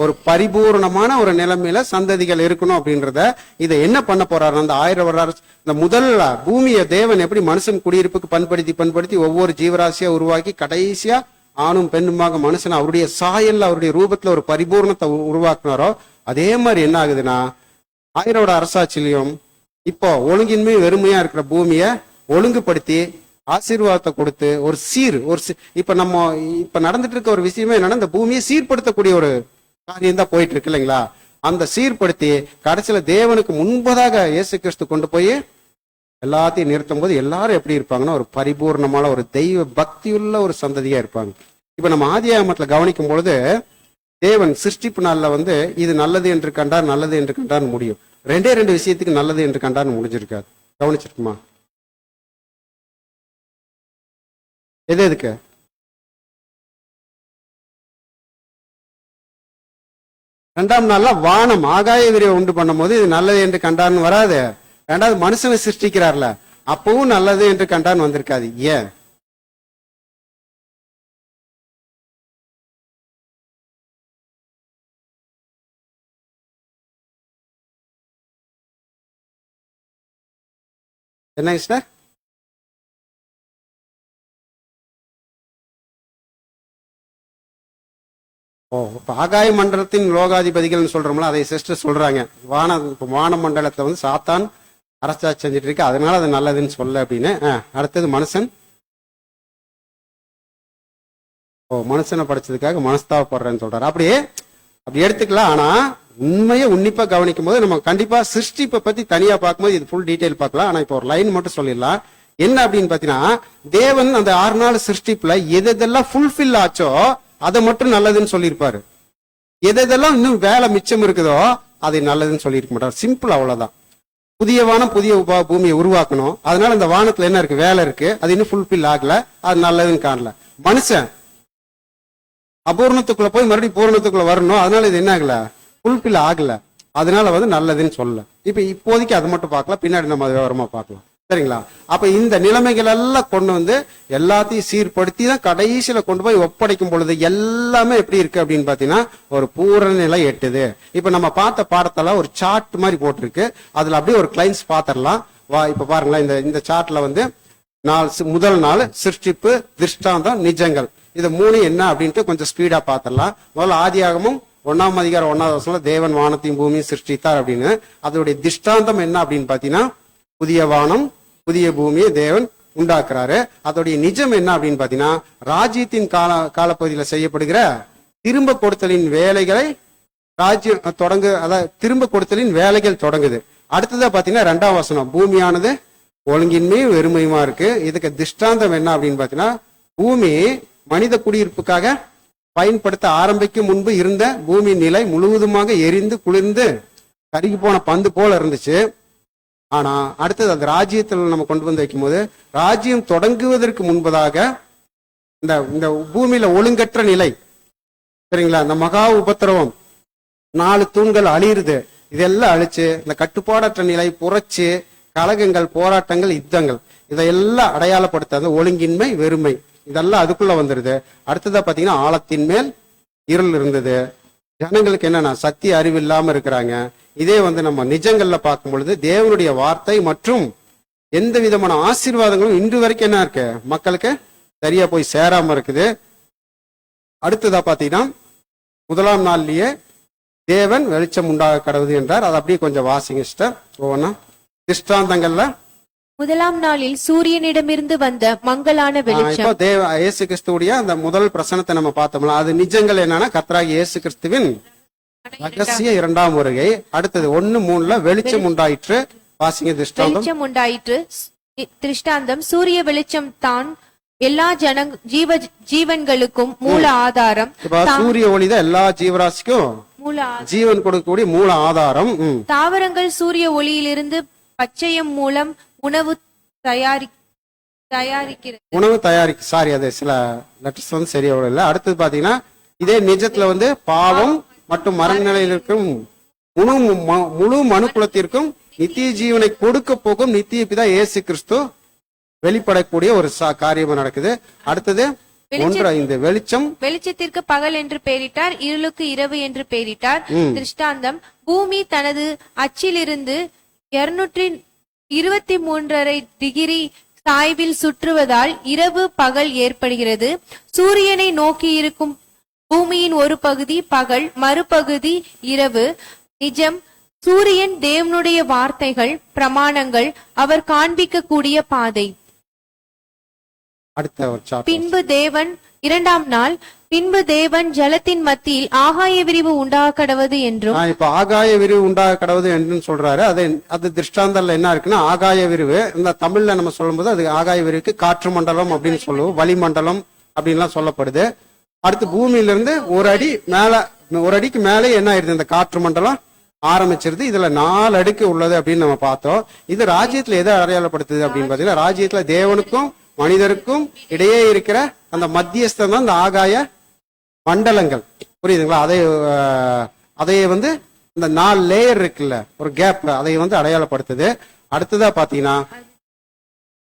ஒரு பரிபூர்ணமான ஒரு நிலைமையில சந்ததிகள் இருக்கணும் அப்படின்றத. இதை என்ன பண்ண போறாரு? அந்த 1000 வருட இந்த முதல் பூமியை தேவன் எப்படி மனுஷன் குடியிருப்புக்கு பண்படுத்தி ஒவ்வொரு ஜீவராசியா உருவாக்கி கடைசியா ஆணும் பெண்ணுமாக மனுஷன் அவருடைய சாயல்ல அவருடைய ரூபத்துல ஒரு பரிபூர்ணத்தை உருவாக்குனாரோ, அதே மாதிரி என்ன ஆகுதுன்னா 1000 வருட அரசாட்சியிலையும் இப்போ ஒழுங்கின்மை வெறுமையா இருக்கிற பூமியை ஒழுங்குபடுத்தி ஆசீர்வாதத்தை கொடுத்து ஒரு இப்ப இப்ப நடந்துட்டு இருக்க ஒரு விஷயமே என்னன்னா இந்த பூமியை சீர்படுத்தக்கூடிய ஒரு காரியம் தான் போயிட்டு இருக்கு இல்லைங்களா. அந்த சீர்படுத்தி கடைசியில தேவனுக்கு முன்பதாக இயேசு கிறிஸ்து கொண்டு போய் எல்லாத்தையும் நிறுத்தும் போது எல்லாரும் எப்படி இருப்பாங்கன்னா ஒரு பரிபூர்ணமான ஒரு தெய்வ பக்தியுள்ள ஒரு சந்ததியா இருப்பாங்க. இப்ப நம்ம ஆதியாகமத்துல கவனிக்கும் பொழுது தேவன் சிருஷ்டிப்பு நாள்ல இது நல்லது என்று கண்டார், நல்லது என்று கண்டார் முடியும். ரெண்டு விஷயத்துக்கு நல்லது என்று கண்டார் முடிஞ்சிருக்காது. கவனிச்சிருக்குமா? எதுக்கு? ரெண்டாம் நாள்ல வானம் ஆகாய விரிவை உண்டு பண்ணும் போது இது நல்லது என்று கண்டான்னு வராது. ரெண்டாவது மனுஷனை சிருஷ்டிக்கிறார்ல, அப்பவும் நல்லது என்று கண்டான்னு வந்திருக்காது. ஏன்? என்ன சார்? இப்ப ஆகாய மண்டலத்தின் லோகாதிபதிகள் சொல்றோம்ல, அதை சிஸ்டர் சொல்றாங்க. வான மண்டலத்தை சாத்தான் அரசா செஞ்சுட்டு இருக்கு, அதனால அது நல்லதுன்னு சொல்ல அப்படின்னு. அடுத்தது மனுஷன். மனுஷனை படைச்சதுக்காக மனஸ்தாபப்படுறேன்னு சொல்றாரு. அப்படி எடுத்துக்கலாம். ஆனா உண்மையை உன்னிப்பா கவனிக்கும் போது நம்ம கண்டிப்பா சிருஷ்டிப்பை பத்தி தனியா பார்க்கும்போது இது ஃபுல் டீடைல் பார்க்கலாம். ஆனா இப்போ ஒரு லைன் மட்டும் சொல்லிடலாம். என்ன அப்படின்னு பாத்தீங்கன்னா, தேவன் அந்த 6 நாள் சிருஷ்டிப்புல எதெல்லாம் ஃபுல்ஃபில் ஆச்சோ அதை மட்டும் நல்லதுன்னு சொல்லியிருப்பாரு. எதெல்லாம் இன்னும் வேலை மிச்சம் இருக்குதோ அதை நல்லதுன்னு சொல்லியிருக்க மாட்டார். சிம்பிள், அவ்வளவுதான். புதிய வானம் புதிய பூமியை உருவாக்கணும், அதனால இந்த வானத்துல என்ன இருக்கு, வேலை இருக்கு, அது இன்னும் ஃபுல்ஃபில் ஆகல, அது நல்லதுன்னு காணல. மனுஷன் அபூர்ணத்துக்குள்ள போய் மறுபடியும் பூர்ணத்துக்குள்ள வரணும், அதனால இது என்ன ஆகல, ஃபுல்ஃபில் ஆகல, அதனால நல்லதுன்னு சொல்லல. இப்போதைக்கு அதை மட்டும் பார்க்கலாம், பின்னாடி நம்ம விவரமா பார்க்கலாம். சரிங்களா? அப்ப இந்த நிலைமைகள் எல்லாம் கொண்டு எல்லாத்தையும் சீர்படுத்தி தான் கடைசியில கொண்டு போய் ஒப்படைக்கும் பொழுது எல்லாமே எப்படி இருக்கு அப்படின்னு பாத்தீங்கன்னா ஒரு பூரண நிலை எட்டுது. இப்ப நம்ம பார்த்த பாடத்தெல்லாம் ஒரு சார்ட் மாதிரி போட்டிருக்கு, அதுல அப்படியே ஒரு கிளைன்ஸ் பாத்திரலாம். இப்ப பாருங்களேன், இந்த சார்ட்ல முதல் நாள் சிருஷ்டிப்பு, திருஷ்டாந்தம், நிஜங்கள், இது 3 என்ன அப்படின்ட்டு கொஞ்சம் ஸ்பீடா பாத்திரலாம். முதல்ல ஆதியாகமும் 1ஆம் அதிகாரம் 1ஆவது வசனத்துல தேவன் வானத்தையும் பூமியும் சிருஷ்டித்தார் அப்படின்னு. அதோடைய திருஷ்டாந்தம் என்ன அப்படின்னு பாத்தீங்கன்னா புதிய வானம் புதிய பூமியை தேவன் உண்டாக்குறாரு. அதோடைய நிஜம் என்ன அப்படின்னு பாத்தீங்கன்னா ராஜ்யத்தின் காலப்பகுதியில செய்யப்படுகிற திரும்ப கொடுத்தலின் வேலைகளை ராஜ்யம் திரும்ப கொடுத்தலின் வேலைகள் தொடங்குது. அடுத்ததா பாத்தீங்கன்னா 2ஆம் வசனம், பூமியானது ஒழுங்கின்மையும் வெறுமையுமா இருக்கு. இதுக்கு திருஷ்டாந்தம் என்ன அப்படின்னு பாத்தீங்கன்னா பூமி மனித குடியிருப்புக்காக பயன்படுத்த ஆரம்பிக்கும் முன்பு இருந்த பூமியின் நிலை முழுவதுமாக எரிந்து குளிர்ந்து கருகி போன பந்து போல இருந்துச்சு. ஆனா அடுத்தது அந்த ராஜ்யத்தில் நம்ம கொண்டு வைக்கும் போது ராஜ்யம் தொடங்குவதற்கு முன்பதாக இந்த பூமியில ஒழுங்கற்ற நிலை, சரிங்களா, இந்த மகா உபத்திரவம், 4 தூண்கள் அழியுது, இதெல்லாம் அழிச்சு இந்த கட்டுப்பாடற்ற நிலை, புரட்சி, கலகங்கள், போராட்டங்கள், யுத்தங்கள், இதையெல்லாம் அடையாளப்படுத்தாத ஒழுங்கின்மை, வெறுமை, இதெல்லாம் அதுக்குள்ள வந்துருது. அடுத்ததா பாத்தீங்கன்னா ஆழத்தின் மேல் இருள் இருந்தது. ஜனங்களுக்கு என்னன்னா சக்தி அறிவு இல்லாம இருக்கிறாங்க. இதே நம்ம நிஜங்கள்ல பார்க்கும் பொழுது தேவனுடைய வார்த்தை மற்றும் எந்த விதமான ஆசீர்வாதங்களும் இன்று வரைக்கும் என்ன இருக்கு, மக்களுக்கு சரியா போய் சேராம இருக்குது. அடுத்ததா பாத்தீங்கன்னா 1ஆம் நாள்லயே தேவன் வெளிச்சம் உண்டாக கடவுது என்றார். அதை அப்படியே கொஞ்சம் வாசிங்க சிஸ்டர். ஒவ்வொன்னா திருஷ்டாந்தங்கள்ல 1ஆம் நாளில் சூரியனிடமிருந்து வந்த மங்கலான வெளிச்சம். இப்போ இயேசு கிறிஸ்துவுடைய அந்த முதல் பிரசனத்தை நம்ம பார்த்தோம்ல, அது நிஜங்கள் என்னன்னா கர்த்தராகிய இயேசு கிறிஸ்துவின் ரகசிய 2ஆம் வருகை. அடுத்தது 1:3 வெளிச்சம் உண்டாயிற்று. வாசிங்க திருஷ்டாந்தம். வெளிச்சம் உண்டாயிற்று. திருஷ்டாந்தம், சூரிய வெளிச்சம் தான் எல்லா ஜீவன்களுக்கும் மூல ஆதாரம். சூரிய ஒளிதான் எல்லா ஜீவராசிக்கும் ஜீவன் கொடுக்கக்கூடிய மூல ஆதாரம். தாவரங்கள் சூரிய ஒளியிலிருந்து பச்சையம் மூலம் உணவு தயாரிக்கிறது. சாரி, அது சில லெட்டர்ஸ் சரியா இல்ல. அடுத்தது பாத்தீங்கன்னா இதே நிஜத்துல பாவம் மற்றும் மரணநிலையில் இருக்கும் முழு மனுக்குலத்திற்கும் நித்திய ஜீவனை கொடுக்க போகும் நித்திய பிதா இயேசு கிறிஸ்து வெளிப்படக்கூடிய ஒரு காரியம் நடக்குது. அடுத்தது 1:5 வெளிச்சத்திற்கு பகல் என்று பெயரிட்டார், இருளுக்கு இரவு என்று பெயரிட்டார். திருஷ்டாந்தம், பூமி தனது அச்சிலிருந்து 223.5 டிகிரி சாய்வில் சுற்றுவதால் இரவு பகல் ஏற்படுகிறது. சூரியனை நோக்கி இருக்கும் பூமியின் ஒரு பகுதி பகல், மறுபகுதி இரவு. நிஜம், சூரியன் தேவனுடைய வார்த்தைகள், பிரமாணங்கள், அவர் காண்பிக்க கூடிய பாதை. அடுத்த ஒரு சாப்டர். பின்பு தேவன் 2ஆம் நாள், பின்பு தேவன் ஜலத்தின் மத்தியில் ஆகாய விரிவு உண்டாக கடவது என்றும். இப்ப ஆகாய விரிவு உண்டாக கடவுது என்று சொல்றாரு. அது திருஷ்டாந்தல்ல என்ன இருக்குன்னா, ஆகாய விரிவு இந்த தமிழ்ல நம்ம சொல்லும்போது அது ஆகாய விரிவுக்கு காற்று மண்டலம் அப்படின்னு சொல்லுவோம், வளிமண்டலம் அப்படின்லாம் சொல்லப்படுது. அடுத்து பூமியிலிருந்து ஒரு அடிக்கு மேலே என்ன ஆயிருது, இந்த காற்று மண்டலம் ஆரம்பிச்சிருது. இதுல 4 அடுக்கு உள்ளது அப்படின்னு நம்ம பார்த்தோம். இது ராஜ்யத்துல எதை அடையாளப்படுத்துது அப்படின்னு பாத்தீங்கன்னா, ராஜ்யத்துல தேவனுக்கும் மனிதருக்கும் இடையே இருக்கிற அந்த மத்தியஸ்தம் தான் இந்த ஆகாய மண்டலங்கள். புரியுதுங்களா? அதை வந்து இந்த 4 லேயர் இருக்குல்ல, ஒரு கேப், அதை வந்து அடையாளப்படுத்துது. அடுத்ததா பாத்தீங்கன்னா,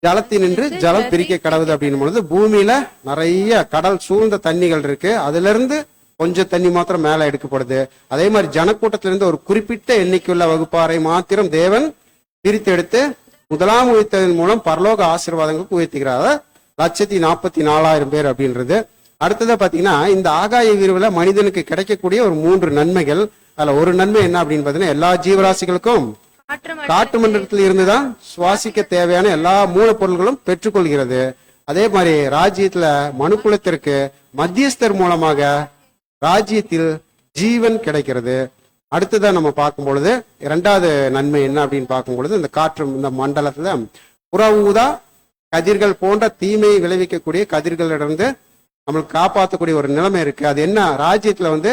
ஜலத்தினின்று ஜலம் பிரிக்க கடவுது அப்படின்னும் பொழுது பூமியில நிறைய கடல் சூழ்ந்த தண்ணிகள் இருக்கு. அதுல இருந்து கொஞ்சம் தண்ணி மாத்திரம் மேல எடுக்கப்படுது. அதே மாதிரி ஜனக்கூட்டத்திலிருந்து ஒரு குறிப்பிட்ட எண்ணிக்கையுள்ள வகுப்பாரை மாத்திரம் தேவன் பிரித்து எடுத்து முதலாம் உயர்த்ததன் மூலம் பரலோக ஆசீர்வாதங்களுக்கு உயர்த்துகிறார். 144,000 பேர் அப்படின்றது. அடுத்ததா பாத்தீங்கன்னா, இந்த ஆகாய விரிவுல மனிதனுக்கு கிடைக்கக்கூடிய ஒரு 3 நன்மைகள். அதுல ஒரு நன்மை என்ன அப்படின்னு பாத்தீங்கன்னா, எல்லா ஜீவராசிகளுக்கும் காற்று மண்டலத்தில் இருந்துதான் சுவாசிக்க தேவையான எல்லா மூலப்பொருள்களும் பெற்றுக்கொள்கிறது. அதே மாதிரி ராஜ்யத்துல மனுக்குலத்திற்கு மத்தியஸ்தர் மூலமாக ராஜ்யத்தில் ஜீவன் கிடைக்கிறது. அடுத்ததான் நம்ம பார்க்கும் பொழுது 2வது நன்மை என்ன அப்படின்னு பார்க்கும் பொழுது, இந்த காற்று இந்த மண்டலத்துல புற ஊதா கதிர்கள் போன்ற தீமையை விளைவிக்கக்கூடிய கதிர்களிலிருந்து நம்மளுக்கு காப்பாற்றக்கூடிய ஒரு நிலைமை இருக்கு. அது என்ன, ராஜ்யத்துல வந்து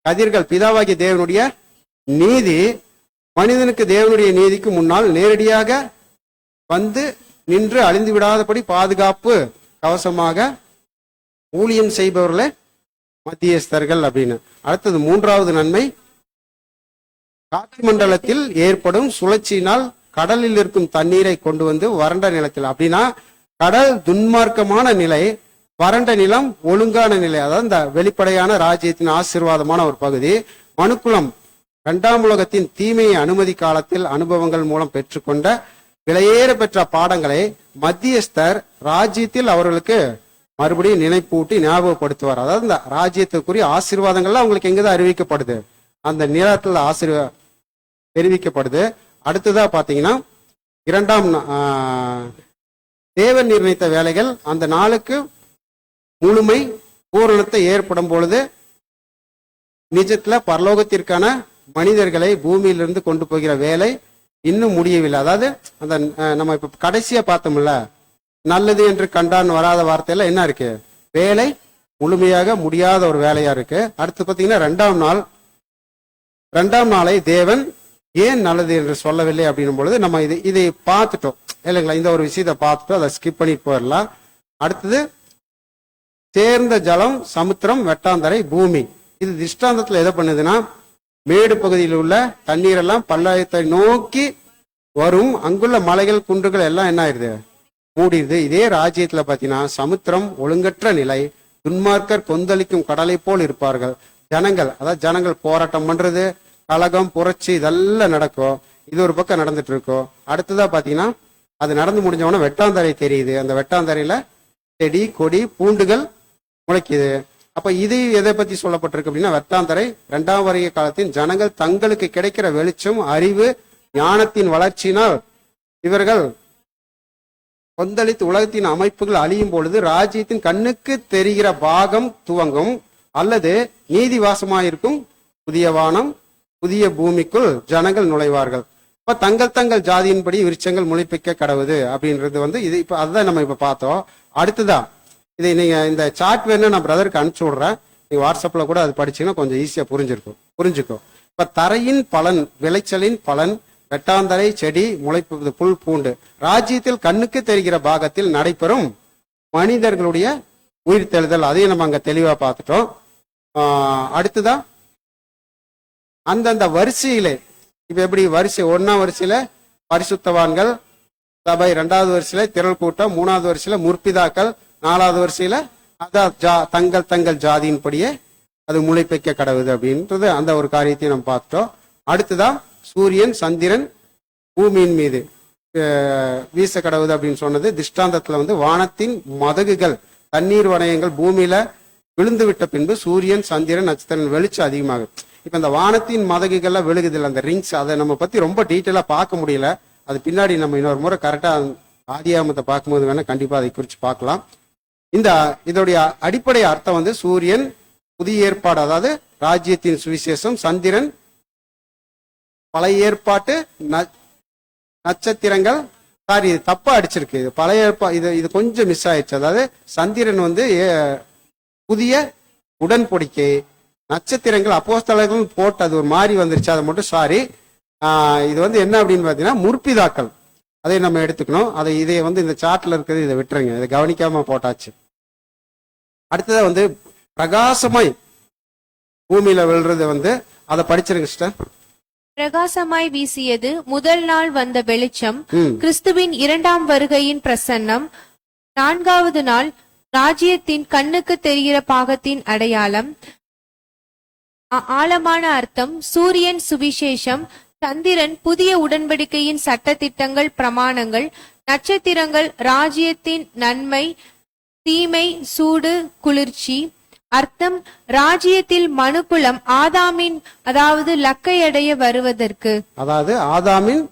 கதிர்கள் பிதாவாகிய தேவனுடைய நீதி மனிதனுக்கு தேவனுடைய நீதிக்கு முன்னால் நேரடியாக வந்து நின்று அழிந்து விடாதபடி பாதுகாப்பு கவசமாக ஊழியம் செய்பவர்களே மத்தியஸ்தர்கள் அப்படின்னு. அடுத்தது 3வது நன்மை, காற்று மண்டலத்தில் ஏற்படும் சுழற்சியினால் கடலில் இருக்கும் தண்ணீரை கொண்டு வந்து வறண்ட நிலத்தில். அப்படின்னா கடல் துன்மார்க்கமான நிலை, வறண்ட நிலம் ஒழுங்கான நிலை. அதாவது இந்த வெளிப்படையான ராஜ்யத்தின் ஆசீர்வாதமான ஒரு பகுதி. மனுக்குலம் 2ஆம் உலகத்தின் தீமையை அனுமதி காலத்தில் அனுபவங்கள் மூலம் பெற்றுக்கொண்ட விலையேற பெற்ற பாடங்களை மத்தியஸ்தர் ராஜ்யத்தில் அவர்களுக்கு மறுபடியும் நினைப்பூட்டி ஞாபகப்படுத்துவார். அதாவது இந்த ராஜ்யத்துக்குரிய ஆசீர்வாதங்கள்லாம் அவங்களுக்கு எங்கதான் அறிவிக்கப்படுது, அந்த நிலத்துல தெரிவிக்கப்படுது. அடுத்ததா பாத்தீங்கன்னா, 2ஆம் தேவன் நிர்ணயித்த வேலைகள் அந்த நாளுக்கு முழுமை பூரணத்தை ஏற்படும் பொழுது நிஜத்துல பரலோகத்திற்கான மனிதர்களை பூமியிலிருந்து கொண்டு போகிற வேலை இன்னும் முடியவில்லை. அதாவது அந்த நம்ம இப்ப கடைசியா பார்த்தோம்ல, நல்லது என்று கண்டான் வராத வார்த்தையில என்ன இருக்கு, வேலை முழுமையாக முடியாத ஒரு வேலையா இருக்கு. அடுத்து பாத்தீங்கன்னா 2ஆம் நாளை தேவன் ஏன் நல்லது என்று சொல்லவில்லை அப்படின்னும் பொழுது நம்ம இதை பார்த்துட்டோம் இல்லைங்களா. இந்த ஒரு விஷயத்தை பார்த்துட்டோம், அதை ஸ்கிப் பண்ணிட்டு போயிடலாம். அடுத்தது சேர்ந்த ஜலம், சமுத்திரம், வெட்டாந்தரை, பூமி. இது திஷ்டாந்தத்துல எதை பண்ணுதுன்னா, மேடு பகுதியில் உள்ள தண்ணீர் எல்லாம் பல்லாயத்தை நோக்கி வரும். அங்குள்ள மலைகள் குன்றுகள் எல்லாம் என்ன ஆயிருது, மூடிடுது. இதே ராஜ்யத்துல பாத்தீங்கன்னா சமுத்திரம் ஒழுங்கற்ற நிலை, துன்மார்க்கர் கொந்தளிக்கும் கடலை போல் இருப்பார்கள். ஜனங்கள் போராட்டம் பண்றது, கலகம், புரட்சி இதெல்லாம் நடக்கும். இது ஒரு பக்கம் நடந்துட்டு இருக்கும். அடுத்ததா பாத்தீங்கன்னா அது நடந்து முடிஞ்சவொன்னா வெட்டாந்தரை தெரியுது. அந்த வெட்டாந்தரையில செடி கொடி பூண்டுகள் முளைக்குது. அப்ப இது எதை பத்தி சொல்லப்பட்டிருக்கு அப்படின்னா, வெட்டாந்தரை 2ஆம் வருகை காலத்தின் ஜனங்கள் தங்களுக்கு கிடைக்கிற வெளிச்சம், அறிவு, ஞானத்தின் வளர்ச்சியினால் இவர்கள் கொந்தளித்து உலகத்தின் அமைப்புகள் அழியும் பொழுது ராஜ்யத்தின் கண்ணுக்கு தெரிகிற பாகம் துவங்கும். அல்லது நீதி வாசமாயிருக்கும் புதிய வானம் புதிய பூமிக்குள் ஜனங்கள் நுழைவார்கள். இப்ப தங்கள் ஜாதியின்படி விருட்சங்கள் முளைப்பிக்க கடவுது அப்படின்றது இது இப்ப அதுதான் நம்ம இப்ப பார்த்தோம். அடுத்துதான் இதை நீங்க இந்த சார்ட் வேணும் நான் பிரதருக்கு அனுப்பிச்சு விடுறேன். நீங்க வாட்ஸ்அப்ல கூட அது படிச்சீங்கன்னா கொஞ்சம் ஈஸியா புரிஞ்சுக்கும். இப்ப தரையின் பலன், விளைச்சலின் பலன், வெட்டாந்தரை, செடி, முளைப்பது, புல், பூண்டு, ராஜ்யத்தில் கண்ணுக்கு தெரிகிற பாகத்தில் நடைபெறும் மனிதர்களுடைய உயிர்த்தெழுதல், அதையும் நம்ம அங்க தெளிவா பார்த்துட்டோம். அடுத்துதான் அந்தந்த வரிசையிலே, இப்ப எப்படி வரிசை, 1ஆம் வரிசையில பரிசுத்தவான்கள் சபை, 2வது வரிசையில திரள் கூட்டம், 3வது வரிசையில முற்பிதாக்கள், 4வது வரிசையில அதான் தங்கள் ஜாதியின்படியே அது முளைப்பிக்க கடவுது அப்படின்றது அந்த ஒரு காரியத்தையும் நம்ம பார்த்துட்டோம். அடுத்துதான் சூரியன் சந்திரன் பூமியின் மீது வீச கடவுது அப்படின்னு சொன்னது திஷ்டாந்தத்துல வானத்தின் மதகுகள், தண்ணீர் வளையங்கள் பூமியில விழுந்து விட்ட பின்பு சூரியன் சந்திரன் நட்சத்திரன் வெளிச்சம் அதிகமாகும். இப்ப இந்த வானத்தின் மதகுகள்ல விழுகுதில்ல அந்த ரிங்ஸ், அதை நம்ம பத்தி ரொம்ப டீட்டெயிலா பார்க்க முடியல. அது பின்னாடி நம்ம இன்னொரு முறை கரெக்டா ஆதியாகமத்தை பார்க்கும்போது வேணா கண்டிப்பா அதை குறிச்சு பார்க்கலாம். இதோடைய அடிப்படை அர்த்தம் வந்து சூரியன், புதிய ஏற்பாடு அதாவது ராஜ்யத்தின் சுவிசேஷம், சந்திரன், பழைய ஏற்பாட்டு நட்சத்திரங்கள். சாரி, இது தப்பா அடிச்சிருக்கு. இது பழைய இது கொஞ்சம் மிஸ் ஆயிடுச்சு. அதாவது சந்திரன் வந்து புதிய உடன்படிக்கை, நட்சத்திரங்கள் அப்போஸ்தலர்கள் போட்டு அது ஒரு மாதிரி வந்துருச்சு, அதை மட்டும் சாரி. இது வந்து என்ன அப்படின்னு பாத்தீங்கன்னா முற்பிதாக்கள், அதை நம்ம எடுத்துக்கணும். இதை வந்து இந்த சார்ட்ல இருக்கிறது இதை விட்டுருங்க, இதை கவனிக்காம போட்டாச்சு. அடுத்ததா வந்து பிரகாசமாய் பூமியில விழுறது வந்து அதை படிச்சிருங்க சிஸ்டர். பிரகாசமாய் வீசியது முதல் நாள் வந்த வெளிச்சம், கிறிஸ்துவின் இரண்டாம் வருகையின் பிரசன்னம். நான்காவது நாள் ராஜ்யத்தின் கண்ணுக்கு தெரிகிற பாகத்தின் அடையாளம். ஆழமான அர்த்தம் சூரியன் சுவிசேஷம், சந்திரன் புதிய உடன்படிக்கையின் சட்டதிட்டங்கள் பிரமாணங்கள், நட்சத்திரங்கள் ராஜ்யத்தின் நன்மை தீமை சூடு குளிர்ச்சி. அர்த்தம் ராஜ்யத்தில் மனுக்குலம் ஆதாமின் அதாவது லக்கை அடைய வருவதற்கு, அதாவது ஆதாமின்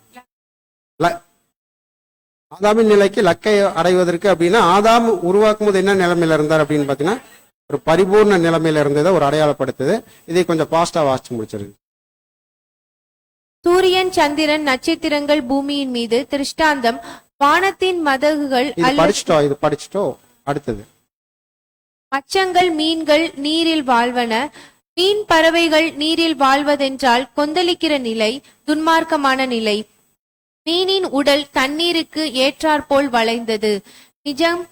நிலைக்கு லக்கை அடைவதற்கு. அப்படின்னா ஆதாம் உருவாக்கும் போது என்ன நிலைமையில இருந்தார் அப்படின்னு பாத்தீங்கன்னா ஒரு பரிபூர்ண நிலைமையில இருந்ததை ஒரு அடையாளப்படுத்துது. இதை கொஞ்சம் பாஸ்டா வாசிச்சு முடிச்சிருக்கு. சூரியன் சந்திரன் நட்சத்திரங்கள் பூமியின் மீது திருஷ்டாந்தம், வானத்தின் மதகுகள் இது படிச்சிட்டோம். அடுத்தது மச்சங்கள் மீன்கள் நீரில் வாழ்வன. மீன் பறவைகள் நீரில் வாழ்வதென்றால் கொந்தளிக்கிற நிலை, துன்மார்க்கமான நிலை. மீனின் உடல் தண்ணீருக்கு ஏற்றாற்போல் வளைந்தது. நிஜம்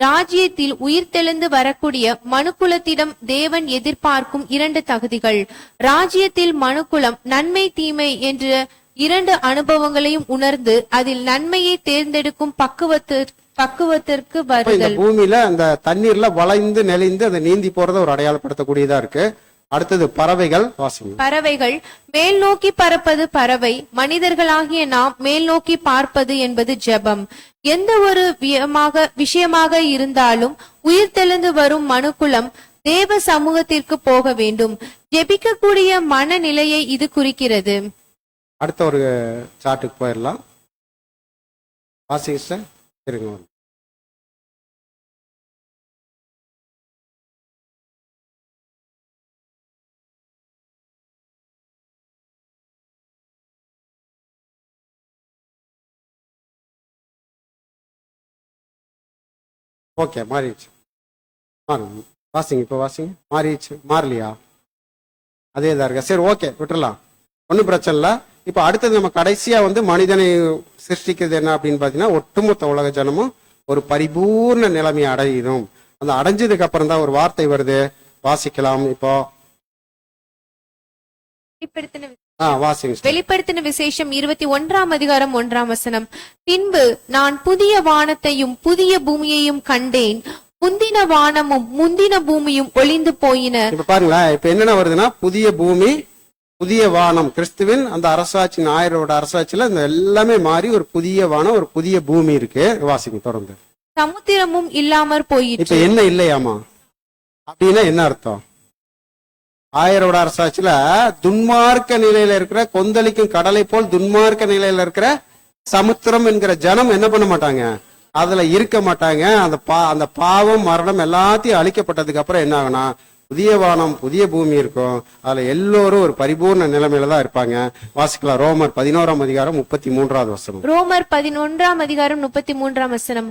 ராஜ்யத்தில் உயிர்த்தெழுந்து வரக்கூடிய மனுக்குலத்திடம் தேவன் எதிர்பார்க்கும் 2 தகுதிகள். ராஜ்யத்தில் மனுக்குலம் நன்மை தீமை என்ற 2 அனுபவங்களையும் உணர்ந்து அதில் நன்மையை தேர்ந்தெடுக்கும் பக்குவத்திற்கு வருதல். பூமியில அந்த தண்ணீர்ல வளைந்து நெளிந்து அதை நீந்தி போறத ஒரு அடையாளப்படுத்தக்கூடியதா இருக்கு. அடுத்தது பறவைகள் வாசிங்க. பறவைகள் மேல் நோக்கி பறப்பது பறவை, மனிதர்களாகிய நாம் மேல் நோக்கி பார்ப்பது என்பது ஜெபம். எந்த ஒரு விஷயமாக இருந்தாலும் உயிர்த்தெழுந்து வரும் மனுக்குலம் தேவ சமூகத்திற்கு போக வேண்டும். ஜெபிக்கக்கூடிய மனநிலையை இது குறிக்கிறது. அடுத்த ஒரு சார்ட்டுக்கு போயிடலாம். வாசிங்க சார். சரிங்க. ஓகே, மாறிடுச்சு. வாசிங்க, இப்போ வாசிங்க. மாறிடுச்சு, மாறலையா? அதே தான் இருக்கா? சரி, ஓகே, விட்டுறலாம், ஒன்றும் பிரச்சனை இல்லை. இப்போ அடுத்தது நம்ம கடைசியா வந்து மனிதனை சிருஷ்டிக்கிறது என்ன அப்படின்னு பாத்தீங்கன்னா ஒட்டுமொத்த உலக ஜனமும் ஒரு பரிபூர்ண நிலைமையை அடையணும். அந்த அடைஞ்சதுக்கு அப்புறம் தான் ஒரு வார்த்தை வருது, வாசிக்கலாம். இப்போ வெளிப்படுத்தின விசேஷம் 21ஆம் அதிகாரம் 1ஆம் வசனம். பின்பு நான் புதிய வானத்தையும் புதிய பூமியையும் கண்டேன், முந்தின வானமும் முந்தின பூமியும் ஒளிந்து போயின. இப்ப பாருங்களேன், இப்ப என்னென்ன வருதுன்னா புதிய பூமி புதிய வானம், கிறிஸ்துவின் அந்த அரசாட்சி, 1000 அரசாட்சியில இந்த எல்லாமே மாறி ஒரு புதிய வானம் ஒரு புதிய பூமி இருக்கு. வாசிங்க தொடர்ந்து. சமுத்திரமும் இல்லாமற் போயிற்று. இப்ப என்ன இல்லையாமா அப்படின்னா என்ன அர்த்தம்? 1000 அரசாட்சியில துன்மார்க்க நிலையில இருக்கிற கொந்தளிக்கும் கடலை போல் துன்மார்க்க நிலையில இருக்கிற சமுத்திரம் என்கிற ஜனம் என்ன பண்ண மாட்டாங்க, அதுல இருக்க மாட்டாங்க. அந்த பாவம் மரணம் எல்லாத்தையும் அழிக்கப்பட்டதுக்கு அப்புறம் என்ன ஆகுனா புதிய வானம் புதிய பூமி இருக்கும். அதுல எல்லோரும் ஒரு பரிபூர்ண நிலைமையில தான் இருப்பாங்க. வாசிக்கலாம். ரோமர் 11ஆம் அதிகாரம் 33வது வசனம். ரோமர் 11ஆம் அதிகாரம் 33ஆம் வசனம்.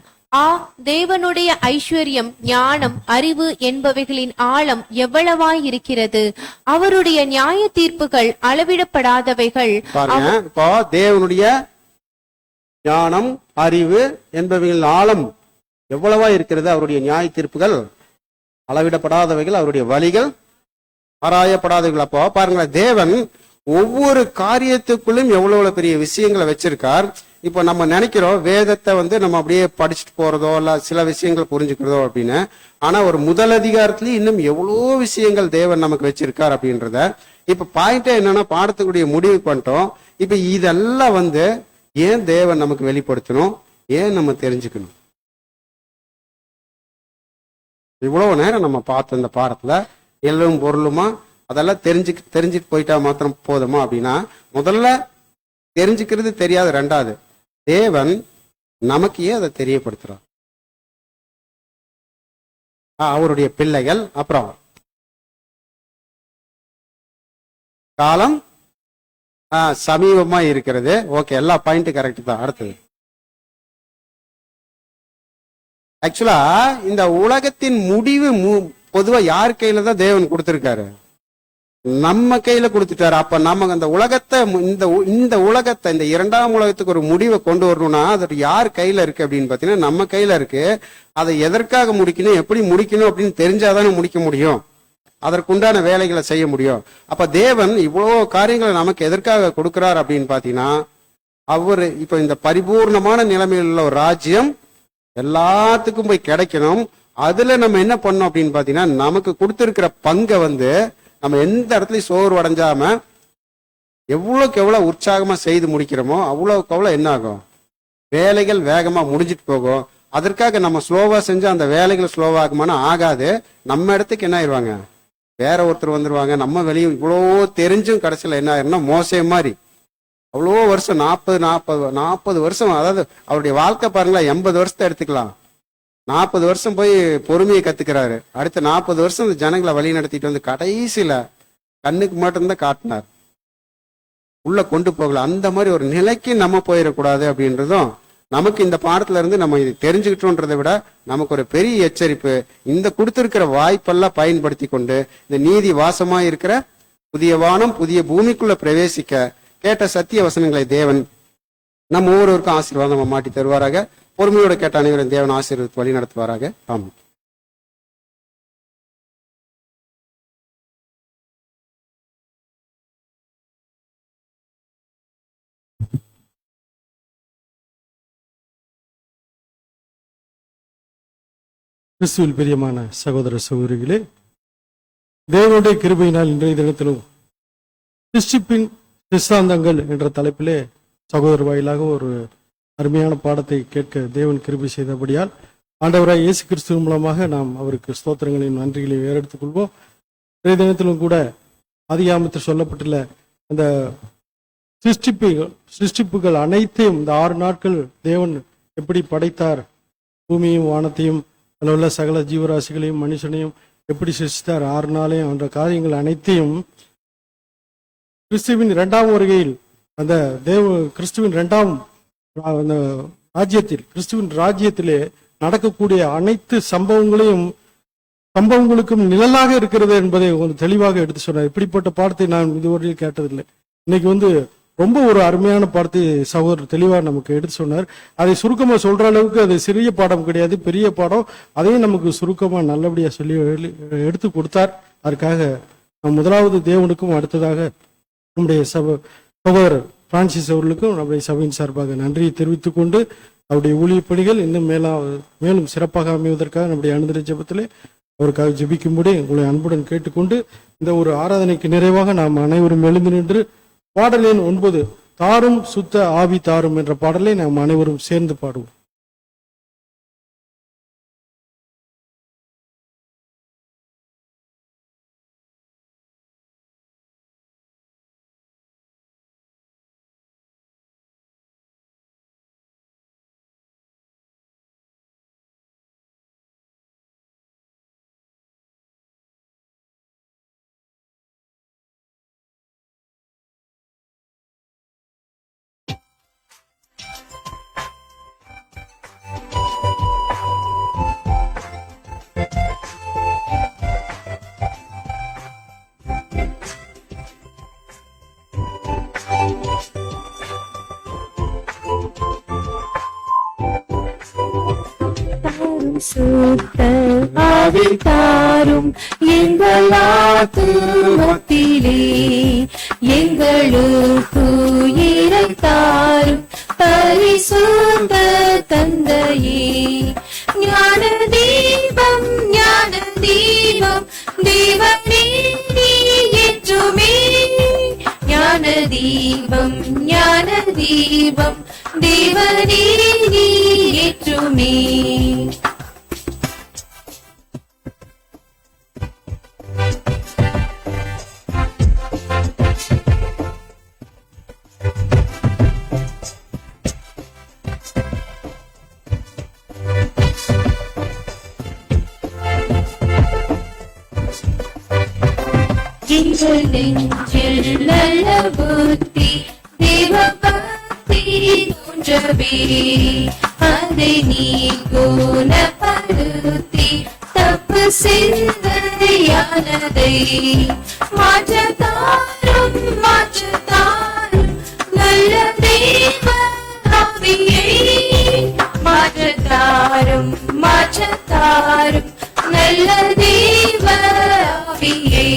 தேவனுடைய ஐஸ்வர்யம் ஞானம் அறிவு என்பவைகளின் ஆழம் எவ்வளவாய் இருக்கிறது, அவருடைய நியாய தீர்ப்புகள் அளவிடப்படாதவைகள். பாருங்க, இப்போ தேவனுடைய ஞானம் அறிவு என்பவைகளின் ஆழம் எவ்வளவா இருக்கிறது, அவருடைய நியாய தீர்ப்புகள் அளவிடப்படாதவைகள், அவருடைய வழிகள் ஆராயப்படாதவைகள். அப்போ பாருங்களேன், தேவன் ஒவ்வொரு காரியத்துக்குள்ளும் எவ்வளவு பெரிய விஷயங்களை வச்சிருக்கார். இப்போ நம்ம நினைக்கிறோம் வேதத்தை வந்து நம்ம அப்படியே படிச்சுட்டு போறதோ இல்ல சில விஷயங்கள் புரிஞ்சுக்கிறதோ அப்படின்னு. ஆனா ஒரு முதல் அதிகாரத்திலயும் இன்னும் எவ்வளோ விஷயங்கள் தேவன் நமக்கு வச்சிருக்கார் அப்படின்றத இப்ப பாயிண்டா என்னன்னா பாடத்துக்குரிய முடிவு பண்ணிட்டோம். இப்ப இதெல்லாம் வந்து ஏன் தேவன் நமக்கு வெளிப்படுத்தணும், ஏன் நம்ம தெரிஞ்சுக்கணும்? இவ்வளவு நேரம் நம்ம பார்த்த இந்த பாடத்துல எல்லும் பொருளுமா அதெல்லாம் தெரிஞ்சுட்டு போயிட்டா மாத்திரம் போதுமா அப்படின்னா, முதல்ல தெரிஞ்சுக்கிறது தெரியாது. 2வது, தேவன் நமக்கு ஏன் அதை தெரியப்படுத்துறார்? அவருடைய பிள்ளைகள். அப்புறம் காலம் சமீபமா இருக்கிறது. ஓகே, எல்லா பாயிண்ட் கரெக்ட் தான். அடுத்தது, ஆக்சுவலா இந்த உலகத்தின் முடிவு பொதுவா யார் கையில தான் தேவன் கொடுத்திருக்காரு? நம்ம கையில கொடுத்துட்டாரு. அப்ப நம்ம அந்த உலகத்தை இந்த உலகத்தை இந்த இரண்டாம் உலகத்துக்கு ஒரு முடிவை கொண்டு வரணும்னா அது யார் கையில இருக்கு அப்படின்னு பாத்தீங்கன்னா நம்ம கையில இருக்கு. அதை எதற்காக முடிக்கணும், எப்படி முடிக்கணும் அப்படின்னு தெரிஞ்சாதானே முடிக்க முடியும். அதற்குண்டான வேலைகளை செய்ய முடியும். அப்ப தேவன் இவ்வளவு காரியங்களை நமக்கு எதற்காக கொடுக்கிறார் அப்படின்னு பாத்தீங்கன்னா, அவரு இப்ப இந்த பரிபூர்ணமான நிலைமையில் உள்ள ஒரு ராஜ்யம் எல்லாத்துக்கும் போய் கிடைக்கணும். அதுல நம்ம என்ன பண்ணோம் அப்படின்னு பாத்தீங்கன்னா, நமக்கு கொடுத்திருக்கிற பங்கை நம்ம எந்த இடத்துலயும் சோர்வு அடைஞ்சாம எவ்வளவுக்கு எவ்வளவு உற்சாகமா செய்து முடிக்கிறோமோ அவ்வளவுக்கு அவ்வளவு என்ன ஆகும், வேலைகள் வேகமா முடிஞ்சிட்டு போகும். அதற்காக நம்ம ஸ்லோவா செஞ்சா அந்த வேலைகள் ஸ்லோவாகுமானா ஆகாது. நம்ம இடத்துக்கு என்ன ஆயிடுவாங்க, வேற ஒருத்தர் வந்துருவாங்க. நம்ம வெளியே இவ்வளோ தெரிஞ்சும் கடைசியில் என்ன ஆயிரும்னா மோசே மாதிரி அவ்வளோ வருஷம் 40 வருஷம், அதாவது அவருடைய வாழ்க்கை பாருங்களா, 80 வருஷத்தை எடுத்துக்கலாம். 40 வருஷம் போய் பொறுமையை கத்துக்கிறாரு. அடுத்த 40 வருஷம் இந்த ஜனங்களை வழி நடத்திட்டு கடைசியில கண்ணுக்கு மட்டும்தான் காட்டினார், உள்ள கொண்டு போகல. அந்த மாதிரி ஒரு நிலைக்கு நம்ம போயிடக்கூடாது அப்படின்றதும் நமக்கு இந்த பாடத்துல இருந்து நம்ம இது தெரிஞ்சுக்கிட்டோன்றதை விட நமக்கு ஒரு பெரிய எச்சரிப்பு. இந்த கொடுத்திருக்கிற வாய்ப்பெல்லாம் பயன்படுத்தி கொண்டு இந்த நீதி வாசமா இருக்கிற புதிய வானம் புதிய பூமிக்குள்ள பிரவேசிக்க கேட்ட சத்திய வசனங்களை தேவன் நம்ம ஒவ்வொருவருக்கும் ஆசீர்வாதம் மாட்டி தருவாராக. பொறுமையோடு கேட்ட அனைவரும் தேவன் ஆசீர்வாதத்தை வழி நடத்துவாராக. ஆமாம். கிறிஸ்துவில் பிரியமான சகோதர சகோதரிகளே, தேவனுடைய கிருபையினால் இன்றைய தினத்திலும் சிருஷ்டிப்பின் சித்தாந்தங்கள் என்ற தலைப்பிலே சகோதர வாயிலாக ஒரு அருமையான பாடத்தை கேட்க தேவன் கிருபை செய்தபடியால் ஆண்டவராய் இயேசு கிறிஸ்துவின் மூலமாக நாம் அவருக்கு ஸ்தோத்திரங்களையும் நன்றிகளையும் ஏறெடுத்துக் கொள்வோம். இன்றைய தினத்திலும் கூட ஆதியாகமத்தில் சொல்லப்பட்டுள்ள அந்த சிருஷ்டிப்புகள் அனைத்தையும் இந்த 6 நாட்கள் தேவன் எப்படி படைத்தார், பூமியும் வானத்தையும் அதில் உள்ள சகல ஜீவராசிகளையும் மனுஷனையும் எப்படி சிருஷ்டித்தார், 6 நாளையும் என்ற காரியங்கள் அனைத்தையும் கிறிஸ்துவின் 2ஆம் வருகையில் அந்த கிறிஸ்துவின் 2ஆம் அந்த ராஜ்யத்தில் கிறிஸ்துவின் ராஜ்யத்திலே நடக்கக்கூடிய அனைத்து சம்பவங்களுக்கும் நிழலாக இருக்கிறது என்பதை தெளிவாக எடுத்து சொன்னார். இப்படிப்பட்ட பாடத்தை நான் இதுவரையில் கேட்டதில்லை. இன்னைக்கு ரொம்ப ஒரு அருமையான பாடத்தை சகோதரர் தெளிவாக நமக்கு எடுத்து சொன்னார். அதை சுருக்கமா சொல்ற அளவுக்கு அது சிறிய பாடம் கிடையாது, பெரிய பாடம். அதையும் நமக்கு சுருக்கமா நல்லபடியா சொல்லி எடுத்து கொடுத்தார். அதற்காக முதலாவது தேவனுக்கும் அடுத்ததாக நம்முடைய சகோதரர் பிரான்சிஸ் அவர்களுக்கும் நம்முடைய சபையின் சார்பாக நன்றியை தெரிவித்துக் கொண்டு அவருடைய ஊழிய பணிகள் இன்னும் மேலும் சிறப்பாக அமைவதற்காக நம்முடைய அனுதின ஜெபத்திலே அவருக்காக ஜெபிக்கும்படி உங்களை அன்புடன் கேட்டுக்கொண்டு இந்த ஒரு ஆராதனைக்கு நிறைவாக நாம் அனைவரும் எழுந்து நின்று பாடல் எண் 9 தாரும் சுத்த ஆவி தாரும் என்ற பாடலை நாம் அனைவரும் சேர்ந்து பாடுவோம். சுத்த ஆவி தாரும் எங்கள் ஆத்துமத்திலே, எங்களுக்கு உயிரை தாரும் பரிசுத்த தந்தையே. ஞான தீபம் தேவனே நீ ஏற்றுமே, ஞான தீபம் தேவனே நீ ஏற்றுமே. எங்கள் நெஞ்சில் நல்ல புத்தி தேவ பக்தி தோன்றவே அதை நீ குணப்படுத்தி தப்பு சிந்தையானதை மாற்றத்தாரும் நல்ல தேவ ஆவியை மாற்றத்தாரும் நல்ல தேவ ஆவியை.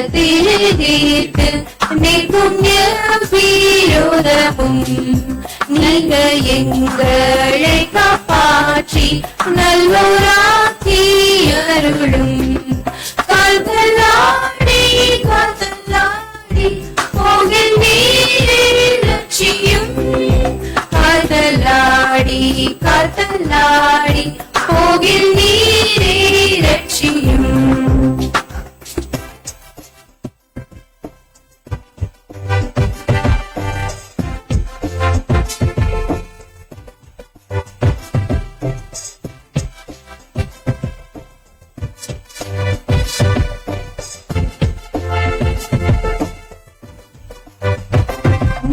நீதிமார்க்கத்திற்கு நிற்கும் விரோதமும் நீங்க எங்களை காப்பாற்றி நல்லோராக்கி அருளும். கால்களாடி போகில் நீரே லட்சியம் கால்களாடி போகில் நீரே லட்சியம்.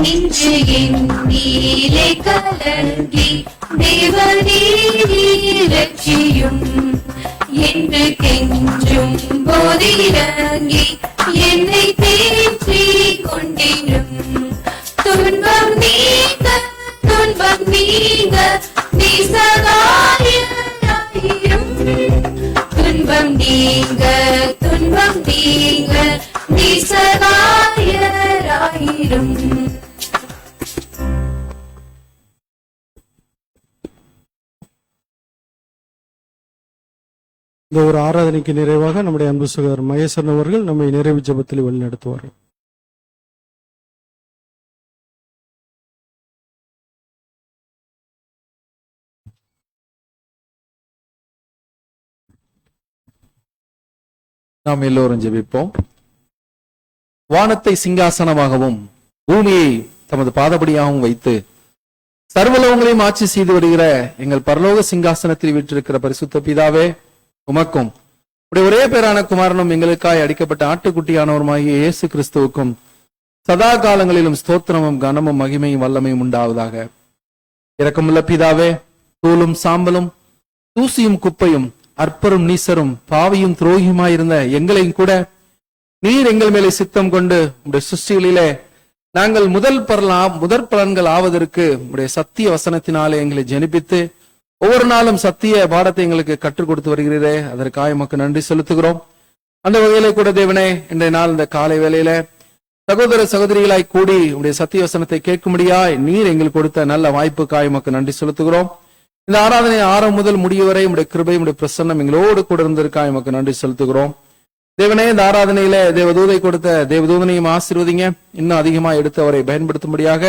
நெஞ்சு எண்ணீலே கலங்கி தேவநீலட்சியும் என்று கெஞ்சும் போதிறங்கி என்னை தேற்றி கொண்டிரும். துன்பம் நீங்க நீ சகாயராயிரும். துன்பம் நீங்க நீ சகாயராயிரும். இந்த ஒரு ஆராதனைக்கு நிறைவாக நம்முடைய அன்பு சகோதரர் மகேஸ்வரன் அவர்கள் நம்மை நிறைவு ஜெபத்தில் வழிநடத்துவார்கள். நாம் எல்லோரும் ஜெபிப்போம். வானத்தை சிங்காசனமாகவும் பூமியை தமது பாதபடியாகவும் வைத்து சர்வலோகங்களையும் ஆட்சி செய்து வருகிற எங்கள் பரலோக சிங்காசனத்தில் வீற்றிருக்கிற பரிசுத்த பிதாவே, உமக்கும் உடைய ஒரே பேரான குமாரனும் எங்களுக்காய் அடிக்கப்பட்ட ஆட்டுக்குட்டியானவருமாகிய இயேசு கிறிஸ்துவுக்கும் சதா காலங்களிலும் ஸ்தோத்திரமும் கனமும் மகிமையும் வல்லமையும் உண்டாவதாக. இரக்கமுள்ள பிதாவே, தூளும் சாம்பலும் தூசியும் குப்பையும் அற்பரும் நீசரும் பாவியும் துரோகியுமாயிருந்த எங்களையும் கூட நீர் எங்கள் மேலே சித்தம் கொண்டு உடைய சிருஷ்டிகளிலே நாங்கள் முதற் பலன்கள் ஆவதற்கு உடைய சத்திய வசனத்தினாலே எங்களை ஜெனிப்பித்து ஒவ்வொரு நாளும் சத்திய பாடத்தை எங்களுக்கு கற்றுக் கொடுத்து வருகிறீரே, அதற்காக எமக்கு நன்றி செலுத்துகிறோம். அந்த வகையில கூட தேவனே, இன்றைய நாள் இந்த காலை வேளையில சகோதர சகோதரிகளாய் கூடி உடைய சத்திய வசனத்தை கேட்கும்படியாய் நீர் எங்களுக்கு கொடுத்த நல்ல வாய்ப்புக்காய் எமக்கு நன்றி செலுத்துகிறோம். இந்த ஆராதனை ஆரம்பம் முதல் முடிவு வரை உடைய கிருபை உடைய பிரசன்னம் எங்களோடு கூட இருந்திருக்காய் எமக்கு நன்றி செலுத்துகிறோம். தேவனே, இந்த ஆராதனையில தேவதூதை கொடுத்த தேவதூதனையும் ஆசீர்வதிங்க. இன்னும் அதிகமா எடுத்து அவரை பயன்படுத்தும்படியாக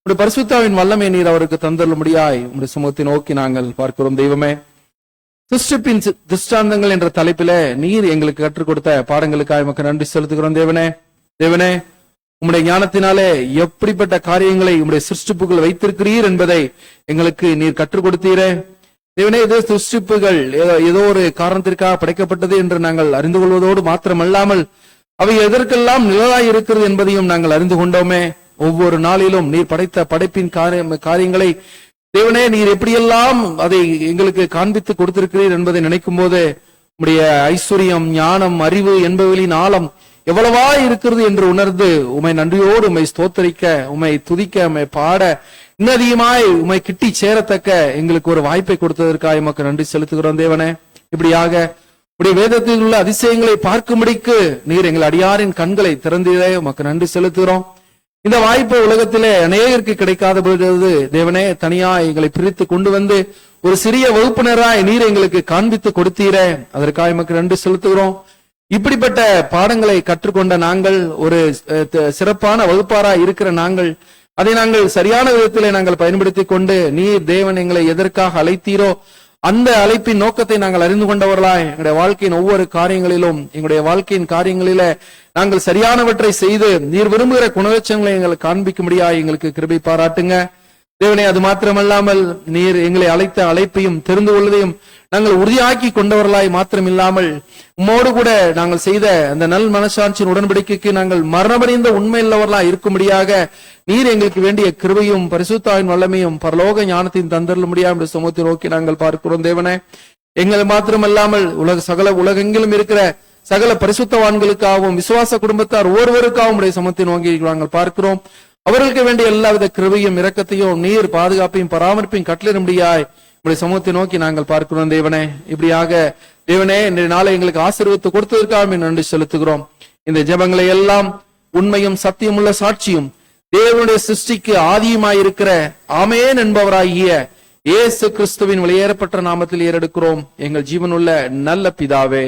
உடைய பரிசுத்தாவின் வல்லமை நீர் அவருக்கு தந்தருளும்படியாய் உடைய சமூகத்தை நோக்கி நாங்கள் பார்க்கிறோம். தெய்வமே, சிருஷ்டிப்பின் திருஷ்டாந்தங்கள் என்ற தலைப்பில நீர் எங்களுக்கு கற்றுக் கொடுத்த பாடங்களுக்காக எமக்கு நன்றி செலுத்துகிறோம். தேவனே, உம்முடைய ஞானத்தினாலே எப்படிப்பட்ட காரியங்களை உம்முடைய சிருஷ்டிப்புகள் வைத்திருக்கிறீர் என்பதை எங்களுக்கு நீர் கற்றுக் கொடுத்தீரே. தேவனே, இது சிருஷ்டிப்புகள் ஏதோ ஒரு காரணத்திற்காக படைக்கப்பட்டது என்று நாங்கள் அறிந்து கொள்வதோடு மாத்திரமல்லாமல் அவை எதற்கெல்லாம் நிழலாய் இருக்கிறது என்பதையும் நாங்கள் அறிந்து கொண்டோமே. ஒவ்வொரு நாளிலும் நீர் படைத்த படைப்பின் காரியங்களை தேவனே நீர் எப்படியெல்லாம் அதை எங்களுக்கு காண்பித்து கொடுத்திருக்கிறீர் என்பதை நினைக்கும் போது உம்முடைய ஐஸ்வர்யம், ஞானம், அறிவு என்பவர்களின் ஆழம் எவ்வளவா இருக்கிறது என்று உணர்ந்து உம்மை நன்றியோடு உம்மை ஸ்தோத்தரிக்க, உம்மை துதிக்க, உம்மை பாட, இன்னும் அதிகமாய் உம்மை கிட்டி சேரத்தக்க எங்களுக்கு ஒரு வாய்ப்பை கொடுத்ததற்காக எமக்கு நன்றி செலுத்துகிறோம். தேவனே, இப்படியாக உடைய வேதத்தில் உள்ள அதிசயங்களை பார்க்கும்படிக்கு நீர் எங்கள் அடியாரின் கண்களை திறந்தீரே, உமக்கு நன்றி செலுத்துகிறோம். இந்த வாய்ப்பு உலகத்திலே அநேகருக்கு கிடைக்காத பொழுது தேவனே, தனியா எங்களை பிரித்து கொண்டு வந்து ஒரு சிறிய வகுப்பினராய் நீர் எங்களுக்கு காண்பித்து கொடுத்தீரே, அதற்காக எமக்கு நன்றி செலுத்துகிறோம். இப்படிப்பட்ட பாடங்களை கற்றுக்கொண்ட நாங்கள், ஒரு சிறப்பான வகுப்பாராய் இருக்கிற நாங்கள் அதை நாங்கள் சரியான விதத்திலே நாங்கள் பயன்படுத்திக் கொண்டு நீர் தேவன் எங்களை எதற்காக அழைத்தீரோ அந்த அழைப்பின் நோக்கத்தை நாங்கள் அறிந்து கொண்டவர்களாய் எங்களுடைய வாழ்க்கையின் ஒவ்வொரு காரியங்களிலும் எங்களுடைய வாழ்க்கையின் காரியங்களில நாங்கள் சரியானவற்றை செய்து நீர் விரும்புகிற குணலட்சங்களை எங்களுக்கு காண்பிக்கும்படியாய் எங்களுக்கு கிருபை பாராட்டுங்க தேவனே. அது மாத்திரமல்லாமல் நீர் எங்களை அழைத்த அழைப்பையும் தெரிந்து கொள்வதையும் நாங்கள் உறுதியாக்கி கொண்டவர்களாய் மாத்திரமில்லாமல் உம்மோடு கூட நாங்கள் செய்த அந்த நல் மனசாட்சியின் உடன்படிக்கைக்கு நாங்கள் மரணமடைந்த உண்மையுள்ளவர்களாய் இருக்கும்படியாக நீர் எங்களுக்கு வேண்டிய கிருபையும் பரிசுத்தாவின் வல்லமையும் பரலோக ஞானத்தையும் தந்தருளும்படியா என்று சமூகத்தை நோக்கி நாங்கள் பார்க்கிறோம் தேவனே. எங்கள் மாத்திரமல்லாமல் சகல உலகெங்கிலும் இருக்கிற சகல பரிசுத்தவான்களுக்காகவும் விசுவாச குடும்பத்தார் ஒவ்வொருவருக்காகவும் உடைய சமூகத்தை நோக்கி நாங்கள் பார்க்கிறோம். அவர்களுக்கு வேண்டிய எல்லாவித கிருபையும் இரக்கத்தையும் நீர் பாதுகாப்பையும் பராமரிப்பையும் கட்டளிடும்படியாய் உடைய சமூகத்தை நோக்கி நாங்கள் பார்க்கிறோம் தேவனே. இப்படியாக தேவனே இன்றைய நாளை எங்களுக்கு ஆசீர்வாதத்தை கொடுத்ததற்காக நன்றி செலுத்துகிறோம். இந்த ஜெபங்களை எல்லாம் உண்மையும் சத்தியமுள்ள சாட்சியும் தேவனுடைய சிருஷ்டிக்கு ஆதியுமாயிருக்கிற ஆமென் என்பவராகிய இயேசு கிறிஸ்துவின் வெளியேறப்பட்ட நாமத்தில் ஏறெடுக்கிறோம் எங்கள் ஜீவனுள்ள நல்ல பிதாவே.